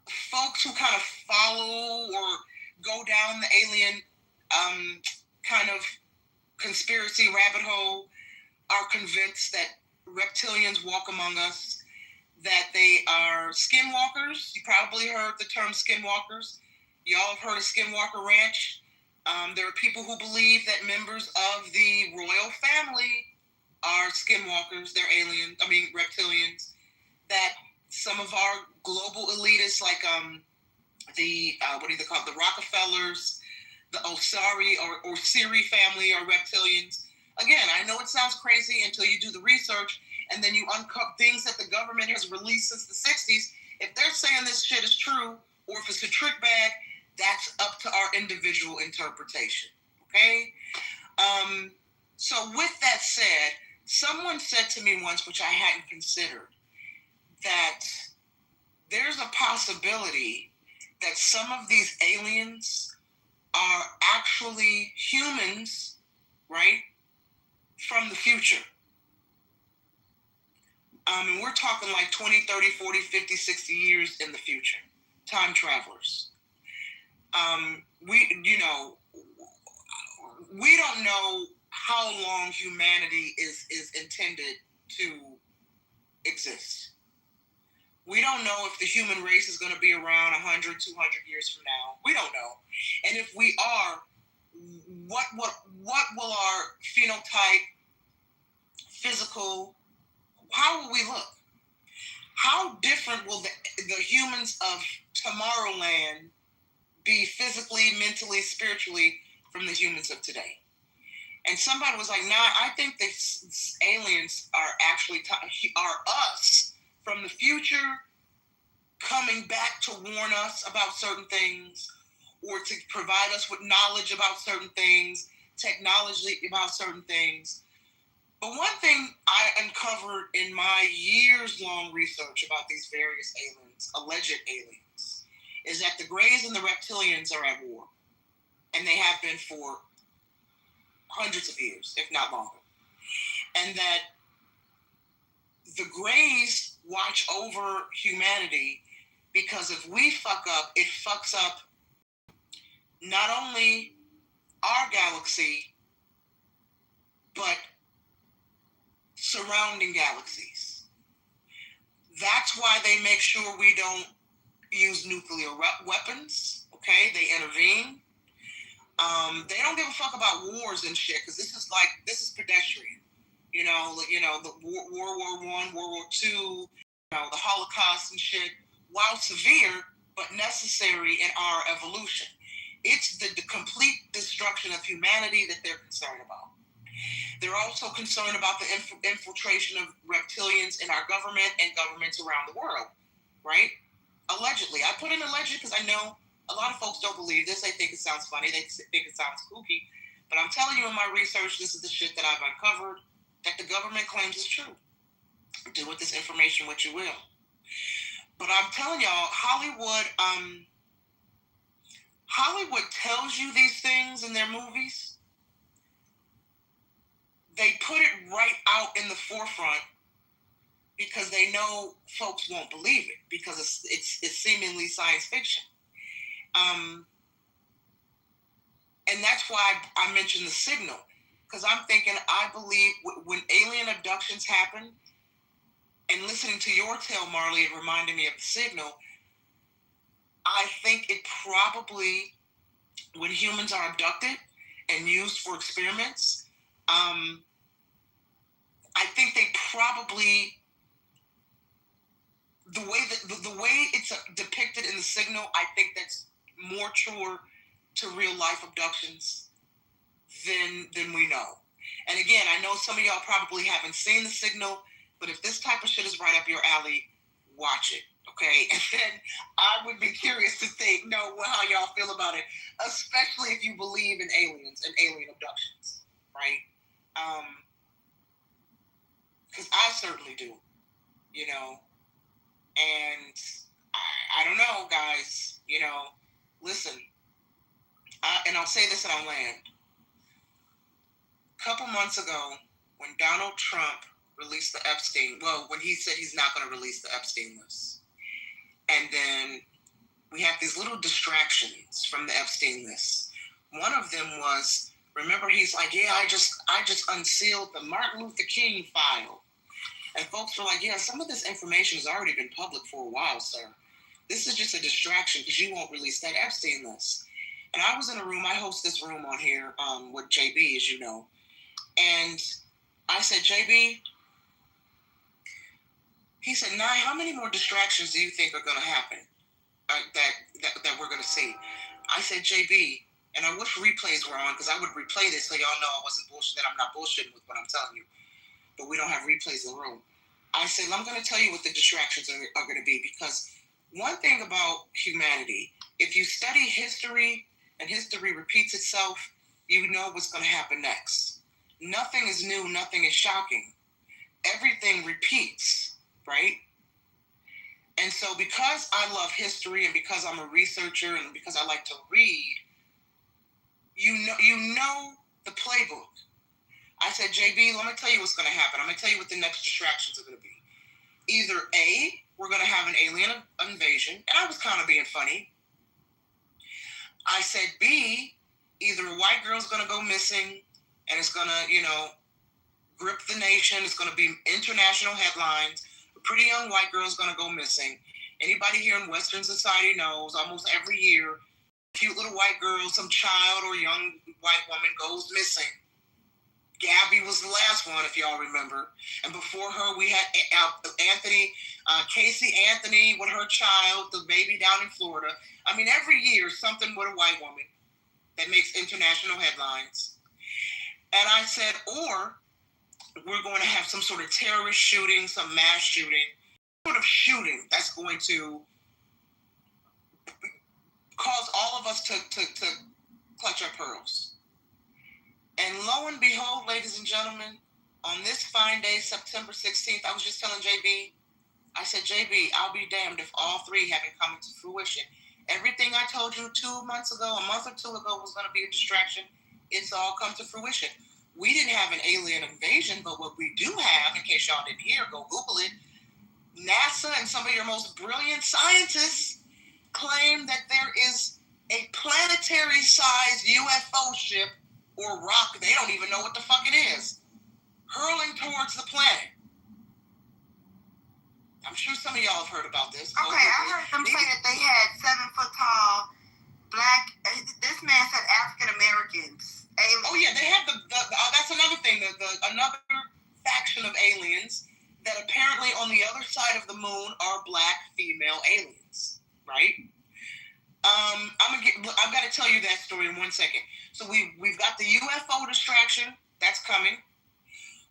Folks who kind of follow or go down the alien kind of conspiracy rabbit hole are convinced that reptilians walk among us, that they are skinwalkers. You probably heard the term skinwalkers. Y'all have heard of Skinwalker Ranch. There are people who believe that members of the royal family are skinwalkers. They're reptilians. That some of our global elitists, like the Rockefellers, the Osari or Siri family are reptilians. Again, I know it sounds crazy until you do the research, and then you uncover things that the government has released since the 60s. If they're saying this shit is true, or if it's a trick bag, that's up to our individual interpretation. Okay? So with that said, someone said to me once, which I hadn't considered, that there's a possibility that some of these aliens are actually humans, right, from the future. And we're talking like 20, 30, 40, 50, 60 years in the future. Time travelers. We don't know how long humanity is intended to exist. We don't know if the human race is going to be around 100, 200 years from now. We don't know. And if we are, what will our phenotype, physical, how will we look? How different will the humans of Tomorrowland be physically, mentally, spiritually from the humans of today? And somebody was like, nah, I think the aliens are actually are us from the future coming back to warn us about certain things, or to provide us with knowledge about certain things, technology about certain things. But one thing I uncovered in my years-long research about these various aliens, alleged aliens, is that the Greys and the reptilians are at war. And they have been for hundreds of years, if not longer. And that the Greys watch over humanity because if we fuck up, it fucks up not only our galaxy, but surrounding galaxies. That's why they make sure we don't use nuclear weapons. Okay, they intervene. They don't give a fuck about wars and shit, because this is pedestrian. The World War I, World War II, the Holocaust and shit, while severe, but necessary in our evolution. It's the complete destruction of humanity that they're concerned about. They're also concerned about the infiltration of reptilians in our government and governments around the world, right? Allegedly. I put in alleged because I know a lot of folks don't believe this. They think it sounds funny. They think it sounds spooky. But I'm telling you in my research, this is the shit that I've uncovered that the government claims is true. Do with this information what you will. But I'm telling y'all, Hollywood tells you these things in their movies. They put it right out in the forefront because they know folks won't believe it because it's seemingly science fiction. And that's why I mentioned The Signal. Because I'm thinking, I believe when alien abductions happen, and listening to your tale, Marley, it reminded me of the signal. I think it probably, when humans are abducted and used for experiments, I think they probably, the way it's depicted in the signal, I think that's more truer to real life abductions than we know. And again, I know some of y'all probably haven't seen the signal, but if this type of shit is right up your alley, watch it, okay? And then I would be curious to know how y'all feel about it, especially if you believe in aliens and alien abductions, right? Because I certainly do, you know. And I don't know, guys, you know, listen, and I'll say this and I'll land. A couple months ago, when Donald Trump released the Epstein, when he said he's not going to release the Epstein list, and then we have these little distractions from the Epstein list. One of them was, remember, he's like, yeah, I just unsealed the Martin Luther King file. And folks were like, yeah, some of this information has already been public for a while, sir. This is just a distraction because you won't release that Epstein list. And I was in a room, I host this room on here with JB, as you know. And I said, JB, he said, Nye, how many more distractions do you think are going to happen that we're going to see? I said, JB, and I wish replays were on because I would replay this so y'all know I wasn't bullshitting, that I'm not bullshitting with what I'm telling you. But we don't have replays in the room. I said, I'm going to tell you what the distractions are going to be, because one thing about humanity, if you study history and history repeats itself, you know what's going to happen next. Nothing is new, nothing is shocking. Everything repeats, right? And so because I love history and because I'm a researcher and because I like to read, you know the playbook. I said, JB, let me tell you what's going to happen. I'm going to tell you what the next distractions are going to be. Either A, we're going to have an alien invasion, and I was kind of being funny. I said, B, either a white girl's going to go missing, and it's going to, grip the nation. It's going to be international headlines. A pretty young white girl's going to go missing. Anybody here in Western society knows almost every year, cute little white girl, some child or young white woman goes missing. Gabby was the last one, if y'all remember. And before her, we had Casey Anthony with her child, the baby down in Florida. I mean, every year, something with a white woman that makes international headlines. And I said, or we're going to have some sort of terrorist shooting, some mass shooting, sort of shooting that's going to cause all of us to clutch our pearls. And lo and behold, ladies and gentlemen, on this fine day, September 16th, I was just telling JB, I said, JB, I'll be damned if all three haven't come to fruition. Everything I told you 2 months ago, a month or two ago, was going to be a distraction. It's all come to fruition. We didn't have an alien invasion, but what we do have, in case y'all didn't hear, go Google it, NASA and some of your most brilliant scientists claim that there is a planetary-sized UFO ship or rock, they don't even know what the fuck it is, hurling towards the planet. I'm sure some of y'all have heard about this. Okay, I heard them say that they had 7-foot-tall black, this man said African Americans. Oh yeah, they have that's another thing, another faction of aliens that apparently on the other side of the moon are black female aliens, right? I've got to tell you that story in 1 second. So we've got the UFO distraction that's coming.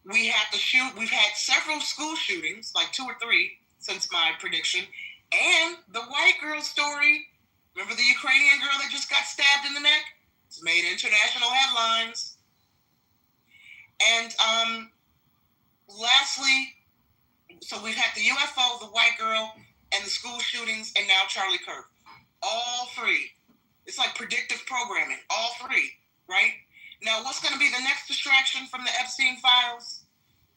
We've had several school shootings, like 2 or 3 since my prediction, and the white girl story. Remember the Ukrainian girl that just got stabbed in the neck? It's made international headlines. And lastly, so we've had the UFO, the white girl, and the school shootings, and now Charlie Kirk. All 3. It's like predictive programming. All 3, right? Now, what's going to be the next distraction from the Epstein files?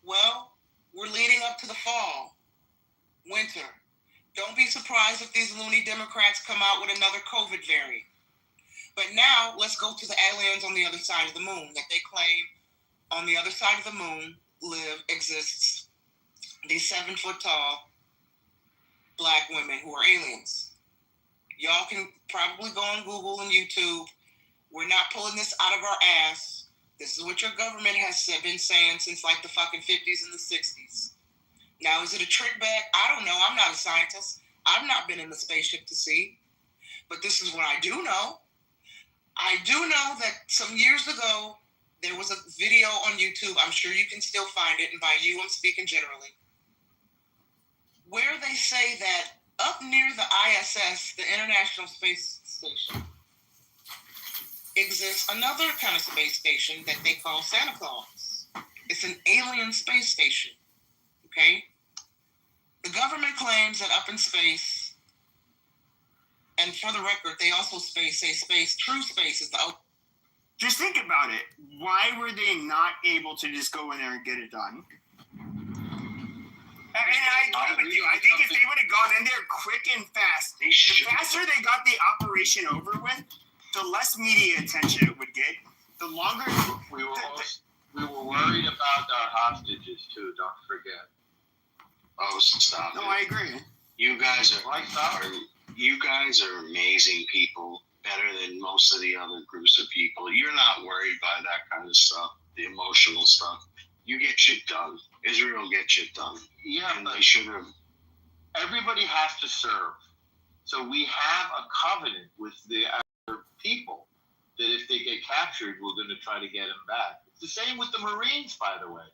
Well, we're leading up to the fall, winter. Don't be surprised if these loony Democrats come out with another COVID variant. But now, let's go to the aliens on the other side of the moon that they claim on the other side of the moon exists these 7 foot tall black women who are aliens. Y'all can probably go on Google and YouTube. We're not pulling this out of our ass. This is what your government has been saying since like the fucking 50s and the 60s. Now, is it a trick bag? I don't know. I'm not a scientist. I've not been in the spaceship to see. But this is what I do know. I do know that some years ago, there was a video on YouTube. I'm sure you can still find it. And by you, I'm speaking generally. Where they say that up near the ISS, the International Space Station, exists another kind of space station that they call Santa Claus. It's an alien space station. Okay? The government claims that up in space, and for the record, they also say space, true space is the open. Just think about it. Why were they not able to just go in there and get it done? And I agree with you. I think if they would have gone in there quick and fast, the faster they got the operation over with, the less media attention it would get. The longer we were worried about our hostages too. Don't forget. Oh, stop! No, it. I agree. You guys are amazing people. Better than most of the other groups of people. You're not worried by that kind of stuff, the emotional stuff. You get shit done. Israel gets shit done. Yeah, and they should have. Everybody has to serve. So we have a covenant with the other people that if they get captured, we're going to try to get them back. It's the same with the Marines, by the way.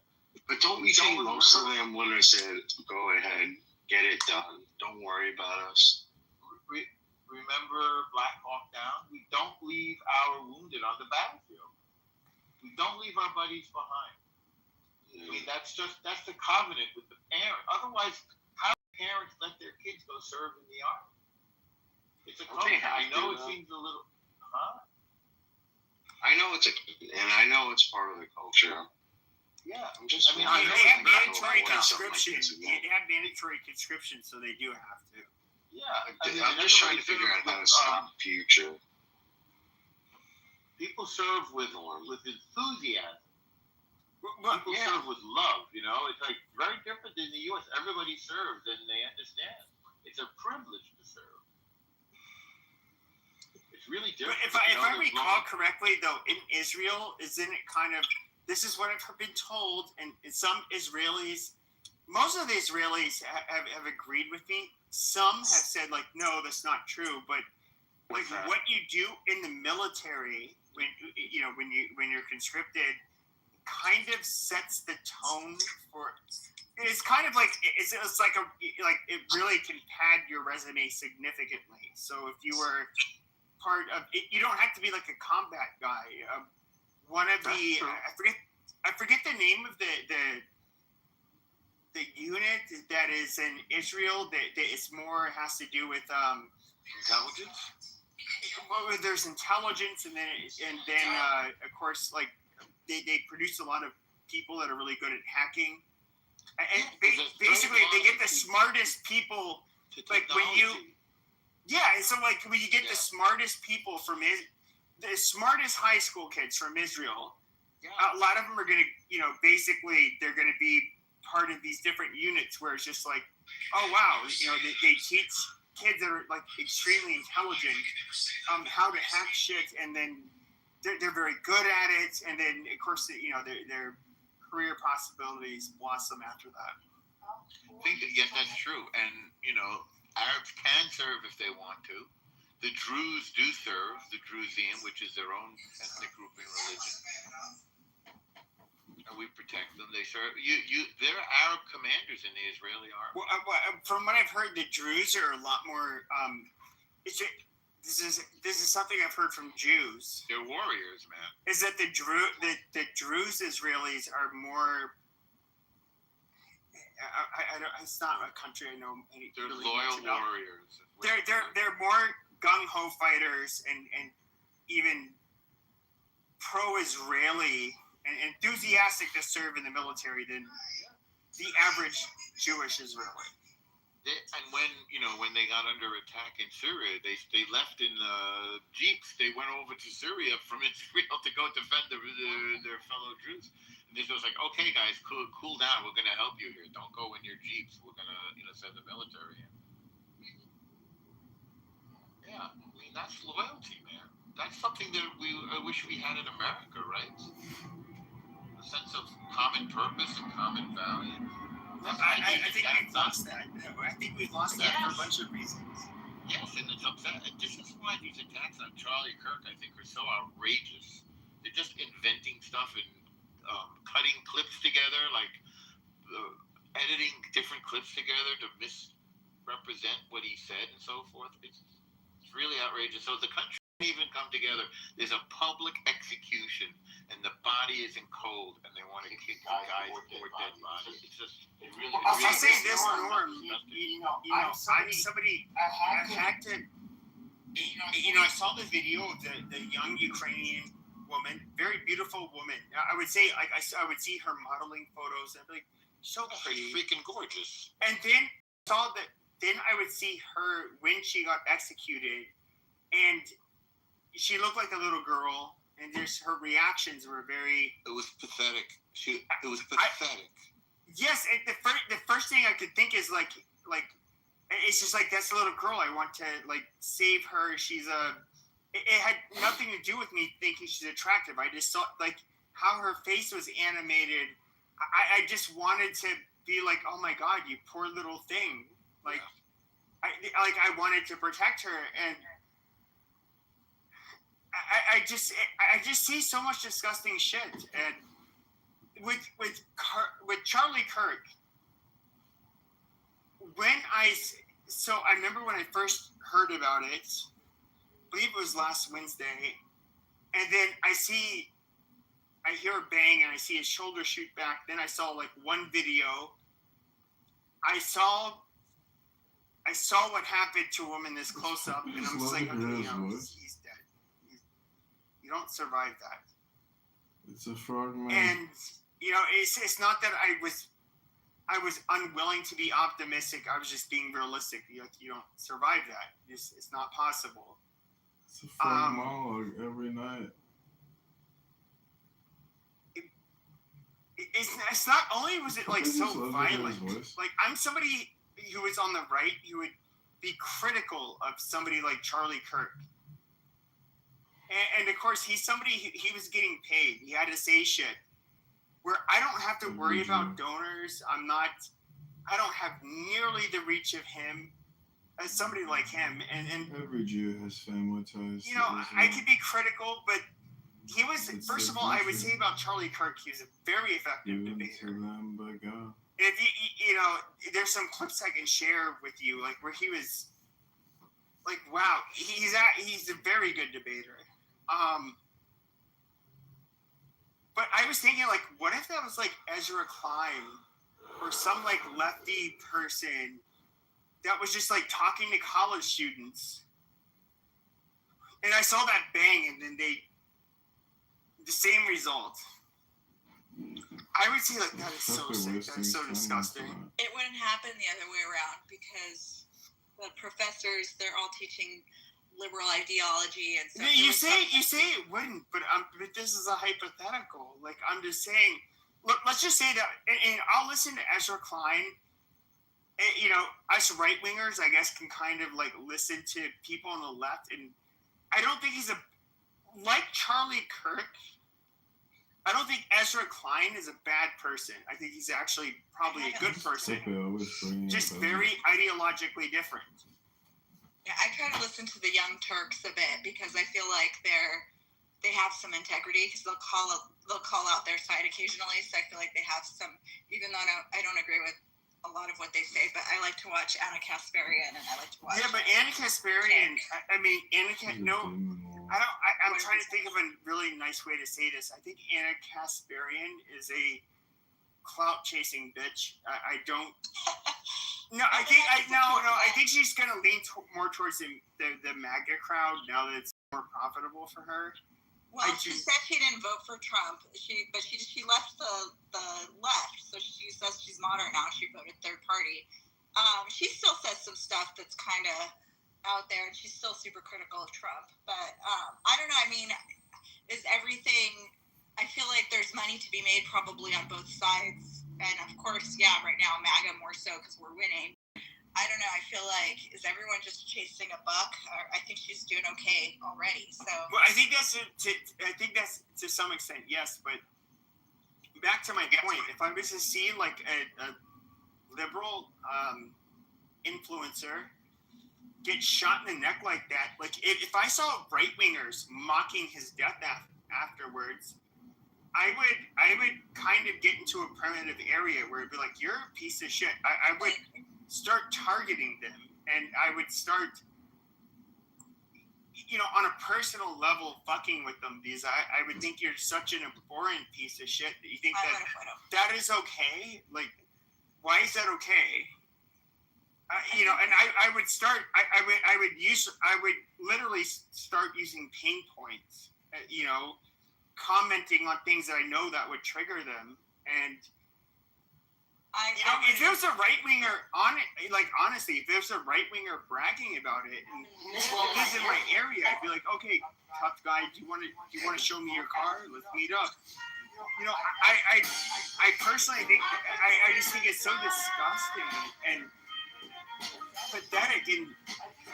But don't we think most of them would have said, go ahead, get it done. Don't worry about us. Remember Black Hawk Down? We don't leave our wounded on the battlefield. We don't leave our buddies behind. I mean, that's the covenant with the parent. Otherwise, how do parents let their kids go serve in the army? It's a covenant. I know it seems a little, I know it's part of the culture. Yeah, they have mandatory conscription. They have mandatory conscription, so they do have to. Yeah, I'm just trying to figure out how to stop the future. People serve with enthusiasm. People Yeah. serve with love. You know, it's like very different than the U.S. Everybody serves and they understand. It's a privilege to serve. It's really different. If I recall correctly, though, in Israel, isn't it kind of? This is what I've been told, and some Israelis. Most of the Israelis have agreed with me. Some have said, like, no, that's not true. But like, what you do in the military when you're conscripted, kind of sets the tone for. It's kind of like it's like it really can pad your resume significantly. So if you were part of it, you don't have to be like a combat guy. One of the I forget the name of the unit that is in Israel that is more has to do with intelligence. Well, there's intelligence, and then of course, like they produce a lot of people that are really good at hacking, and basically they get the smartest people. Like when so like when you get the smartest people from the smartest high school kids from Israel, a lot of them are gonna basically they're gonna be part of these different units where it's just like, oh wow, they teach kids that are like extremely intelligent how to hack shit, and then they're very good at it, and then of course their career possibilities blossom after that. I think yes, that's true, and Arabs can serve if they want to. The Druze do serve, the Druzian, which is their own ethnic group and religion. And we protect them. They serve. There are Arab commanders in the Israeli army. Well, from what I've heard, the Druze are a lot more. This is something I've heard from Jews. They're warriors, man. Is that the Druze Israelis are more. It's not a country I know. They're really loyal warriors. They're more gung ho fighters and even pro-Israeli and enthusiastic to serve in the military than the average Jewish Israeli. And when they got under attack in Syria, they left in jeeps. They went over to Syria from Israel to go defend their fellow Jews. this was like, okay, guys, cool down. We're gonna help you here. Don't go in your jeeps. We're gonna, send the military in. Yeah, I mean that's loyalty, man. That's something that I wish we had in America, right? A sense of common purpose and common value. I think we've lost that. I think we've lost that for a bunch of reasons. Yes, and it's upset. And this is why these attacks on Charlie Kirk, I think, are so outrageous. They're just inventing stuff and cutting clips together, like editing different clips together to misrepresent what he said and so forth. It's really outrageous. So the country can't even come together. There's a public execution, and the body isn't cold, and they want to kick the guy's poor dead body. It's just really. I'll say this, Norm. I'm somebody. I had to. I saw the video of the young Ukrainian woman, very beautiful woman. I would say, like, I would see her modeling photos, and I'd be like, so pretty, freaking gorgeous. And then saw that. Then I would see her when she got executed, and she looked like a little girl, and her reactions were very. It was pathetic. It was pathetic. Yes, and the first thing I could think is like it's just like, that's a little girl. I want to like save her. It had nothing to do with me thinking she's attractive. I just saw like how her face was animated. I just wanted to be like, oh my God, you poor little thing. Like, I wanted to protect her, and I just see so much disgusting shit. And with Charlie Kirk, I remember when I first heard about it, I believe it was last Wednesday, and then I hear a bang and I see his shoulder shoot back. Then I saw like one video. I saw what happened to a woman this close up, and I'm just like, he's dead. You don't survive that. It's a fraud, man. And it's not that I was unwilling to be optimistic. I was just being realistic. You don't survive that. It's not possible. It's a fraud monologue every night. It's not only was it like so violent. Like, I'm somebody who is on the right who would be critical of somebody like Charlie Kirk. And of course, he's somebody he was getting paid. He had to say shit. Where I don't have to worry about donors. I don't have nearly the reach of him as somebody like him. And every Jew has family ties. I could be critical, but he was, first of all, I would say about Charlie Kirk, he was a very effective debater. If there's some clips I can share with you, like where he was, like, wow, he's a very good debater. But I was thinking, like, what if that was like Ezra Klein or some like lefty person that was just like talking to college students, and I saw that bang, and then the same result. I would say, like, that is so sick. That's so disgusting. It wouldn't happen the other way around, because the professors, they're all teaching liberal ideology and stuff. You say it wouldn't, but this is a hypothetical. Like, I'm just saying, look, let's just say that, and I'll listen to Ezra Klein. And, us right-wingers, I guess, can kind of, like, listen to people on the left, and I don't think he's like Charlie Kirk. I don't think Ezra Klein is a bad person. I think he's actually probably a good person. Just very ideologically different. Yeah, I try to listen to the Young Turks a bit, because I feel like they have some integrity, because they'll call out their side occasionally. So I feel like they have some, even though I don't agree with a lot of what they say, but I like to watch Anna Kasparian, and I like to watch. Yeah, but Anna Kasparian, I'm trying to think of a really nice way to say this. I think Anna Kasparian is a clout chasing bitch. I don't. No, I think she's gonna lean more towards the MAGA crowd now that it's more profitable for her. Well, she said she didn't vote for Trump. She left the left, so she says she's moderate now. She voted third party. She still says some stuff that's kind of out there, and she's still super critical of Trump. But I don't know. I mean, is everything I feel like there's money to be made probably on both sides. And of course, yeah, right now MAGA more so because we're winning. I don't know. I feel like, is everyone just chasing a buck? I think she's doing okay already. So. Well, I think that's to some extent, yes. But back to my point, if I was to see like a liberal influencer get shot in the neck like that, like if I saw right wingers mocking his death afterwards, I would kind of get into a primitive area where it'd be like, you're a piece of shit. I would start targeting them, and I would start, on a personal level, fucking with them, because I would think you're such an abhorrent piece of shit that you think that is okay. Like, why is that okay? And I would start. I would literally start using pain points. Commenting on things that I know that would trigger them, and if there's a right winger honestly, if there's a right winger bragging about it and lives in my area, I'd be like, okay, tough guy, do you want to show me your car? Let's meet up. I personally think I just think it's so disgusting and pathetic. And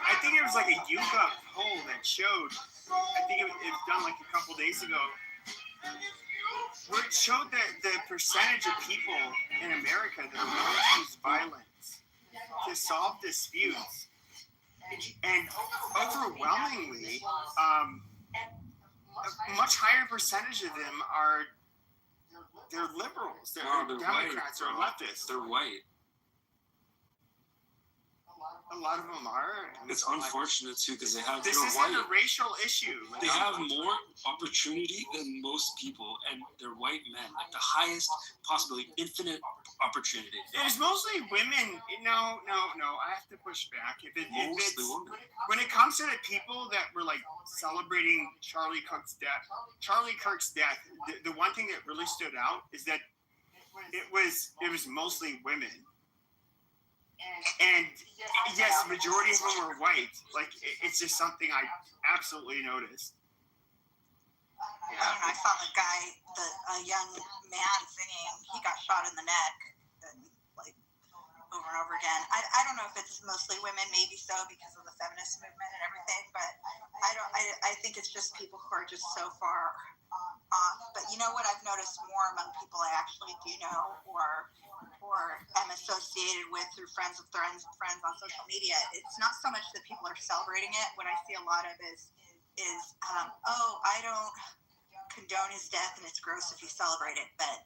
I think it was like a YouGov poll that showed. I think it was done like a couple days ago, where it showed that the percentage of people in America that are willing to use violence to solve disputes, and overwhelmingly, a much higher percentage of them they're liberals, they're Democrats, or leftists. They're white. A lot of them are. It's unfortunate too, because they're isn't white. a racial issue. They have more opportunity than most people, and they're white men. Like the highest possibility, infinite opportunity. It's mostly women. No. I have to push back. When it comes to the people that were like celebrating Charlie Kirk's death, the one thing that really stood out is that it was mostly women. And yes, the majority of them were white. Like, it's just something I absolutely noticed. I don't know, I saw a young man singing, he got shot in the neck, and, like, over and over again. I don't know if it's mostly women, maybe so, because of the feminist movement and everything, but I think it's just people who are just so far off. But you know what I've noticed more among people I actually do know, or am associated with through friends of friends on social media, it's not so much that people are celebrating it. What I see a lot of is I don't condone his death, and it's gross if you celebrate it, but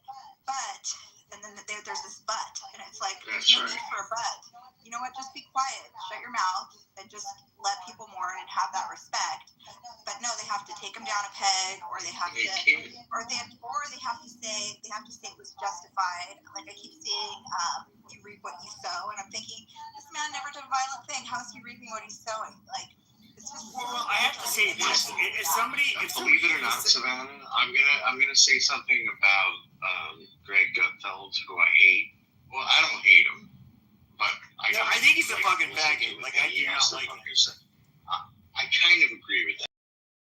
and then there's this but, and it's like, there's no need for a but. You know what, just be quiet, shut your mouth, and just let people mourn and have that respect. But no, they have to take him down a peg, or they have to say it was justified. Like, I keep seeing you reap what you sow, and I'm thinking, this man never did a violent thing, how is he reaping what he's sowing? Like, it's just well, I have to say this. If somebody believe it or not, Savannah, I'm gonna say something about Greg Gutfeld, who I hate. Well, I don't hate him, but I think he's a fucking faggot. Like, I do not like him. I kind of agree with that.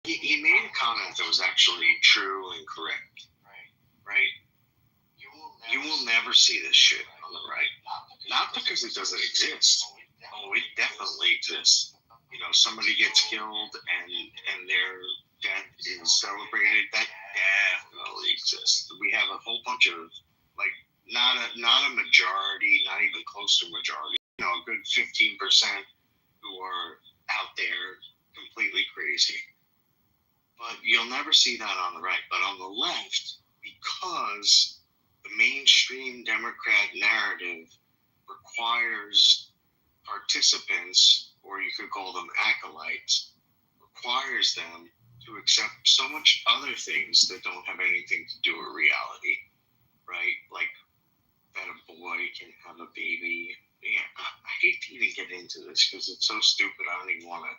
He made a comment that was actually true and correct. Right? You will never see this shit on the right. Not because it doesn't exist. Oh, it definitely exists. Somebody gets killed and their death is celebrated. That definitely exists. We have a whole bunch of, like, not a majority, not even close to a majority. A good 15% who are out there completely crazy. But you'll never see that on the right. But on the left, because the mainstream Democrat narrative requires participants, or you could call them acolytes, requires them to accept so much other things that don't have anything to do with reality, right? Like that a boy can have a baby. Yeah, I hate to even get into this because it's so stupid. I don't even want to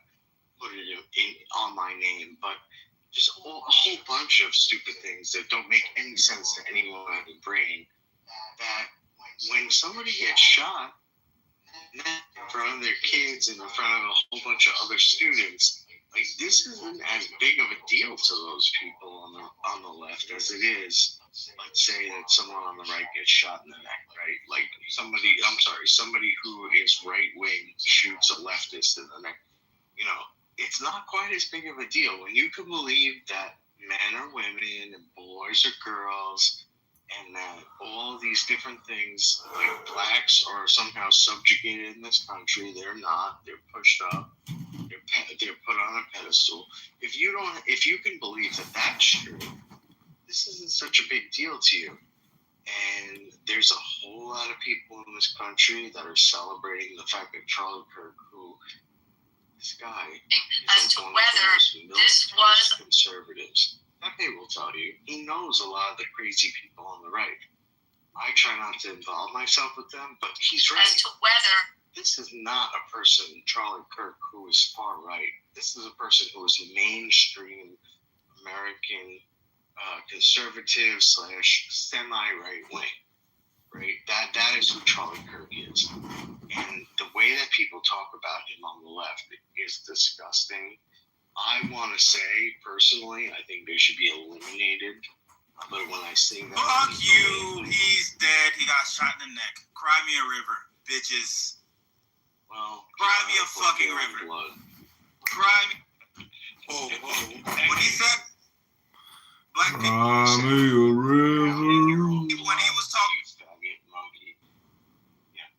put it on my name, but just a whole bunch of stupid things that don't make any sense to anyone with a brain. That when somebody gets shot in front of their kids and in front of a whole bunch of other students, Like, this isn't as big of a deal to those people on the left as it is. Let's say that someone on the right gets shot in the neck, right? Like somebody who is right wing shoots a leftist in the neck. You know, it's not quite as big of a deal when you can believe that men are women and boys are girls, and that all these different things, like blacks are somehow subjugated in this country. They're not. They're pushed up. They're put on a pedestal. If you can believe that that's true, this isn't such a big deal to you. And there's a whole lot of people in this country that are celebrating the fact that Charlie Kirk, this guy, as to whether this was conservatives. Pepe will tell you he knows a lot of the crazy people on the right. I try not to involve myself with them, but he's right. as to whether This is not a person, Charlie Kirk, who is far right. This is a person who is mainstream American conservative / semi-right wing. Right? That is who Charlie Kirk is. And the way that people talk about him on the left is disgusting. I want to say, personally, I think they should be eliminated. But when I say that... Fuck you! He's dead. He got shot in the neck. Cry me a river, bitches. Well... Cry me a fucking river. Blood. Cry me... Oh, what he said? Black people... Cry me a river. When he was talking... Monkey. Yeah.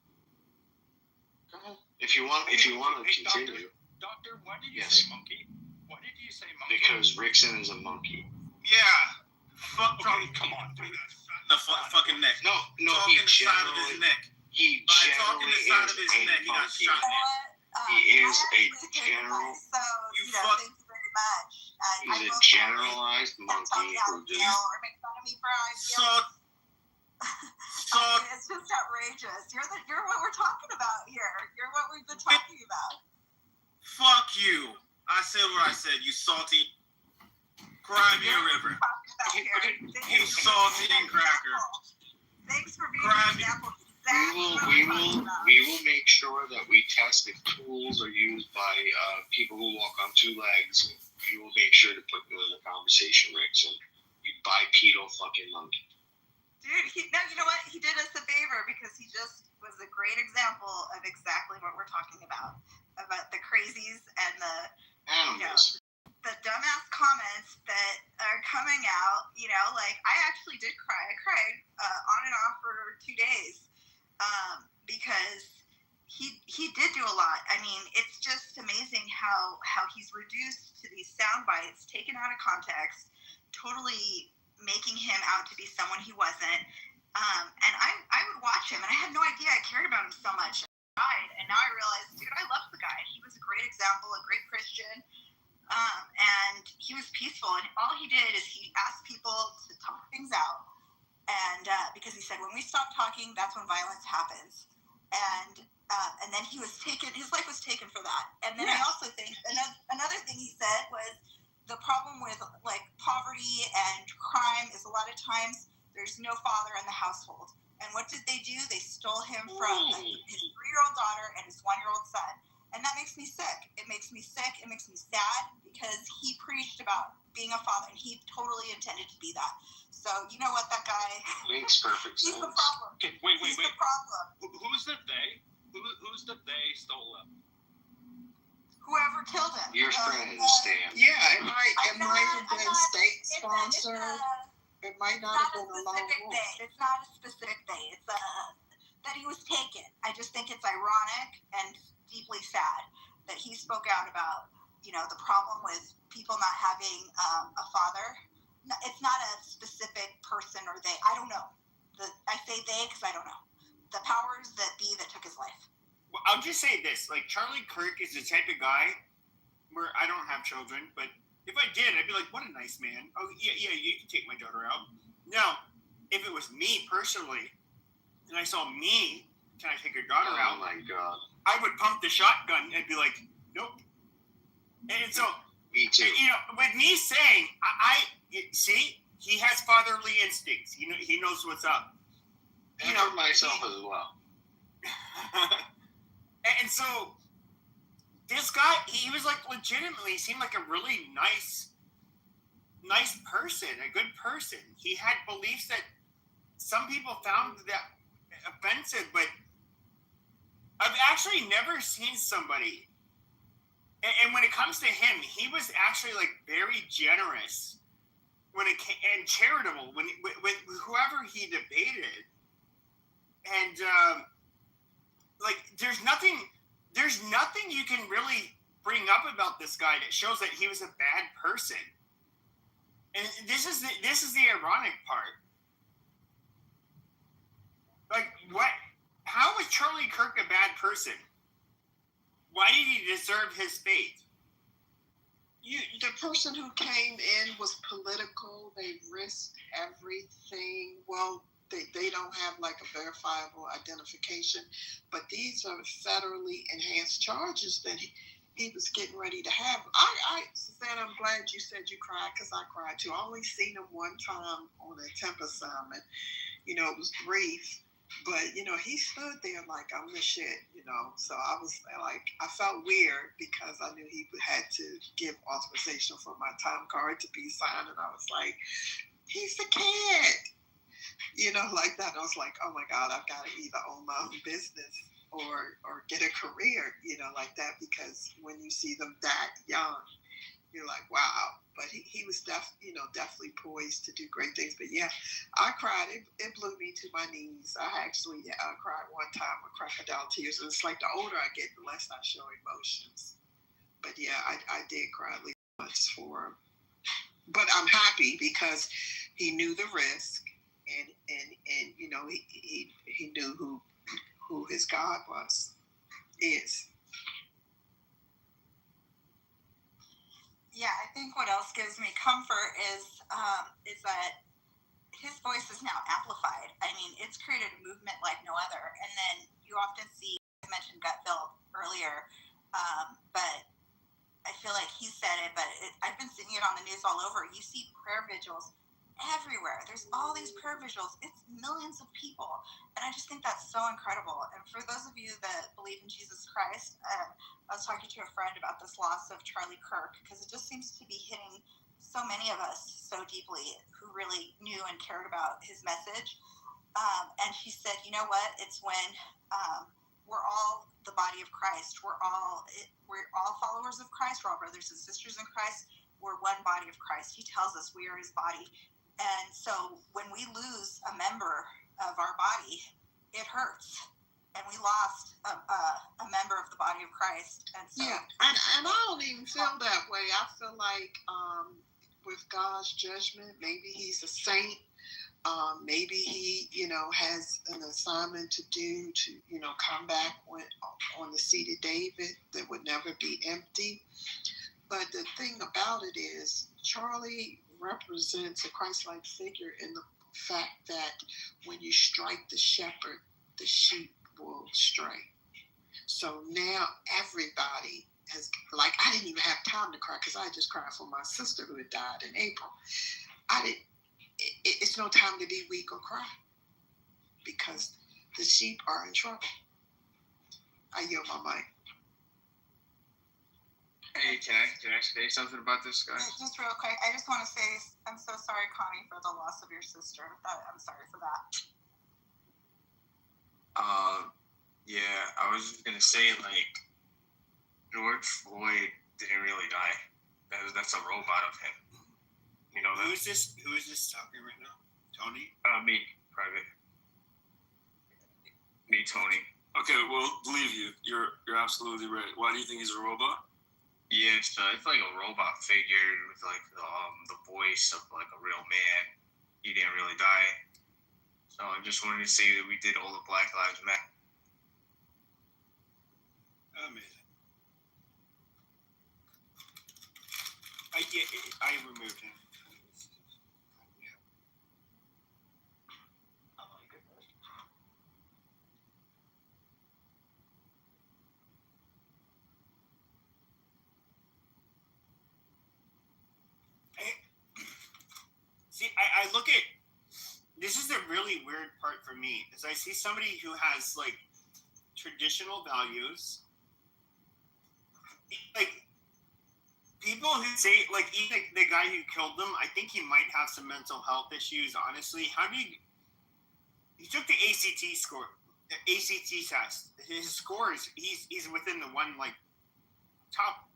Go ahead. If you want to continue... Doctor, why did you say monkey? Why did you say monkey? Because Rickson is a monkey. Yeah. Fuck. Okay, come on, dude. The fucking neck. No, talking the side of his neck. He By talking the side of his neck, he got shot in it. He is a general. So, thank you very much. He's a generalized monkey who just... Or make fun of me for how I feel. It's just outrageous. You're what we're talking about here. You're what we've been talking about. Fuck you. I said what I said, you salty. Cry me a river. You salty and cracker. Thanks for being an example. We will make sure that we test if tools are used by people who walk on two legs. We will make sure to put them in the conversation, Rickson. You bipedal fucking monkey. Dude, you know what? He did us a favor because he just was a great example of exactly what we're talking about the crazies and the animals. The dumbass comments that are coming out. You know, like I actually did cry. I cried on and off for 2 days because he did do a lot. I mean, it's just amazing how he's reduced to these sound bites, taken out of context, totally making him out to be someone he wasn't. And I would watch him, and I had no idea I cared about him so much. And now I realize, dude, I love the guy. He was a great example, a great Christian, and he was peaceful. And all he did is he asked people to talk things out, and because he said, when we stop talking, that's when violence happens. And then he was taken. His life was taken for that. And then I also think another thing he said was the problem with like poverty and crime is a lot of times there's no father in the household. And what did they do? They stole him from his 3-year-old daughter and his 1-year-old son. And that makes me sick. It makes me sick. It makes me sad because he preached about being a father and he totally intended to be that. So you know what, that guy makes perfect sense. He's the problem. Okay, wait. He's the problem. Who's the they? Who's the they stole him? Whoever killed him. Your friend, Stan. Yeah, it might have been state sponsored. It might not have been a lone wolf. It's not a specific day. It's that he was taken. I just think it's ironic and deeply sad that he spoke out about, you know, the problem with people not having a father. It's not a specific person or they. I don't know. I say they because I don't know. The powers that be that took his life. Well, I'll just say this: like Charlie Kirk is the type of guy where I don't have children, but if I did, I'd be like, what a nice man. Oh, yeah, you can take my daughter out. Now, if it was me personally, and I saw me, can I take your daughter out? Oh, my God. I would pump the shotgun and be like, nope. And so, me too. You know, with me saying, see, he has fatherly instincts. He knows what's up. And for myself as well. And so, this guy, he was like legitimately seemed like a really nice person, a good person. He had beliefs that some people found that offensive, but I've actually never seen somebody. And when it comes to him, he was actually like very generous when it came, and charitable with whoever he debated. And like, there's nothing you can really bring up about this guy that shows that he was a bad person. And this is the ironic part. Like, what? How was Charlie Kirk a bad person? Why did he deserve his fate? The person who came in was political. They risked everything. Well, they don't have like a verifiable identification, but these are federally enhanced charges that he was getting ready to have. Susanna, I'm glad you said you cried, because I cried too. I only seen him one time on a temp assignment. It was brief. But, he stood there like, I'm the shit, So I was like, I felt weird because I knew he had to give authorization for my time card to be signed. And I was like, he's a kid, like that. I was like, oh my God, I've got to either own my own business or get a career, like that. Because when you see them that young, you're like, wow. But he was definitely poised to do great things. But yeah, I cried. It blew me to my knees. I actually cried one time with crocodile tears. And it's like the older I get, the less I show emotions. But yeah, I did cry at least once for him. But I'm happy because he knew the risk, and he knew who his God is. Yeah, I think what else gives me comfort is that his voice is now amplified. I mean, it's created a movement like no other. And then you often see, I mentioned Gutfeld earlier, but I feel like he said it, but I've been seeing it on the news all over. You see prayer vigils everywhere. There's all these prayer vigils. It's millions of people. And I just think that's so incredible. And for those of you that believe in Jesus Christ, I was talking to a friend about this loss of Charlie Kirk, because it just seems to be hitting so many of us so deeply who really knew and cared about his message. And she said, you know what? It's when we're all the body of Christ. We're all followers of Christ. We're all brothers and sisters in Christ. We're one body of Christ. He tells us we are his body. And so when we lose a member of our body, it hurts. And we lost a member of the body of Christ. And so, yeah, and I don't even feel that way. I feel like with God's judgment, maybe he's a saint. Maybe he, has an assignment to do to, come back on the seat of David that would never be empty. But the thing about it is, Charlie represents a Christ-like figure in the fact that when you strike the shepherd, the sheep will stray. So now everybody has, like, I didn't even have time to cry because I just cried for my sister who had died in April. It's no time to be weak or cry because the sheep are in trouble. I yield my mic. Hey, can I say something about this guy? Just real quick, I just want to say I'm so sorry, Connie, for the loss of your sister. I'm sorry for that. Yeah, I was just gonna say, like, George Floyd didn't really die. That's a robot of him. You know that? Who is this talking right now? Tony? Me, Private. Me, Tony. Okay, well, believe you. You're absolutely right. Why do you think he's a robot? Yeah, it's like a robot figure with like the voice of like a real man. He didn't really die. So I just wanted to say that we did all the Black Lives Matter. Amazing. I removed him. See, I look at, this is the really weird part for me, is I see somebody who has like traditional values, like, people who say, like, even the guy who killed them, I think he might have some mental health issues, honestly. How do you... He took the ACT test. His scores, he's within the one, like,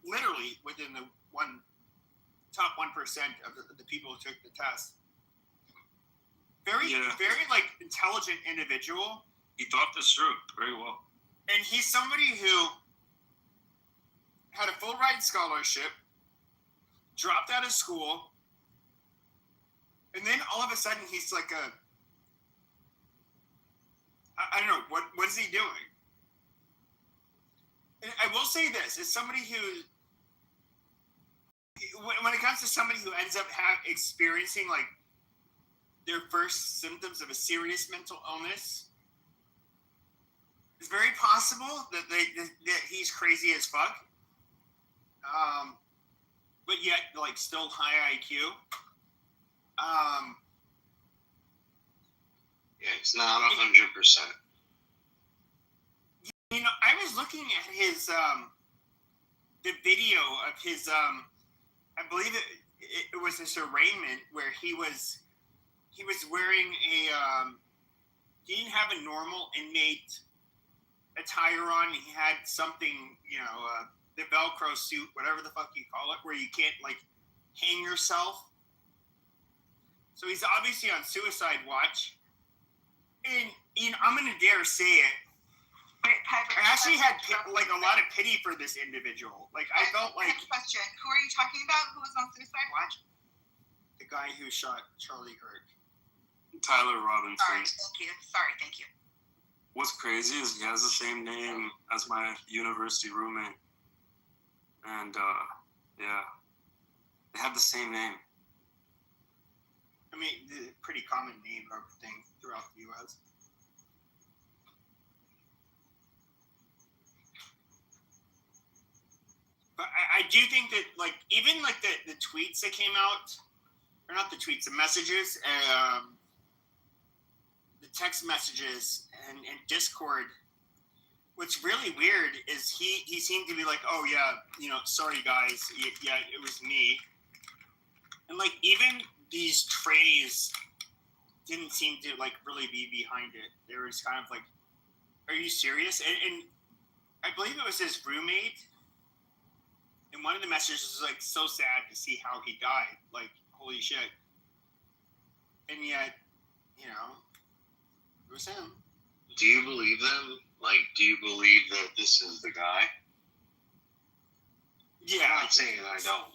literally within the top 1% of the people who took the test. Very, like, intelligent individual. He thought this through very well. And he's somebody who had a full ride scholarship, dropped out of school, and then all of a sudden he's like I don't know, what is he doing? And I will say this, as somebody who, when it comes to somebody who ends up experiencing, like, their first symptoms of a serious mental illness, it's very possible that he's crazy as fuck, but yet, like, still high IQ. Yeah, it's not 100%. You know, I was looking at his the video of his I believe it was his arraignment where he was wearing a he didn't have a normal inmate attire on. He had something, you know, the Velcro suit, whatever the fuck you call it, where you can't, like, hang yourself. So he's obviously on suicide watch. And, you know, I'm gonna dare say it. Wait, Piper, I actually had like a lot of pity for this individual. Like, I felt like question. Who are you talking about? Who was on suicide watch? the guy who shot Charlie Kirk. Tyler Robinson. Sorry, thank you. What's crazy is he has the same name as my university roommate. And, yeah. They have the same name. I mean, the pretty common name or thing throughout the U.S. But I do think that, like, even, like, the tweets that came out, or not the tweets, the messages, the text messages and Discord, what's really weird is he seemed to be like, oh, yeah, you know, sorry, guys, yeah, it was me. And, like, even these trays didn't seem to, like, really be behind it. They were just kind of like, are you serious? And I believe it was his roommate. And one of the messages was, like, so sad to see how he died. Like, holy shit. And yet, you know, it was him. Do you believe them? Like, do you believe that this is the guy? Yeah. I'm not saying I don't.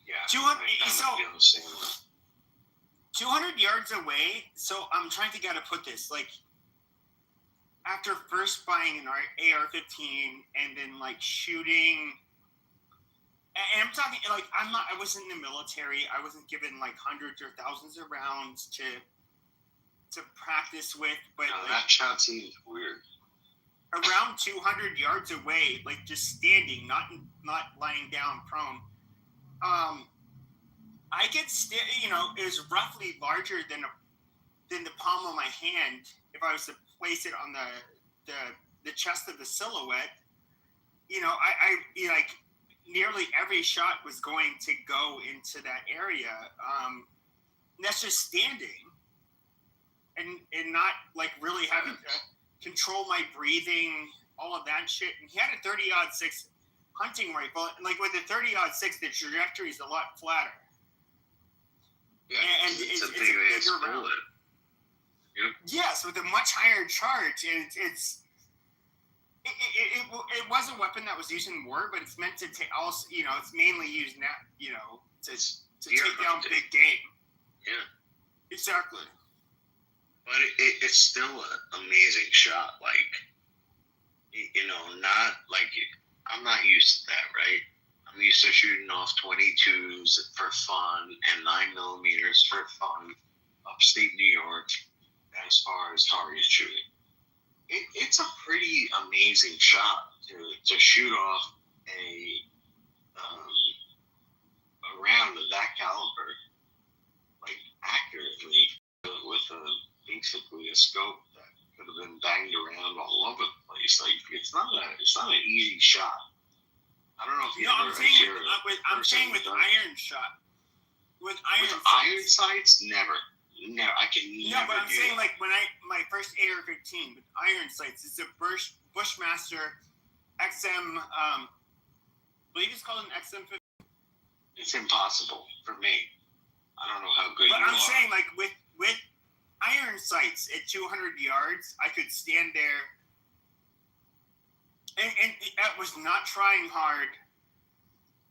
Yeah. 200, I so, feel the same way. 200 yards away, so I'm trying to get to put this, like, after first buying an AR-15 and then, like, shooting, and I'm talking, like, I wasn't in the military, I wasn't given, like, hundreds or thousands of rounds to practice with, but no, like, that shot seems weird. Around 200 yards away, like, just standing, not lying down prone, I could you know, it was roughly larger than the palm of my hand if I was to place it on the chest of the silhouette. You know, I like, nearly every shot was going to go into that area. And that's just standing and not, like, really having to control my breathing, all of that shit. And he had a 30-06 hunting rifle, and, like, with the 30-06, the trajectory is a lot flatter. Yeah, and it's a bigger round. Yep. Yes, with a much higher charge, and it was a weapon that was used in war, but it's meant to also, you know, it's mainly used now, you know, to take down big game. Yeah, exactly. But it's still an amazing shot. Like, you know, not like I'm not used to that, right? I'm used to shooting off 22s for fun and 9mm for fun, upstate New York, as far as target shooting. It's a pretty amazing shot to shoot off a round of that caliber, like, accurately, with basically a scope that could have been banged around all over the place. Like, it's not an easy shot. I don't know if you No, ever I'm saying with iron shot. With iron sights, never. I can No, never but I'm do saying that. like when my first AR-15 with iron sights, it's a Bushmaster XM. I believe it's called an XM. It's impossible for me. I don't know how good But you I'm are. saying like with iron sights at 200 yards, I could stand there, and that was not trying hard,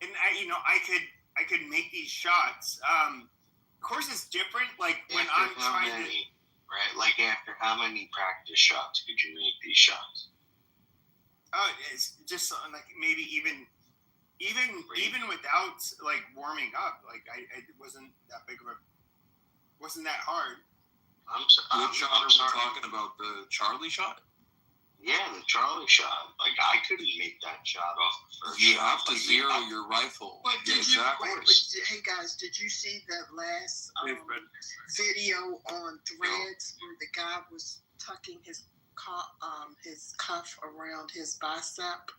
and I could make these shots. Of course, it's different. Like when I'm trying to. Right, like after how many practice shots could you make these shots? It's just like maybe even without like warming up, like it wasn't that big of a, wasn't that hard. Which shot are we talking about? The Charlie shot? Yeah, the Charlie shot. Like I couldn't make that shot off the first shot. You have to zero your rifle. But Yeah, exactly. hey guys, did you see that last video on Threads where the guy was tucking his cuff around his bicep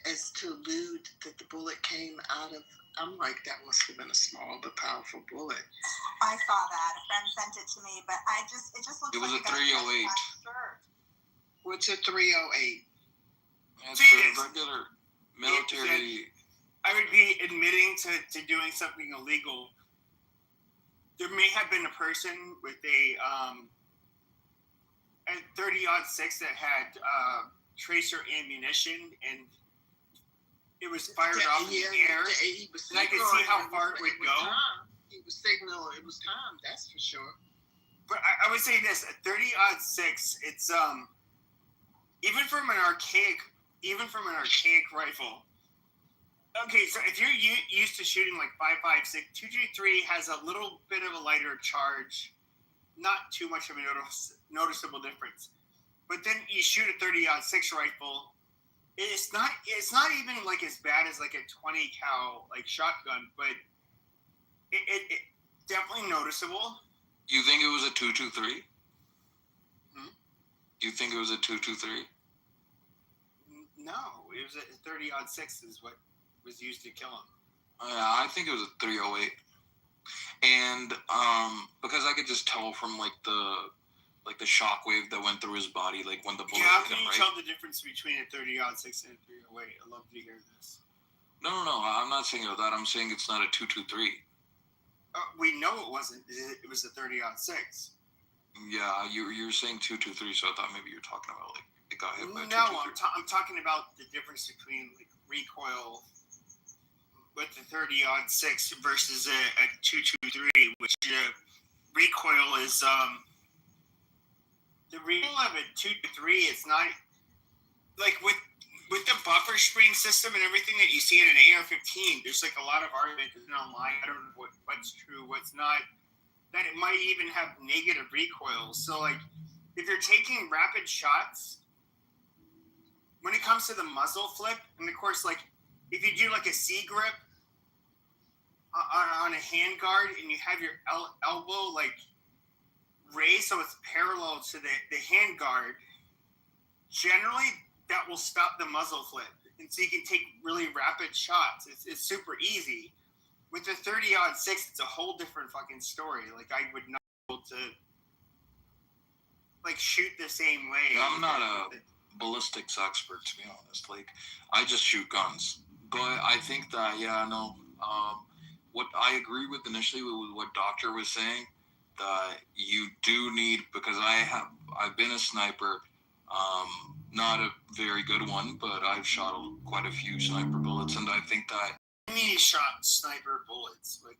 as to allude that the bullet came out of? I'm like, that must have been a small but powerful bullet. I saw that. A friend sent it to me, but it just looks It was like a 308. What's a 308? That's for regular military. I would be admitting to doing something illegal. There may have been a person with a 30-06 that had tracer ammunition, and it was fired off in the air. And I could see how far it would go. He was signaling it was time, that's for sure. But I would say this: a 30-06, it's even from an archaic rifle. Okay, so if you're used to shooting like 5.56, 223 has a little bit of a lighter charge, not too much of a noticeable difference. But then you shoot a 30-06 rifle, it's not even like as bad as like a 20 cal like shotgun, but it definitely noticeable. You think it was a 223? You think it was a 223? No, it was a 30-06 is what was used to kill him. I think it was a 308, and because I could just tell from like the shockwave that went through his body, like when the bullet How hit can him, you right? tell the difference between a 30-06 and a 308? I'd love to hear this. No, I'm not saying that. I'm saying it's not a 223. We know it wasn't. It was a 30-06. Yeah, you're saying 223, so I thought maybe you're talking about like it got hit by a No, 223. I'm talking about the difference between like recoil with the 30-06 versus a 223, which recoil is the recoil of a 223 is not like with the buffer spring system and everything that you see in an AR-15. There's like a lot of argument online. I don't know what's true, what's not. That it might even have negative recoil. So like if you're taking rapid shots, when it comes to the muzzle flip, and of course like if you do like a C grip on a hand guard and you have your elbow like raised so it's parallel to the hand guard, generally that will stop the muzzle flip. And so you can take really rapid shots. It's super easy. With the 30-06, it's a whole different fucking story. Like I would not be able to like shoot the same way. I'm not a ballistics expert, to be honest. Like I just shoot guns. But I think that what I agree with initially with what Doctor was saying, that you do need, because I've been a sniper, not a very good one, but I've shot quite a few sniper bullets, and I think that he shot sniper bullets, but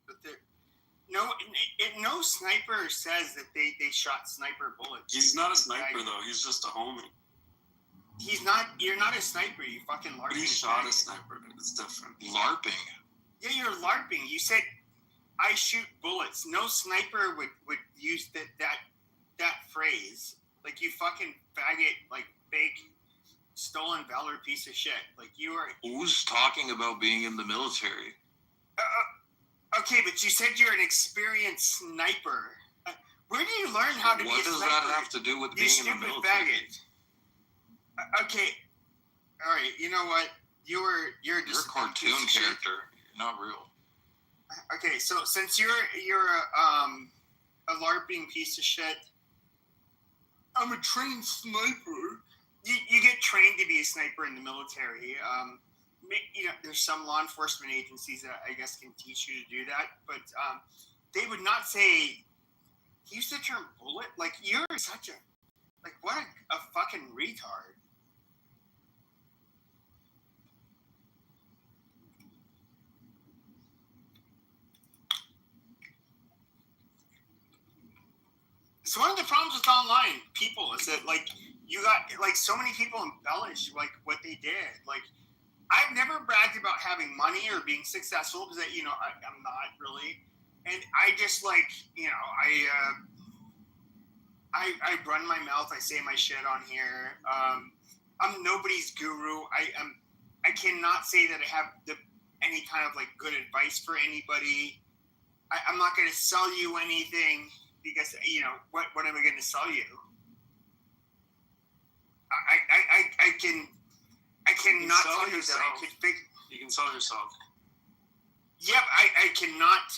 no sniper says that they shot sniper bullets. He's not a sniper though. He's just a homie. He's not. You're not a sniper. You fucking LARPing. But he shot a sniper. It's different. LARPing. Yeah, you're LARPing. You said I shoot bullets. No sniper would use that phrase. Like you fucking faggot, like fake stolen valor piece of shit. Like you are. Who's talking about being in the military? Okay, but you said you're an experienced sniper. Where do you learn how to be a sniper? What does that have to do with being in the military? Faggot. Okay, all right. You know what? You're a cartoon character. You're not real. Okay, so since you're a LARPing piece of shit, I'm a trained sniper. You get trained to be a sniper in the military. There's some law enforcement agencies that I guess can teach you to do that, but they would not say. Use the term bullet. Like you're such a what a fucking retard. So one of the problems with online people is that you got so many people embellish what they did. I've never bragged about having money or being successful because I'm not really, and I just I run my mouth. I say my shit on here. I'm nobody's guru. I cannot say that I have any kind of good advice for anybody. I'm not going to sell you anything. Because what am I going to sell you? I cannot tell you that I could fix. You can sell yourself. Yep, I cannot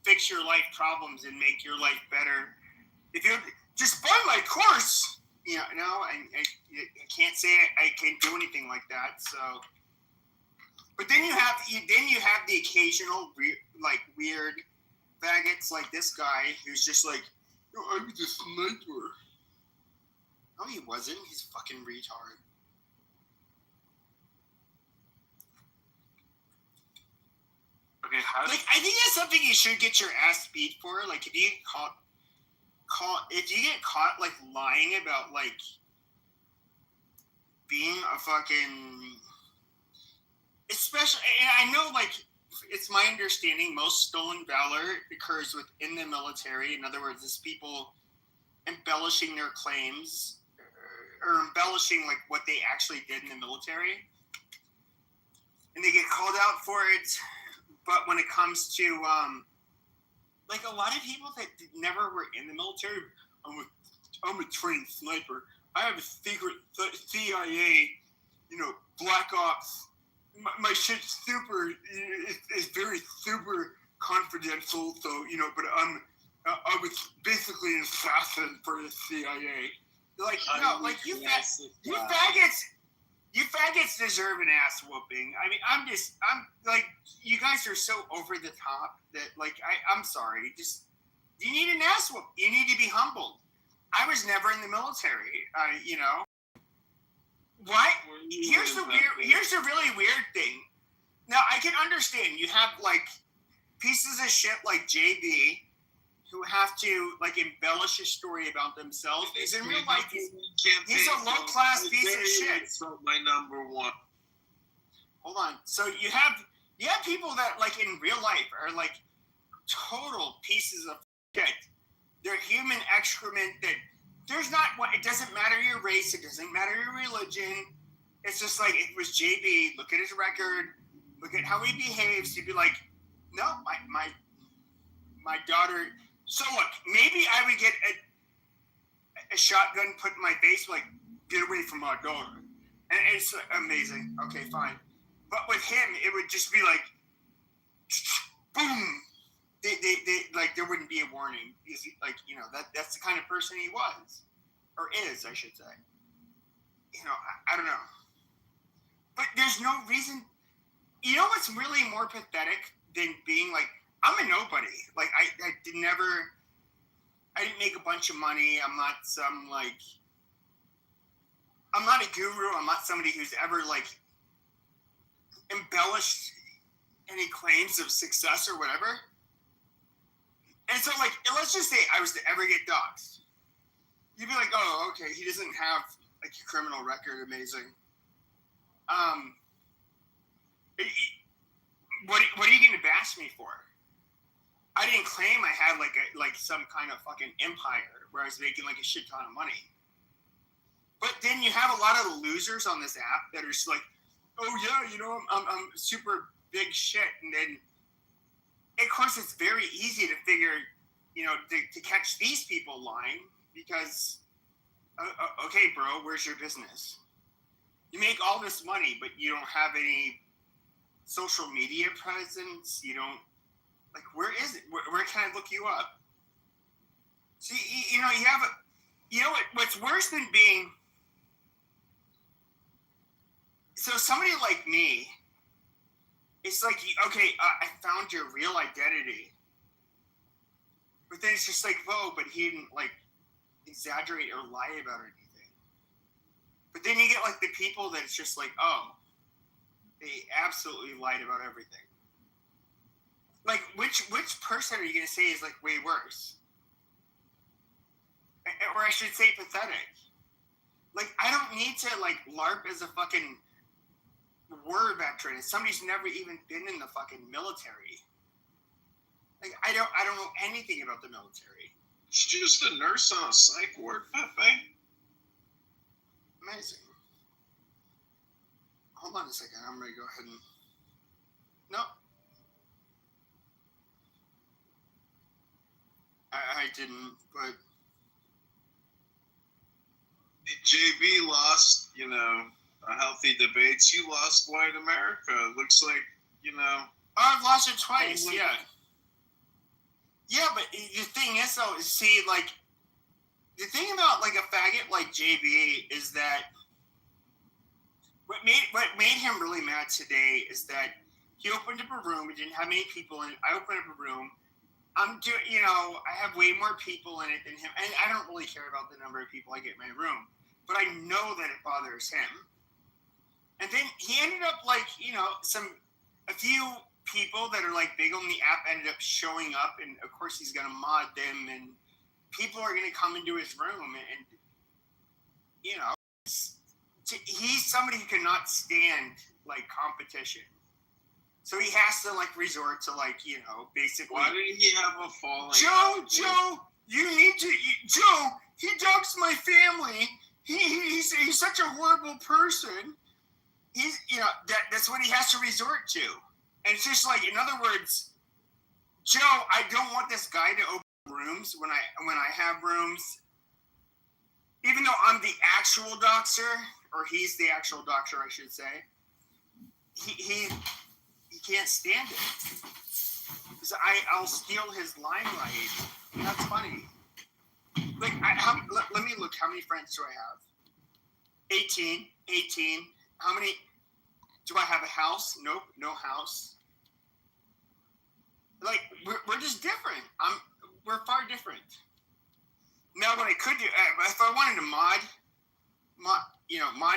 fix your life problems and make your life better. If you just buy my course, I can't say I can't do anything like that. So, but then you have the occasional weird faggots like this guy who's just I was a sniper. No, he wasn't. He's a fucking retard. Okay, I think that's something you should get your ass beat for. If you get caught lying about being a fucking, especially, and I know it's my understanding most stolen valor occurs within the military. In other words, it's people embellishing their claims or embellishing what they actually did in the military. And they get called out for it. But when it comes to, a lot of people that never were in the military, I'm a trained sniper. I have a secret CIA, Black Ops. My shit's it's very super confidential, so, but I was basically an assassin for the CIA. You faggots deserve an ass whooping. I mean, I'm you guys are so over the top that, I'm sorry. You need an ass whoop. You need to be humbled. I was never in the military, What? Here's the really weird thing. Now, I can understand you have, pieces of shit like JB who have to, embellish a story about themselves. Because in real life, he's a low-class piece of shit. My number one. Hold on. So you have people that, in real life are, total pieces of shit. They're human excrement that it doesn't matter your race, it doesn't matter your religion. It's just it was JB. Look at his record. Look at how he behaves. You'd be like, no, my daughter. So look, maybe I would get a shotgun put in my face, get away from my daughter, and it's amazing. Okay, fine. But with him, it would just be boom. They there wouldn't be a warning because that's the kind of person he was, or is, I should say. I don't know. But there's no reason. You know what's really more pathetic than being I'm a nobody. I didn't make a bunch of money. I'm not some I'm not a guru. I'm not somebody who's ever embellished any claims of success or whatever. And so let's just say I was to ever get doxxed. You'd be like, oh, okay, he doesn't have a criminal record. Amazing. What are you going to bash me for? I didn't claim I had some kind of fucking empire where I was making a shit ton of money. But then you have a lot of the losers on this app that are just oh yeah, I'm super big shit, and then of course it's very easy to figure, to catch these people lying because okay, bro, where's your business? You make all this money, but you don't have any social media presence. You don't, like, where is it? Where can I look you up? See, you know, what's worse than being, so somebody like me, it's like, okay, I found your real identity. But then it's just like, whoa, but he didn't, like, exaggerate or lie about anything. But then you get, like, the people that it's just like, oh, they absolutely lied about everything. Like, which person are you going to say is, like, way worse? Or I should say pathetic. Like, I don't need to, like, LARP as a fucking war veteran. As somebody's never even been in the fucking military. Like, I don't know anything about the military. She's just a nurse on a psych ward, Pepe. Amazing. Hold on a second. I'm going to go ahead and... No. I didn't, but... JB lost, you know, a healthy debates. You lost white America. Looks like, you know... I've lost it twice, yeah. Yeah, but the thing is, though, see, like, the thing about, like, a faggot like JB is that what made him really mad today is that he opened up a room. It didn't have many people in it. I opened up a room. I have way more people in it than him. And I don't really care about the number of people I get in my room. But I know that it bothers him. And then he ended up, like, you know, a few people that are, like, big on the app ended up showing up. And, of course, he's going to mod them. And people are going to come into his room. And you know, he's somebody who cannot stand, like, competition. So he has to, like, resort to, like, you know, basically... Why didn't he have a falling Joe, you need to... Joe, he dogs my family. He's such a horrible person. He's, you know, that's what he has to resort to. And it's just like, in other words, Joe, I don't want this guy to open rooms when I have rooms. Even though I'm the actual doxer, or he's the actual doxer, I should say, he can't stand it. Because I'll steal his limelight. And that's funny. Like, let me look. How many friends do I have? 18. How many? Do I have a house? Nope, no house. Like, we're just different. We're far different. Now, what I could do, if I wanted to mod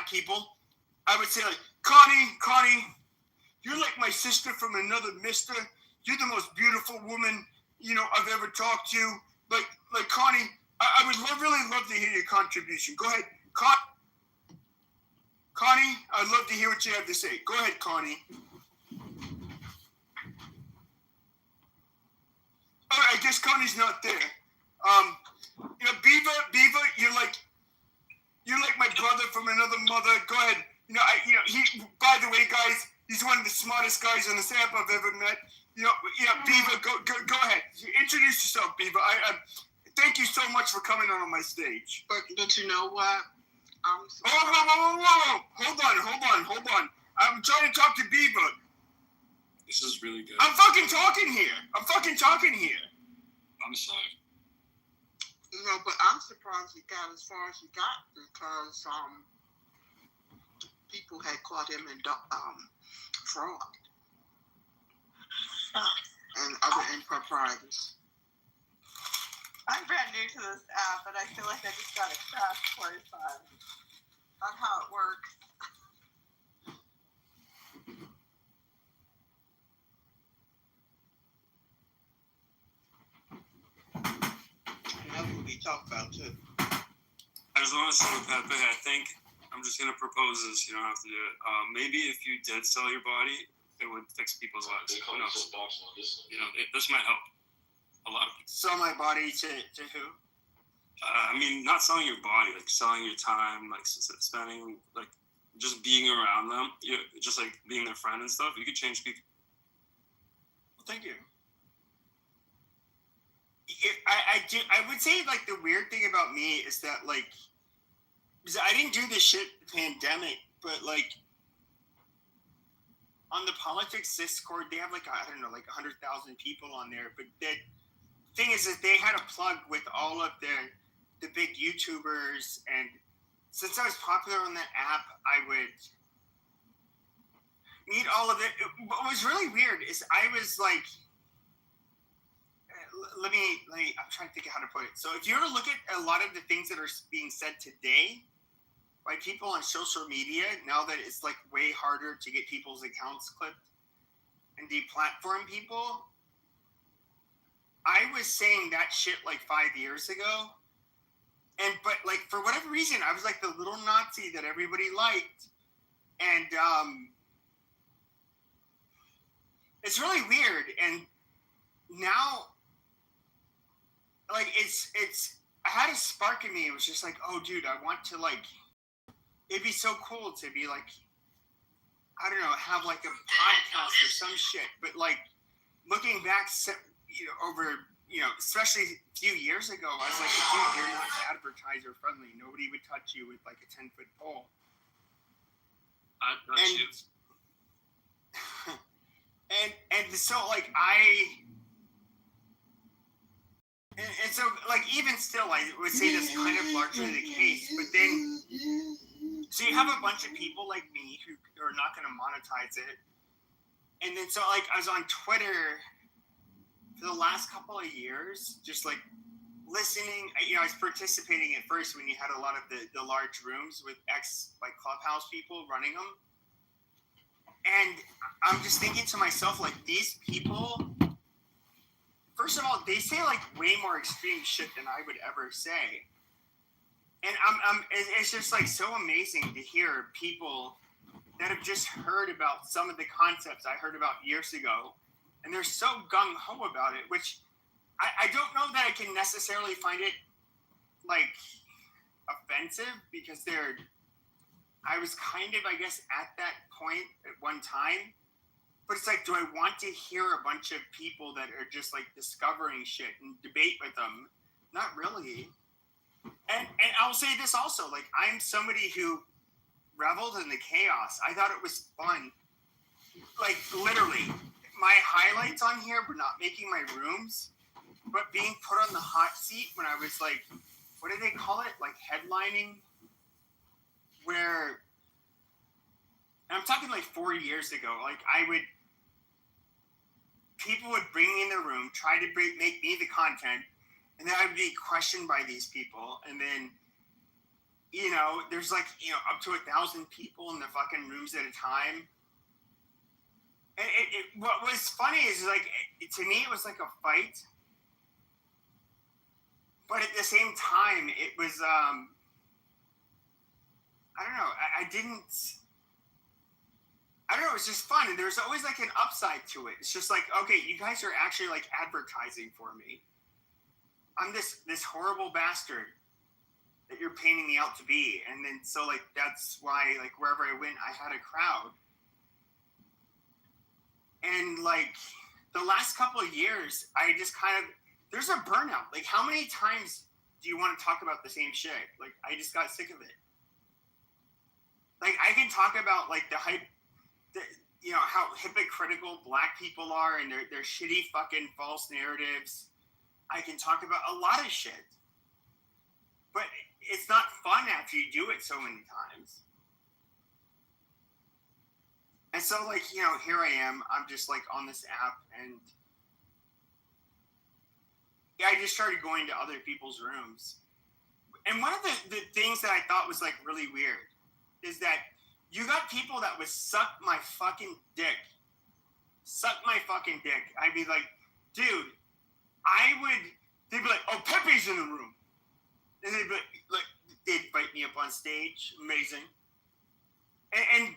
people, I would say, like, Connie, you're like my sister from another mister. You're the most beautiful woman, you know, I've ever talked to. Like Connie, I would really love to hear your contribution. Go ahead, Connie, I'd love to hear what you have to say. Go ahead, Connie. All right, I guess Connie's not there. You know, Beaver, you're like my brother from another mother. Go ahead. You know, he. By the way, guys, he's one of the smartest guys on this app I've ever met. You know, Beaver, go ahead. Introduce yourself, Beaver. I thank you so much for coming on my stage. But you know what? Whoa! Hold on. I'm trying to talk to Beaver. This is really good. I'm fucking talking here. I'm sorry. No, but I'm surprised he got as far as he got because people had caught him in fraud and other improprieties. I'm brand new to this app, but I feel like I just got a crash course on how it works. That's what we talk about too. I just want to say with Pepe, I think I'm just going to propose this. You don't have to do it. Maybe if you did sell your body, it would fix people's lives. Who knows? You know, this might help a lot of people. Sell my body to who? I mean, not selling your body, like selling your time, like spending, like just being around them, just like being their friend and stuff. You could change people. Well, thank you. I would say, like, the weird thing about me is that, like, because I didn't do this shit but like on the politics Discord, they have like, I don't know, like 100,000 people on there. But the thing is that they had a plug with all of the big YouTubers, and since I was popular on that app, I would meet all of it. What was really weird is I was like, let me, I'm trying to think of how to put it. So if you were to look at a lot of the things that are being said today by people on social media, now that it's like way harder to get people's accounts clipped and deplatform people, I was saying that shit like 5 years ago. But like, for whatever reason, I was like the little Nazi that everybody liked. And it's really weird. And now, like, I had a spark in me. It was just like, oh, dude, I want to, like, it'd be so cool to be like, I don't know, have like a podcast or some shit. But like, looking back, over, especially a few years ago, I was like, dude, you're not advertiser friendly. Nobody would touch you with like a 10-foot pole. I'd touch you. And so like and so like even still I would say that's kind of largely the case, but then so you have a bunch of people like me who are not going to monetize it, and then so like I was on Twitter for the last couple of years, just like listening. I was participating at first when you had a lot of the large rooms with like Clubhouse people running them. And I'm just thinking to myself, like, these people, first of all, they say like way more extreme shit than I would ever say. And it's just like so amazing to hear people that have just heard about some of the concepts I heard about years ago. And they're so gung-ho about it, which I don't know that I can necessarily find it like offensive, because I was kind of, I guess, at that point at one time. But it's like, do I want to hear a bunch of people that are just like discovering shit and debate with them? Not really. And I'll say this also, like, I'm somebody who reveled in the chaos. I thought it was fun. Like, literally, my highlights on here were not making my rooms, but being put on the hot seat when I was like, what do they call it? Like headlining? Where, and I'm talking like 4 years ago, like people would bring me in the room, try to make me the content, and then I would be questioned by these people. And then, there's like, up to 1,000 people in the fucking rooms at a time. And what was funny is like, to me, it was like a fight. But at the same time, it was, I don't know. I don't know. It's just fun. And there's always like an upside to it. It's just like, okay, you guys are actually like advertising for me. I'm this horrible bastard that you're painting me out to be. And then, so like, that's why, like, wherever I went, I had a crowd. And like the last couple of years, I just kind of, there's a burnout. Like, how many times do you want to talk about the same shit? Like, I just got sick of it. Like, I can talk about, like, the hype, how hypocritical black people are and their shitty fucking false narratives. I can talk about a lot of shit. But it's not fun after you do it so many times. And so, like, here I am. I'm just, like, on this app, and I just started going to other people's rooms. And one of the things that I thought was, like, really weird is that you got people that would suck my fucking dick. Suck my fucking dick. I'd be like, dude, they'd be like, oh, Pepe's in the room. And they'd be like, they'd invite me up on stage. Amazing. And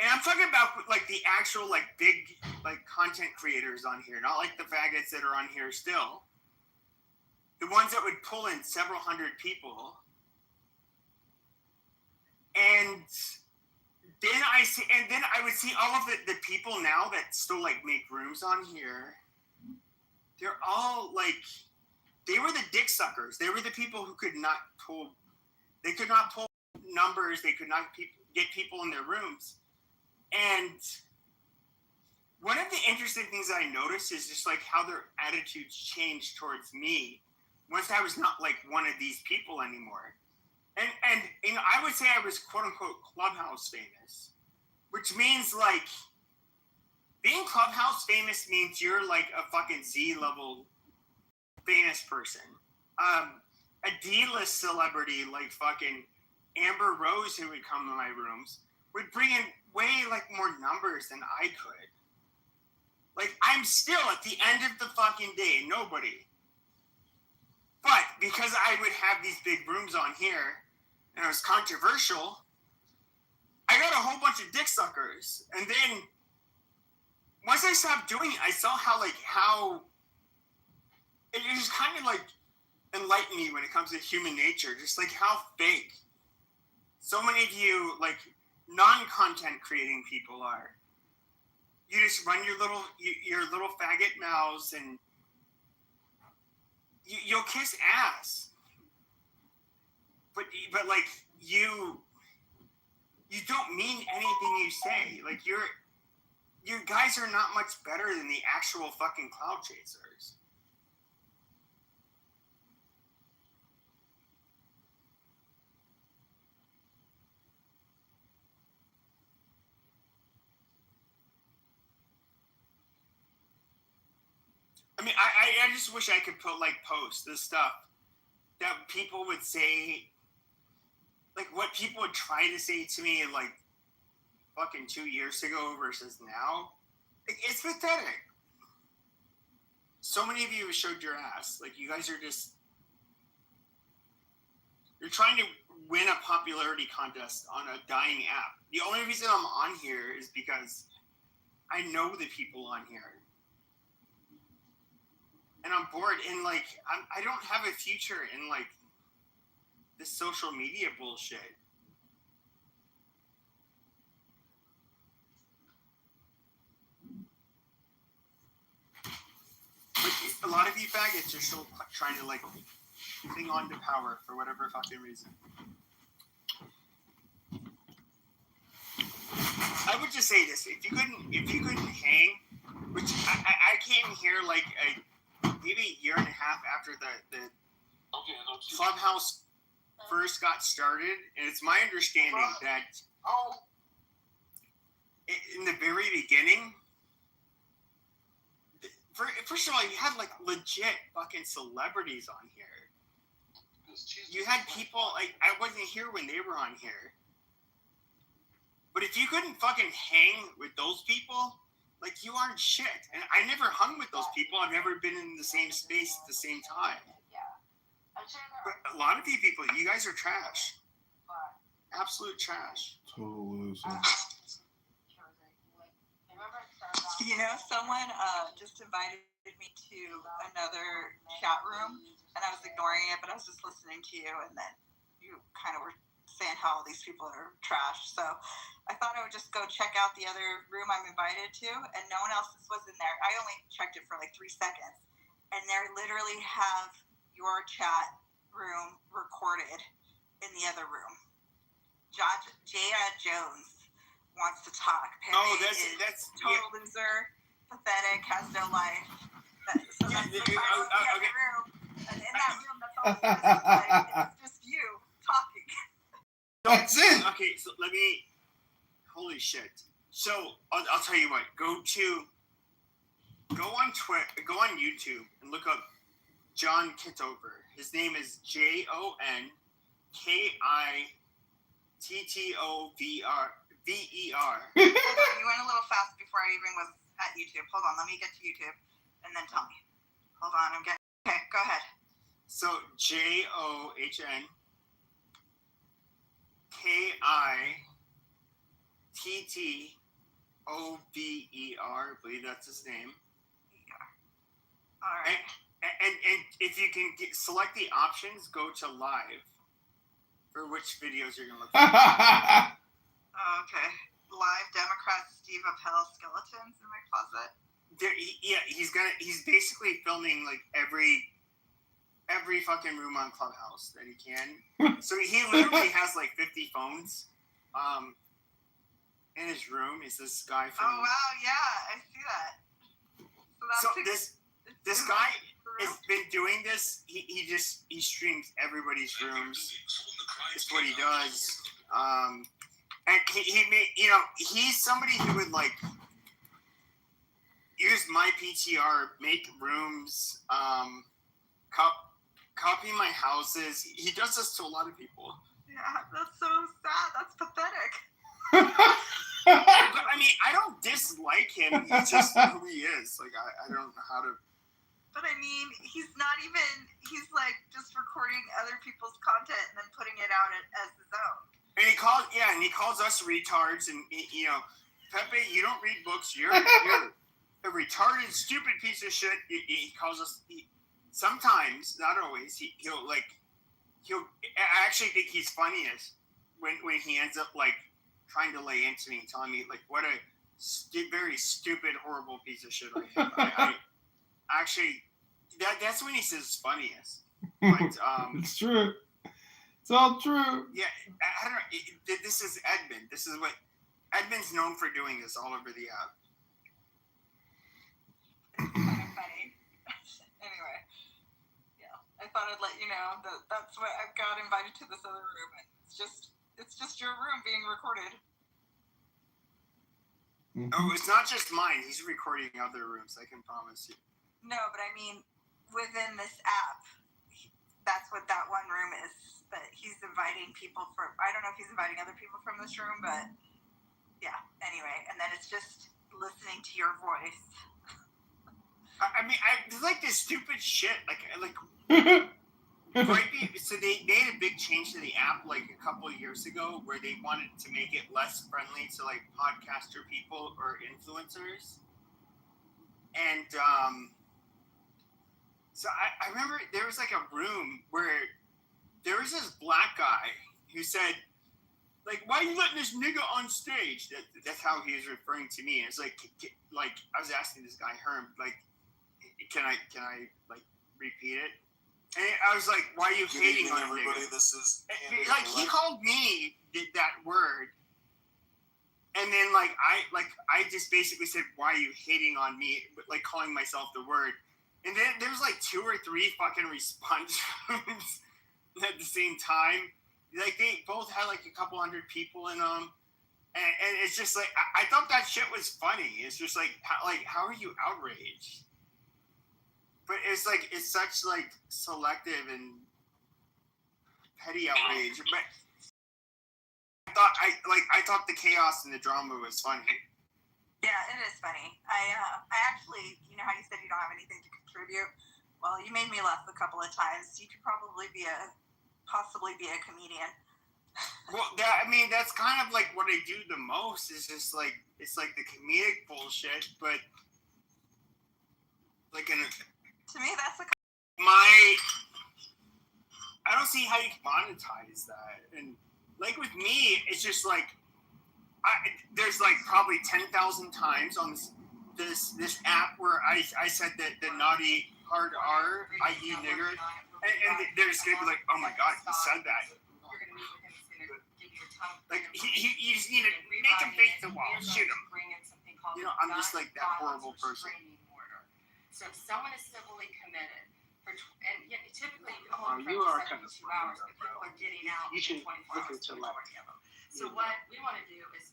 I'm talking about, like, the actual, like, big, like, content creators on here. Not like the faggots that are on here still. The ones that would pull in several hundred people. And then I would see all of the people now that still, like, make rooms on here. They're all, like, they were the dick suckers. They were the people who could not pull numbers. They could not get people in their rooms. And one of the interesting things I noticed is just like how their attitudes changed towards me once I was not like one of these people anymore. And you know, I would say I was quote unquote Clubhouse famous, which means like being Clubhouse famous means you're like a fucking Z level famous person. A D-list celebrity like fucking Amber Rose, who would come to my rooms, would bring in way like more numbers than I could. Like, I'm still at the end of the fucking day, nobody. But because I would have these big rooms on here, and it was controversial, I got a whole bunch of dick suckers. And then once I stopped doing it, I saw how it just kind of like enlightened me when it comes to human nature, just like how fake so many of you like non-content creating people are. You just run your little faggot mouths and you'll kiss ass, but like you don't mean anything you say. Like you guys are not much better than the actual fucking cloud chasers. I mean, I just wish I could post the stuff that people would say, like what people would try to say to me like fucking 2 years ago versus now. It's pathetic. So many of you showed your ass. Like you guys are you're trying to win a popularity contest on a dying app. The only reason I'm on here is because I know the people on here. And I'm bored, and like I don't have a future in like this social media bullshit. Like, a lot of you faggots are still trying to like cling on to power for whatever fucking reason. I would just say this: if you couldn't hang, which I came here like maybe a year and a half after the Clubhouse first got started, and it's my understanding that in the very beginning, first of all, you had like legit fucking celebrities on here. You had people like I wasn't here when they were on here. But if you couldn't fucking hang with those people, like you aren't shit. And I never hung with those people. I've never been in the same space at the same time. But a lot of you people, you guys are trash. Absolute trash. Total loser. You know, someone just invited me to another chat room, and I was ignoring it, but I was just listening to you, and then you kind of were saying how all these people are trash. So I thought I would just go check out the other room I'm invited to, and no one else was in there. I only checked it for like 3 seconds, and they literally have your chat room recorded in the other room. Jada Jones wants to talk. That's total loser, pathetic, has no life. So that's the title of the other room. And in that room, that's all it's just you talking. That's it. Okay, so holy shit. So I'll tell you what. Go on Twitter, go on YouTube, and look up John Kitover. His name is JonKittover. You went a little fast before I even was at YouTube. Hold on, let me get to YouTube and then tell me. Hold on, I'm getting. Okay, go ahead. So JonKittover, I believe that's his name. All right. And if you can select the options, go to live for which videos you're gonna look for. Okay. Live Democrat Steve Appel skeletons in my closet. He's basically filming like every fucking room on Clubhouse that he can. So he literally has like 50 phones, in his room is this guy from. Oh wow, yeah, I see that. So this guy has been doing this. He streams everybody's rooms. That's what he does. And he made, he's somebody who would like use my PTR, make rooms, copy my houses. He does this to a lot of people. Yeah, that's so sad. That's pathetic. I mean, I don't dislike him. He's just who he is. Like, I don't know how to. But I mean, he's like just recording other people's content and then putting it out as his own. And he calls us retards. And Pepe, you don't read books. You're a retarded, stupid piece of shit. He calls us. Sometimes, not always. He'll. I actually think he's funniest when he ends up like trying to lay into me and telling me like what a very stupid, horrible piece of shit I am. I actually, that's when he says it's funniest. But it's true. It's all true. Yeah, I don't know. This is Edmund. This is what Edmund's known for doing this all over the app. Funny. Anyway, yeah, I thought I'd let you know that's what I got invited to this other room. It's just your room being recorded. Mm-hmm. Oh, it's not just mine. He's recording other rooms. I can promise you. No, but I mean, within this app, that's what that one room is. But he's inviting people I don't know if he's inviting other people from this room, but yeah. Anyway, and then it's just listening to your voice. I mean, it's like this stupid shit. So they made a big change to the app like a couple of years ago where they wanted to make it less friendly to like podcaster people or influencers. And so I remember there was like a room where there was this black guy who said, like, why are you letting this nigga on stage? That's how he was referring to me. And it's like I was asking this guy, Herm, like, can I like repeat it? And I was like, why are you hating on everybody? Nigga? This is like he called me that word. And then I just basically said, why are you hating on me? But like calling myself the word. And then there's like 2 or 3 fucking response rooms at the same time. Like they both had like a couple hundred people in them. And it's just like, I thought that shit was funny. It's just like how are you outraged? But it's like, it's such like selective and petty outrage. But I thought the chaos and the drama was funny. Yeah, it is funny. I actually, you know how you said you don't have anything to contribute? Well, you made me laugh a couple of times. You could probably possibly be a comedian. Well, that's kind of like what I do the most is just like, it's like the comedic bullshit, but like to me, that's I don't see how you can monetize that. And like with me, it's just like, there's like probably 10,000 times on this app where I said that the naughty hard R, i.e. nigger, and they're just gonna be like, oh my god, he said that. Like you just need to make him face the wall, shoot him. I'm just like that horrible person. So if someone is civilly committed, typically you can hold for 72 hours, but people are getting out in 24 hours majority of them. So what we want to do is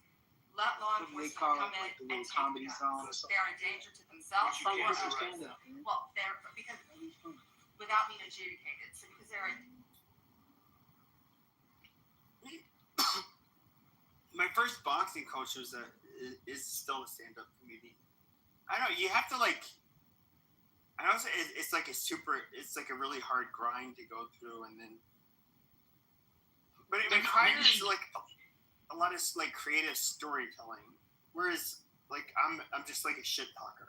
let law enforcement come in and take guns. They're a danger to themselves. Well, because without being adjudicated. So because they're my first boxing coach is still a stand-up comedian. I don't know, you have to like. I know it's like a really hard grind to go through, and then, but it requires like a lot of like creative storytelling. Whereas like I'm just like a shit talker.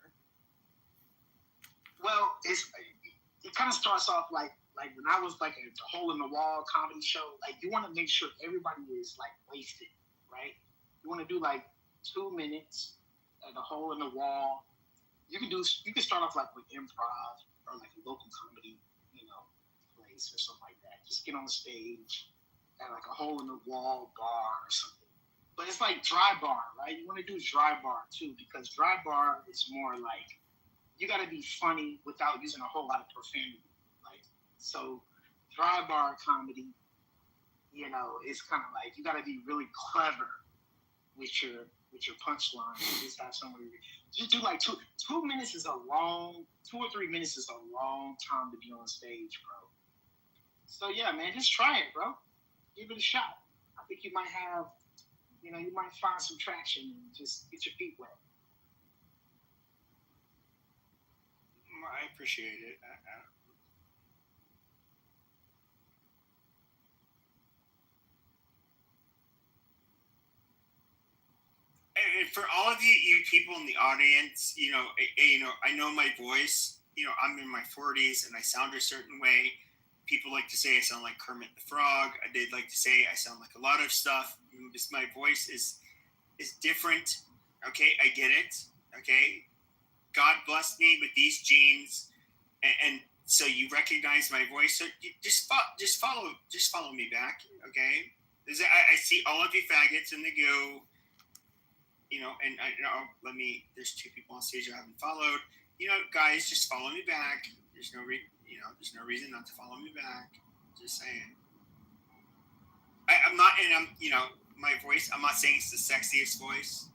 Well, it kind of starts off like when I was like a hole in the wall comedy show. Like you want to make sure everybody is like wasted, right? You want to do like 2 minutes at a hole in the wall. You can start off like with improv or like a local comedy, place or something like that. Just get on the stage at like a hole in the wall bar or something, But it's like dry bar, right? You want to do dry bar too, because dry bar is more like you got to be funny without using a whole lot of profanity. Like, so dry bar comedy, it's kind of like you got to be really clever with your punchline. Just have somebody just do like 2 minutes is a long 2 or 3 minutes is a long time to be on stage, bro. So yeah, man, just try it, bro. Give it a shot. I think you might have, you might find some traction and just get your feet wet. I appreciate it. And for all of you people in the audience, I know my voice. I'm in my 40s and I sound a certain way. People like to say I sound like Kermit the Frog. They'd like to say I sound like a lot of stuff. Just my voice is different. Okay, I get it. Okay, God blessed me with these genes, and so you recognize my voice. So just follow me back. Okay, I see all of you faggots in the goo. And there's 2 people on stage I haven't followed. Guys, just follow me back. There's no reason not to follow me back. Just saying. I'm not, and my voice. I'm not saying it's the sexiest voice,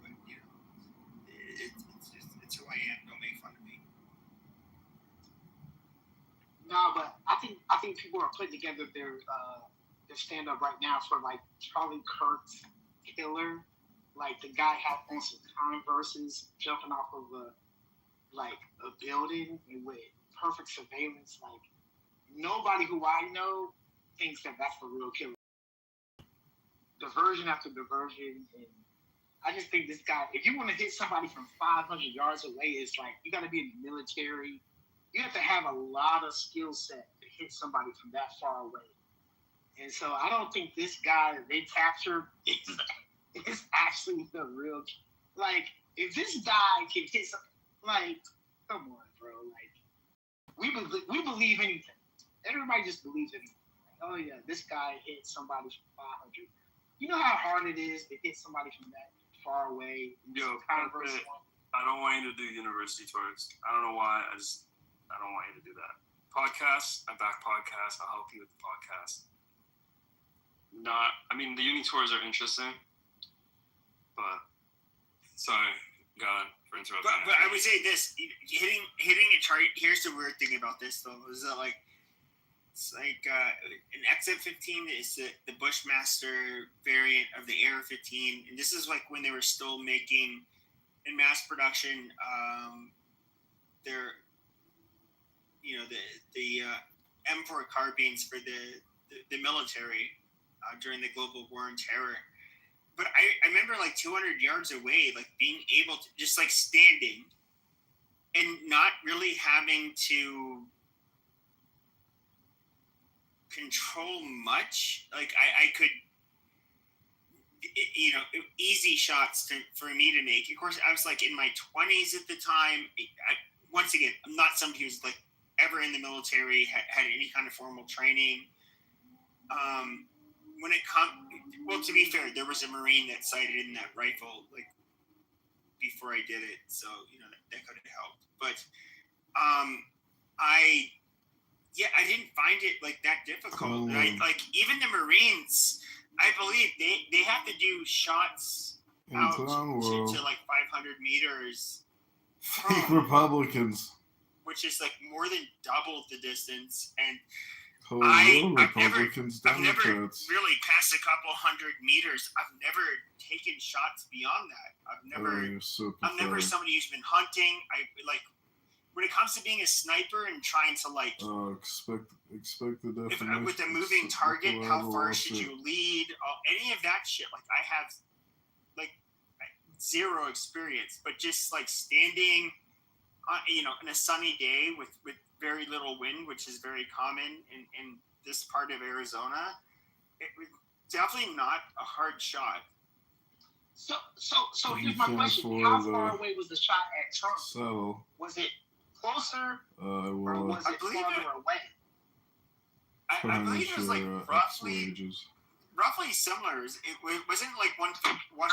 but it's who I am. Don't make fun of me. No, but I think people are putting together their stand up right now for like Charlie Kirk's Killer. Like the guy had on some Converses jumping off of a building and with perfect surveillance. Like nobody who I know thinks that that's the real killer. Diversion after diversion, and I just think this guy. If you want to hit somebody from 500 yards away, it's like you got to be in the military. You have to have a lot of skill set to hit somebody from that far away. And so I don't think this guy that they captured is actually the real. Like, if this guy can hit some, like, come on, bro. Like, we believe anything. Everybody just believes anything. Like, oh yeah, this guy hit somebody from 500. You know how hard it is to hit somebody from that far away. Yo, I don't want you to do university tours. I don't know why. I don't want you to do that. Podcasts, I back podcasts. I'll help you with the podcast. The uni tours are interesting, but sorry, God, for interrupting. But I would say this: hitting a chart. Here's the weird thing about this, though, is that an XM15 is the Bushmaster variant of the Air 15, and this is like when they were still making in mass production their the M4 carbines for the military during the global war on terror. But I remember 200 yards away, being able to just standing and not really having to control much. I could, easy shots for me to make. Of course, I was in my 20s at the time. Once again, I'm not somebody who's ever in the military, had any kind of formal training. When it comes, well, to be fair, there was a Marine that sighted in that rifle before I did it, so that could have helped. But I didn't find it that difficult. Even the Marines, I believe they have to do shots out to 500 meters. Fake Republicans. Which is more than double the distance, and I've never really passed a couple 100 meters. I've never taken shots beyond that. I'm never somebody who's been hunting. When it comes to being a sniper and trying to expect the definition. With a moving target, how far should you lead? Any of that shit. I have zero experience, but just standing, in a sunny day with very little wind, which is very common in this part of Arizona, it was definitely not a hard shot. So here's my question: how far away was the shot at Trump? So was it closer or was it farther away? I believe it was roughly. roughly similar. It wasn't like 150 I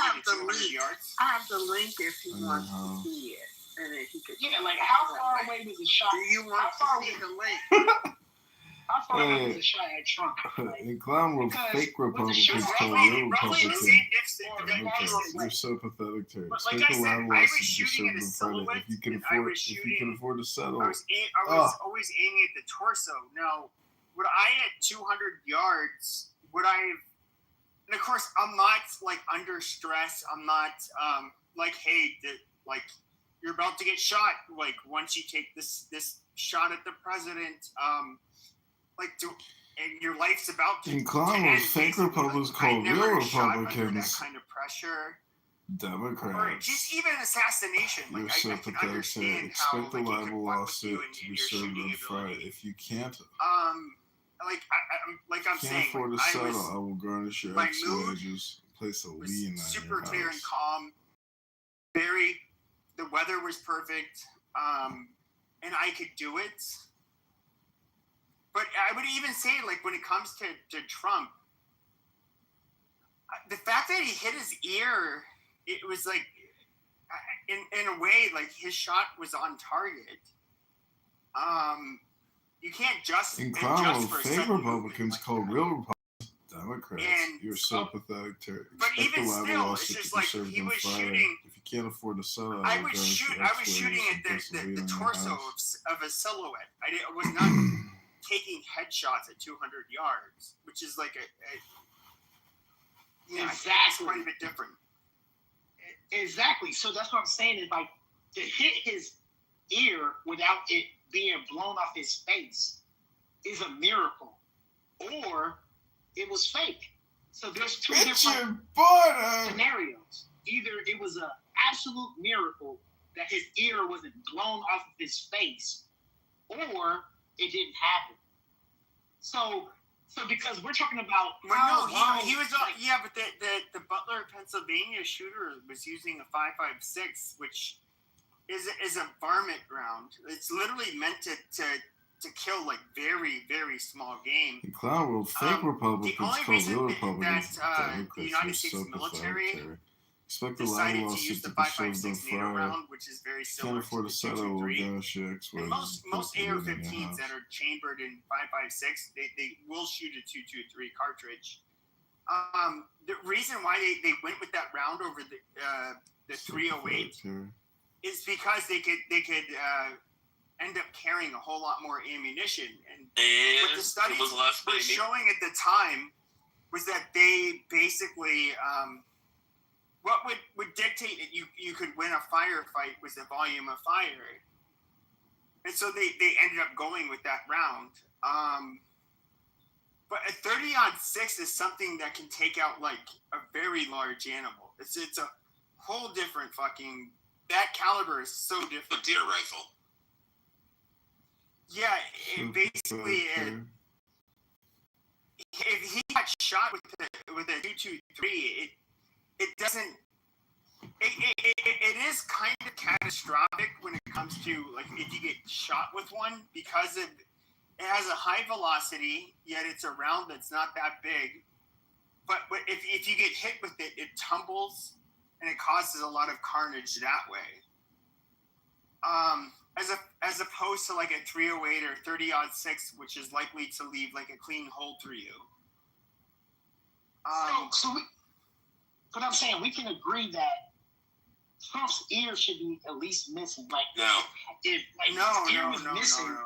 have to the 200 link. yards. I have the link if he wants to see it, and if he could. Yeah, like how far away was the shot? Do you want to see the link? How far away was the shot at Trump? In Clown World, fake Republicans call real Republicans. You're so pathetic, Terry. Expect a loud lawsuit to be served on Friday. If you can afford to settle. I was always aiming at the torso. Now, would I at 200 yards? Would I have? And of course, I'm not like under stress. I'm not like, hey, like you're about to get shot. Like once you take this shot at the president, and your life's about to. In Clown World, fake Republicans call real Republicans. That kind of pressure. Democrats. Or just even assassination. You're like, so I can pathetic. understand Expect how, a libel lawsuit to be served on Friday. If you can't, I'm saying, can't afford to settle, I will garnish your ex wages, place a lien on super your clear and house. calm. The weather was perfect, and I could do it. But I would even say, like, when it comes to Trump, the fact that he hit his ear, it was like, in a way, like his shot was on target. You can't just In Clown World, fake Republicans call real Republicans Democrats. You're so pathetic, Terry. Expect a libel lawsuit to be served on Friday. If you can't afford to settle, I was shooting at the torso of a silhouette. I was not taking headshots at 200 yards, which is like Exactly. It's quite a bit different. Exactly. So that's what I'm saying is like to hit his ear without it being blown off his face is a miracle, or it was fake. So there's two different scenarios. Either it was an absolute miracle that his ear wasn't blown off of his face, or it didn't happen. So because we're talking about he was but the Butler, Pennsylvania shooter was using a 5.56, which is a varmint round. It's literally meant to kill like very, very small game. In Clown World, fake Republicans call real Republicans Democrats. The United States military decided to use the 5.56 NATO round, which is very similar to the 223. And most AR-15s that are chambered in 5.56, they will shoot a 223 cartridge. The reason why they went with that round over the 308 is because they could end up carrying a whole lot more ammunition. And what the studies were showing at the time was that they basically what would dictate that you could win a firefight was the volume of fire. And so they ended up going with that round. But a 30-06 is something that can take out like a very large animal. It's a whole different fucking, that caliber is so different. A deer rifle. Yeah, basically, if he got shot with a 223, it doesn't. It is kind of catastrophic when it comes to like if you get shot with one because it has a high velocity, yet it's a round that's not that big. But if you get hit with it, it tumbles and it causes a lot of carnage that way. As opposed to like a 308 or 30-06, which is likely to leave like a clean hole through you. But I'm saying we can agree that Trump's ear should be at least missing. Like no, if like his ear was missing.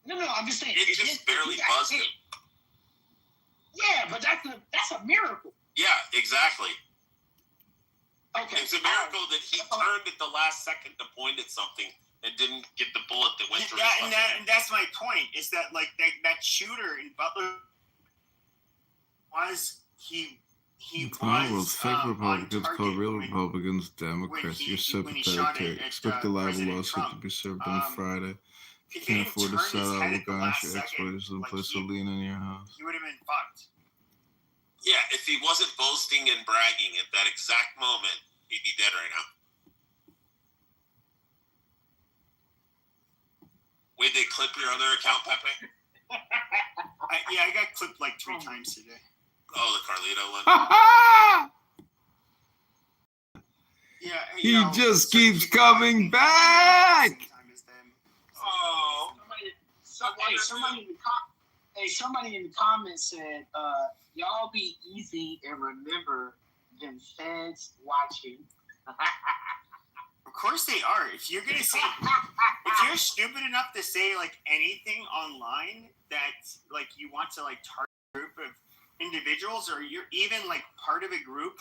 No. I'm just saying it just barely buzzed him. Yeah, but that's a miracle. Yeah, exactly. Okay. It's a miracle that he turned at the last second to point at something and didn't get the bullet that went through his and that's my point, is that like that shooter in Butler was he was fake Republicans call real Republicans Democrats. You're so pathetic. Expect the libel lawsuit to be served on Friday. If you can't afford to settle, I will garnish your ex wages and place a lien in your house. He would have been fucked. Yeah, if he wasn't boasting and bragging at that exact moment, he'd be dead right now. Wait, they clip your other account, Pepe? I got clipped like 3 times today. Oh, the Carlito one. Yeah, He just keeps coming back. Oh. Somebody in the comments said, y'all be easy and remember them feds watching. Of course they are. If you're gonna say, if you're stupid enough to say like anything online that like you want to like target a group of individuals, or you're even like part of a group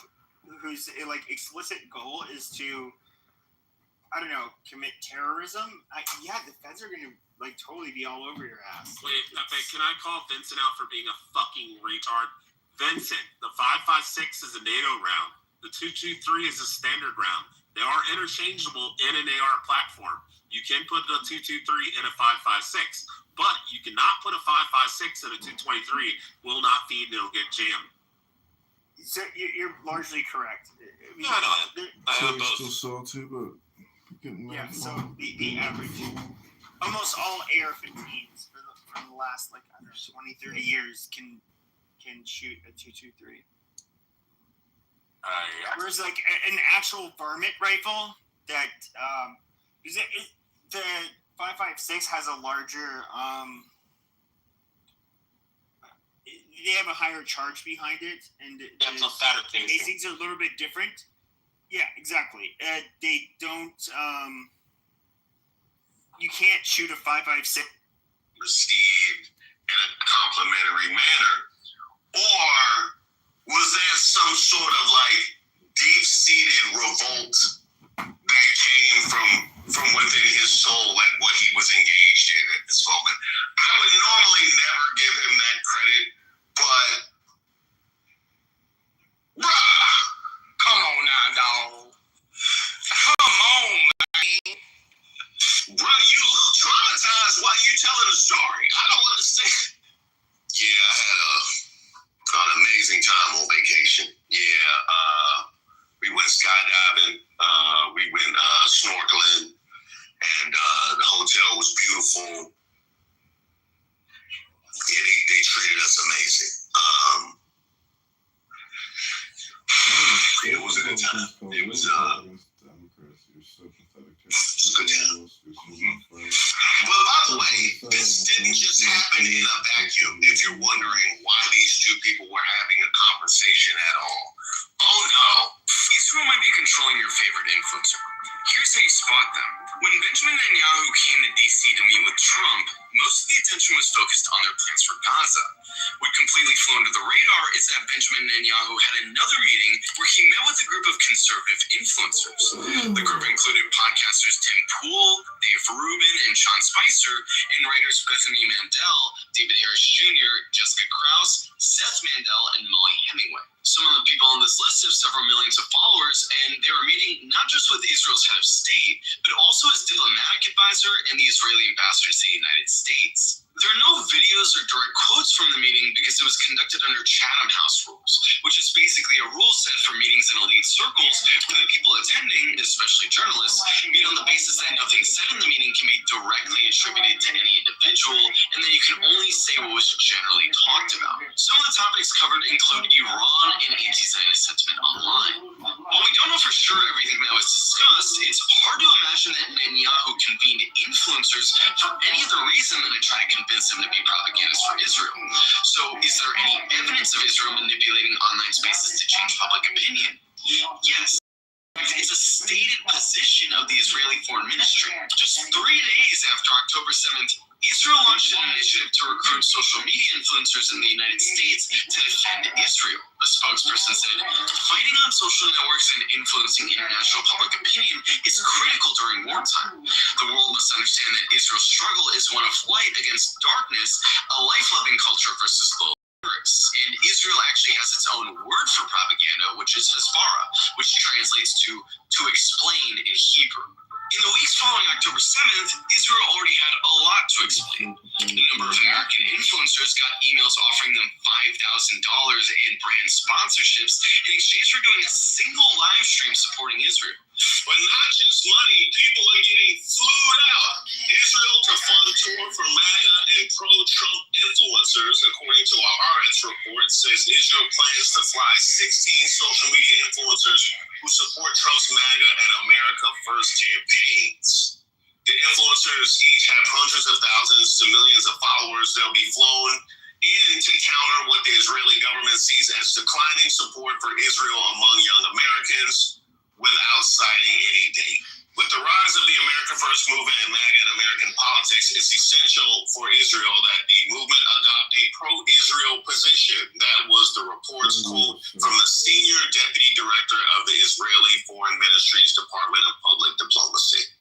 whose like explicit goal is to, I don't know, commit terrorism, yeah, the feds are gonna like totally be all over your ass. Wait, Pepe, can I call Vincent out for being a fucking retard? Vincent, the 5.56 is a NATO round. The 2.23 is a standard round. They are interchangeable in an AR platform. You can put a 2.23 in a 5.56, but you cannot put a 5.56 in a 2.23. Will not feed and it'll get jammed. So you're largely correct. I mean, I have both. Still salty, but yeah. So the average, almost all AR-15s from the last like I don't know 20, 30 years can shoot a 2.23. Whereas like an actual varmint rifle that the 5.56 has a larger they have a higher charge behind it, and the casings are a little bit different. Yeah, exactly. They don't. You can't shoot a 5.56 received in a complimentary manner, or was that some sort of like deep-seated revolt that came from within his soul at what he was engaged in at this moment? I would normally never give him that credit, but bruh, come on now, dog. Come on, man. Bruh, you look traumatized while you telling the story. I don't understand. Yeah, I had an amazing time on vacation. Yeah, we went skydiving, we went snorkeling, and the hotel was beautiful. Yeah, they treated us amazing. It was a good time. It was it's a good time. Well, by the way, this didn't just happen in a vacuum. If you're wondering why these two people were having a conversation at all. Oh no. Israel might be controlling your favorite influencer. Here's how you spot them. When Benjamin Netanyahu came to DC to meet with Trump, most of the attention was focused on their plans for Gaza. What completely flew under the radar is that Benjamin Netanyahu had another meeting where he met with a group of conservative influencers. The group included podcasters Tim Pool, Dave Rubin, and Sean Spicer, and writers Bethany Mandel, David Harris Jr., Jessica Krause, Seth Mandel, and Molly Hemingway. Some of the people on this list have several millions of followers, and they were meeting not just with Israel's head of state, but also his diplomatic advisor and the Israeli ambassador to the United States. There are no videos or direct quotes from the meeting because it was conducted under Chatham House rules, which is basically a rule set for meetings in elite circles where the people attending, especially journalists, meet on the basis that nothing said in the meeting can be directly attributed to any individual, and that you can only say what was generally talked about. Some of the topics covered include Iran and anti-Zionist sentiment online. While we don't know for sure everything that was discussed, it's hard to imagine that Netanyahu convened influencers for any other reason than to try to convince them to be propagandists for Israel. So is there any evidence of Israel manipulating online spaces to change public opinion? Yes. It's a stated position of the Israeli Foreign Ministry. Just 3 days after October 7th, Israel launched an initiative to recruit social media influencers in the United States to defend Israel. A spokesperson said, fighting on social networks and influencing international public opinion is critical during wartime. The world must understand that Israel's struggle is one of light against darkness, a life-loving culture versus low. And Israel actually has its own word for propaganda, which is hasbara, which translates to explain in Hebrew. In the weeks following October 7th, Israel already had a lot to explain. A number of American influencers got emails offering them $5,000 in brand sponsorships in exchange for doing a single live stream supporting Israel. But not just money, people are getting flued out. Israel to fund tour for MAGA and pro-Trump influencers, according to a Haaretz report, says Israel plans to fly 16 social media influencers who support Trump's MAGA and America First campaigns. The influencers each have hundreds of thousands to millions of followers. They'll be flown in to counter what the Israeli government sees as declining support for Israel among young Americans without citing any date. With the rise of the America First movement and MAGA in American politics, it's essential for Israel that the movement adopt a pro-Israel position. That was the report's quote from the senior deputy director of the Israeli Foreign Ministry's Department of Public Diplomacy.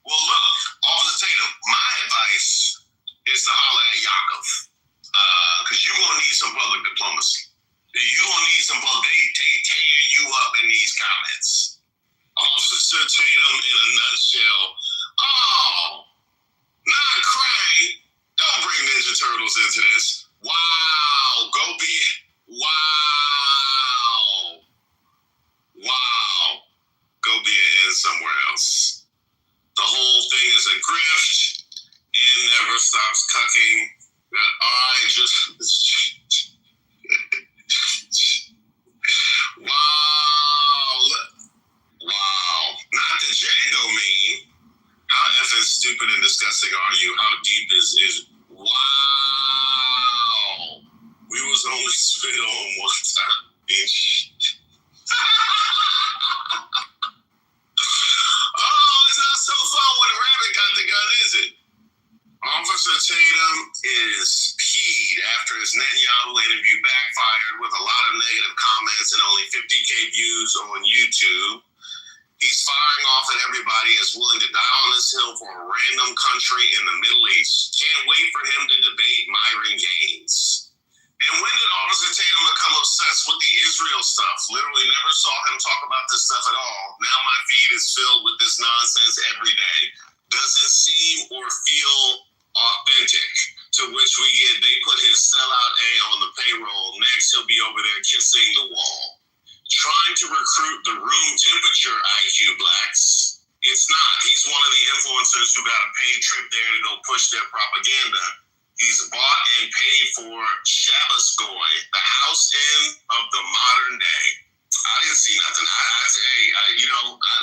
Well, look, Officer Tatum, my advice is to holler at Yaakov, because you're going to need some public diplomacy. You're going to need some public, they tearing you up in these comments. Officer Tatum in a nutshell. Oh, not crying. Don't bring Ninja Turtles into this. Wow, go be it. Wow. Wow. Go be it in somewhere else. The whole thing is a grift. It never stops cucking. I just... Wow. Wow. Not the Django meme. How effing stupid and disgusting are you? How deep is... Wow. We was only spit on one time. Oh, it's not so fun when a rabbit got the gun, is it? Officer Tatum is peed after his Netanyahu interview backfired with a lot of negative comments and only 50K views on YouTube. He's firing off at everybody as willing to die on this hill for a random country in the Middle East. Can't wait for him to debate Myron Gaines. And when did Officer Tatum become obsessed with the Israel stuff? Literally never saw him talk about this stuff at all. Now my feed is filled with this nonsense every day. Doesn't seem or feel authentic. To which we get, they put his sellout A on the payroll. Next, he'll be over there kissing the wall. Trying to recruit the room temperature IQ blacks. It's not. He's one of the influencers who got a paid trip there to go push their propaganda. He's bought and paid for Shabbos Goy, the house in of the modern day. I didn't see nothing. I said, hey,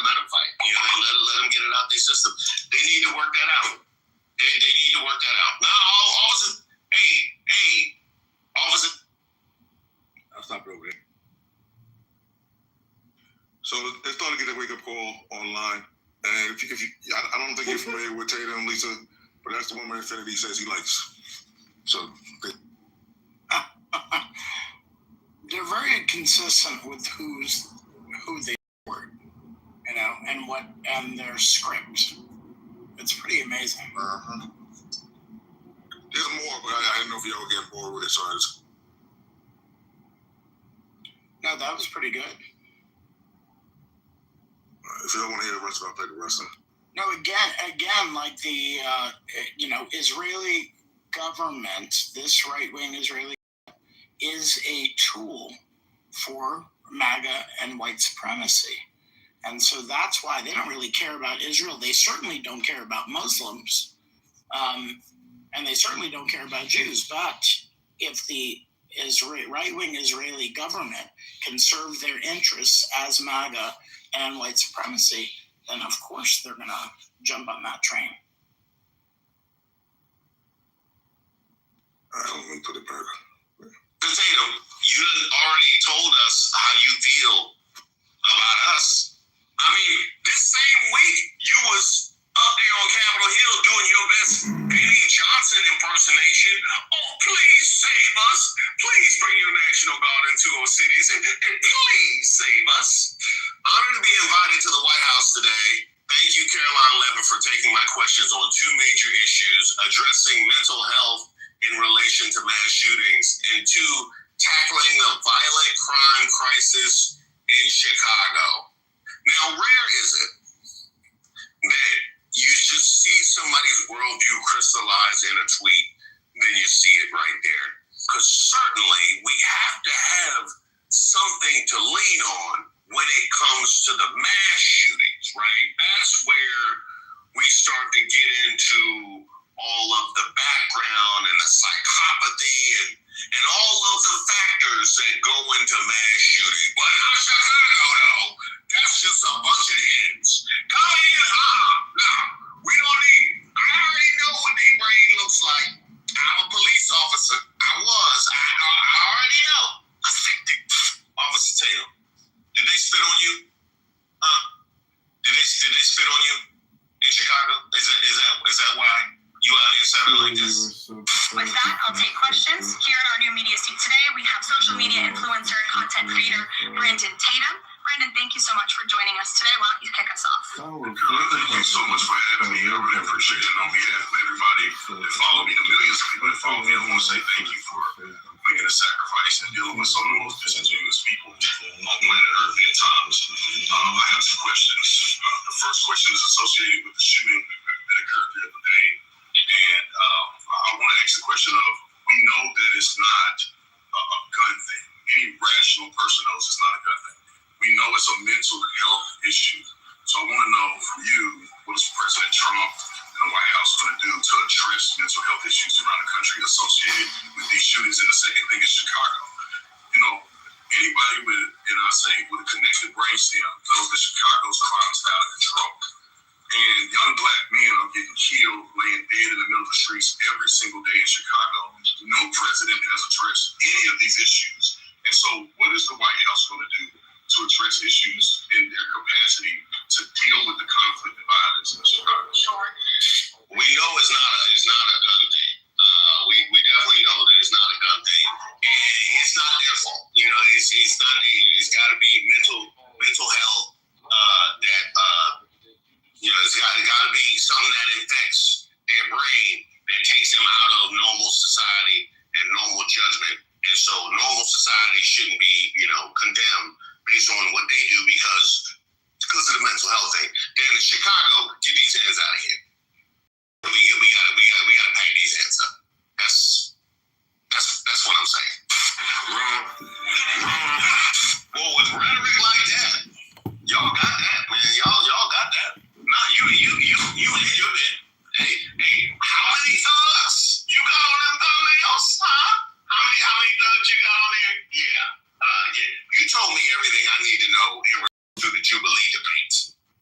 let them fight. Let them get it out their system. They need to work that out. They need to work that out. Now, officer, officer. I'll stop it over there. So it's starting to get a wake-up call online. And if you, I don't think you're familiar with Tatum, Lisa, but that's the woman Infinity says he likes. So they're very consistent with who they were, and their script. It's pretty amazing. Uh-huh. There's more, but I didn't know if y'all were getting bored with it, so I just... No, that was pretty good. If you don't want to hear the rest of it, I'll play the rest of it. No, again, like the Israeli government, this right-wing Israeli is a tool for MAGA and white supremacy. And so that's why they don't really care about Israel. They certainly don't care about Muslims. And they certainly don't care about Jews. But if the right-wing Israeli government can serve their interests as MAGA and white supremacy, then of course they're going to jump on that train. Let me put it back. Tatum, you already told us how you feel about us. I mean, this same week, you was up there on Capitol Hill doing your best Benny Johnson impersonation. Oh, please save us. Please bring your National Guard into our cities and please save us. Honored to be invited to the White House today. Thank you, Caroline Levin, for taking my questions on two major issues, addressing mental health in relation to mass shootings, and two, tackling the violent crime crisis in Chicago. Now, rare is it that you just see somebody's worldview crystallize in a tweet, then you see it right there. Because certainly we have to have something to lean on when it comes to the mass shootings, right? That's where we start to get into all of the background and the psychopathy and all of the factors that go into mass shooting. But not Chicago, though. That's just a bunch of heads. Come in, no, we don't need. I already know what their brain looks like. I'm a police officer. I already know. Officer Tatum, did they spit on you? Did they spit on you in Chicago? Is that why you out here sounding like this? With that, I'll take questions. Here in our new media seat today, we have social media influencer and content creator Brandon Tatum. Brandon, thank you so much for joining us today. Why don't you kick us off? Thank you so much for having me. I really appreciate it. On behalf of everybody that follow me, the millions of people that follow me, I want to say thank you for making a sacrifice and dealing with some of the most disingenuous people on planet Earth at times. I have some questions. The first question is associated with the shooting that occurred the other day. And I want to ask the question of, we know that it's not a gun thing. Any rational person knows it's not a gun thing. We know it's a mental health issue. So I want to know from you, what is President Trump and the White House going to do to address mental health issues around the country associated with these shootings? And the second thing is Chicago. You know, anybody with a connected brainstem knows that Chicago's crime is out of control. And young black men are getting killed, laying dead in the middle of the streets every single day in Chicago. No president has addressed any of these issues. And so what is the White House going to do to address issues in their capacity to deal with the conflict and violence in Chicago? Sure. We know it's not a gun thing. We definitely know that it's not a gun thing. And it's not their fault. You know, it's got to be mental health it's got to be something that infects their brain that takes them out of normal society and normal judgment. And so normal society shouldn't be, condemned based on what they do because of the mental health thing. Then in Chicago, get these hands out of here. We gotta pack these hands up. That's what I'm saying. Wrong. Well, with rhetoric like that, y'all got that, man. Y'all got that. No, you hit your bit.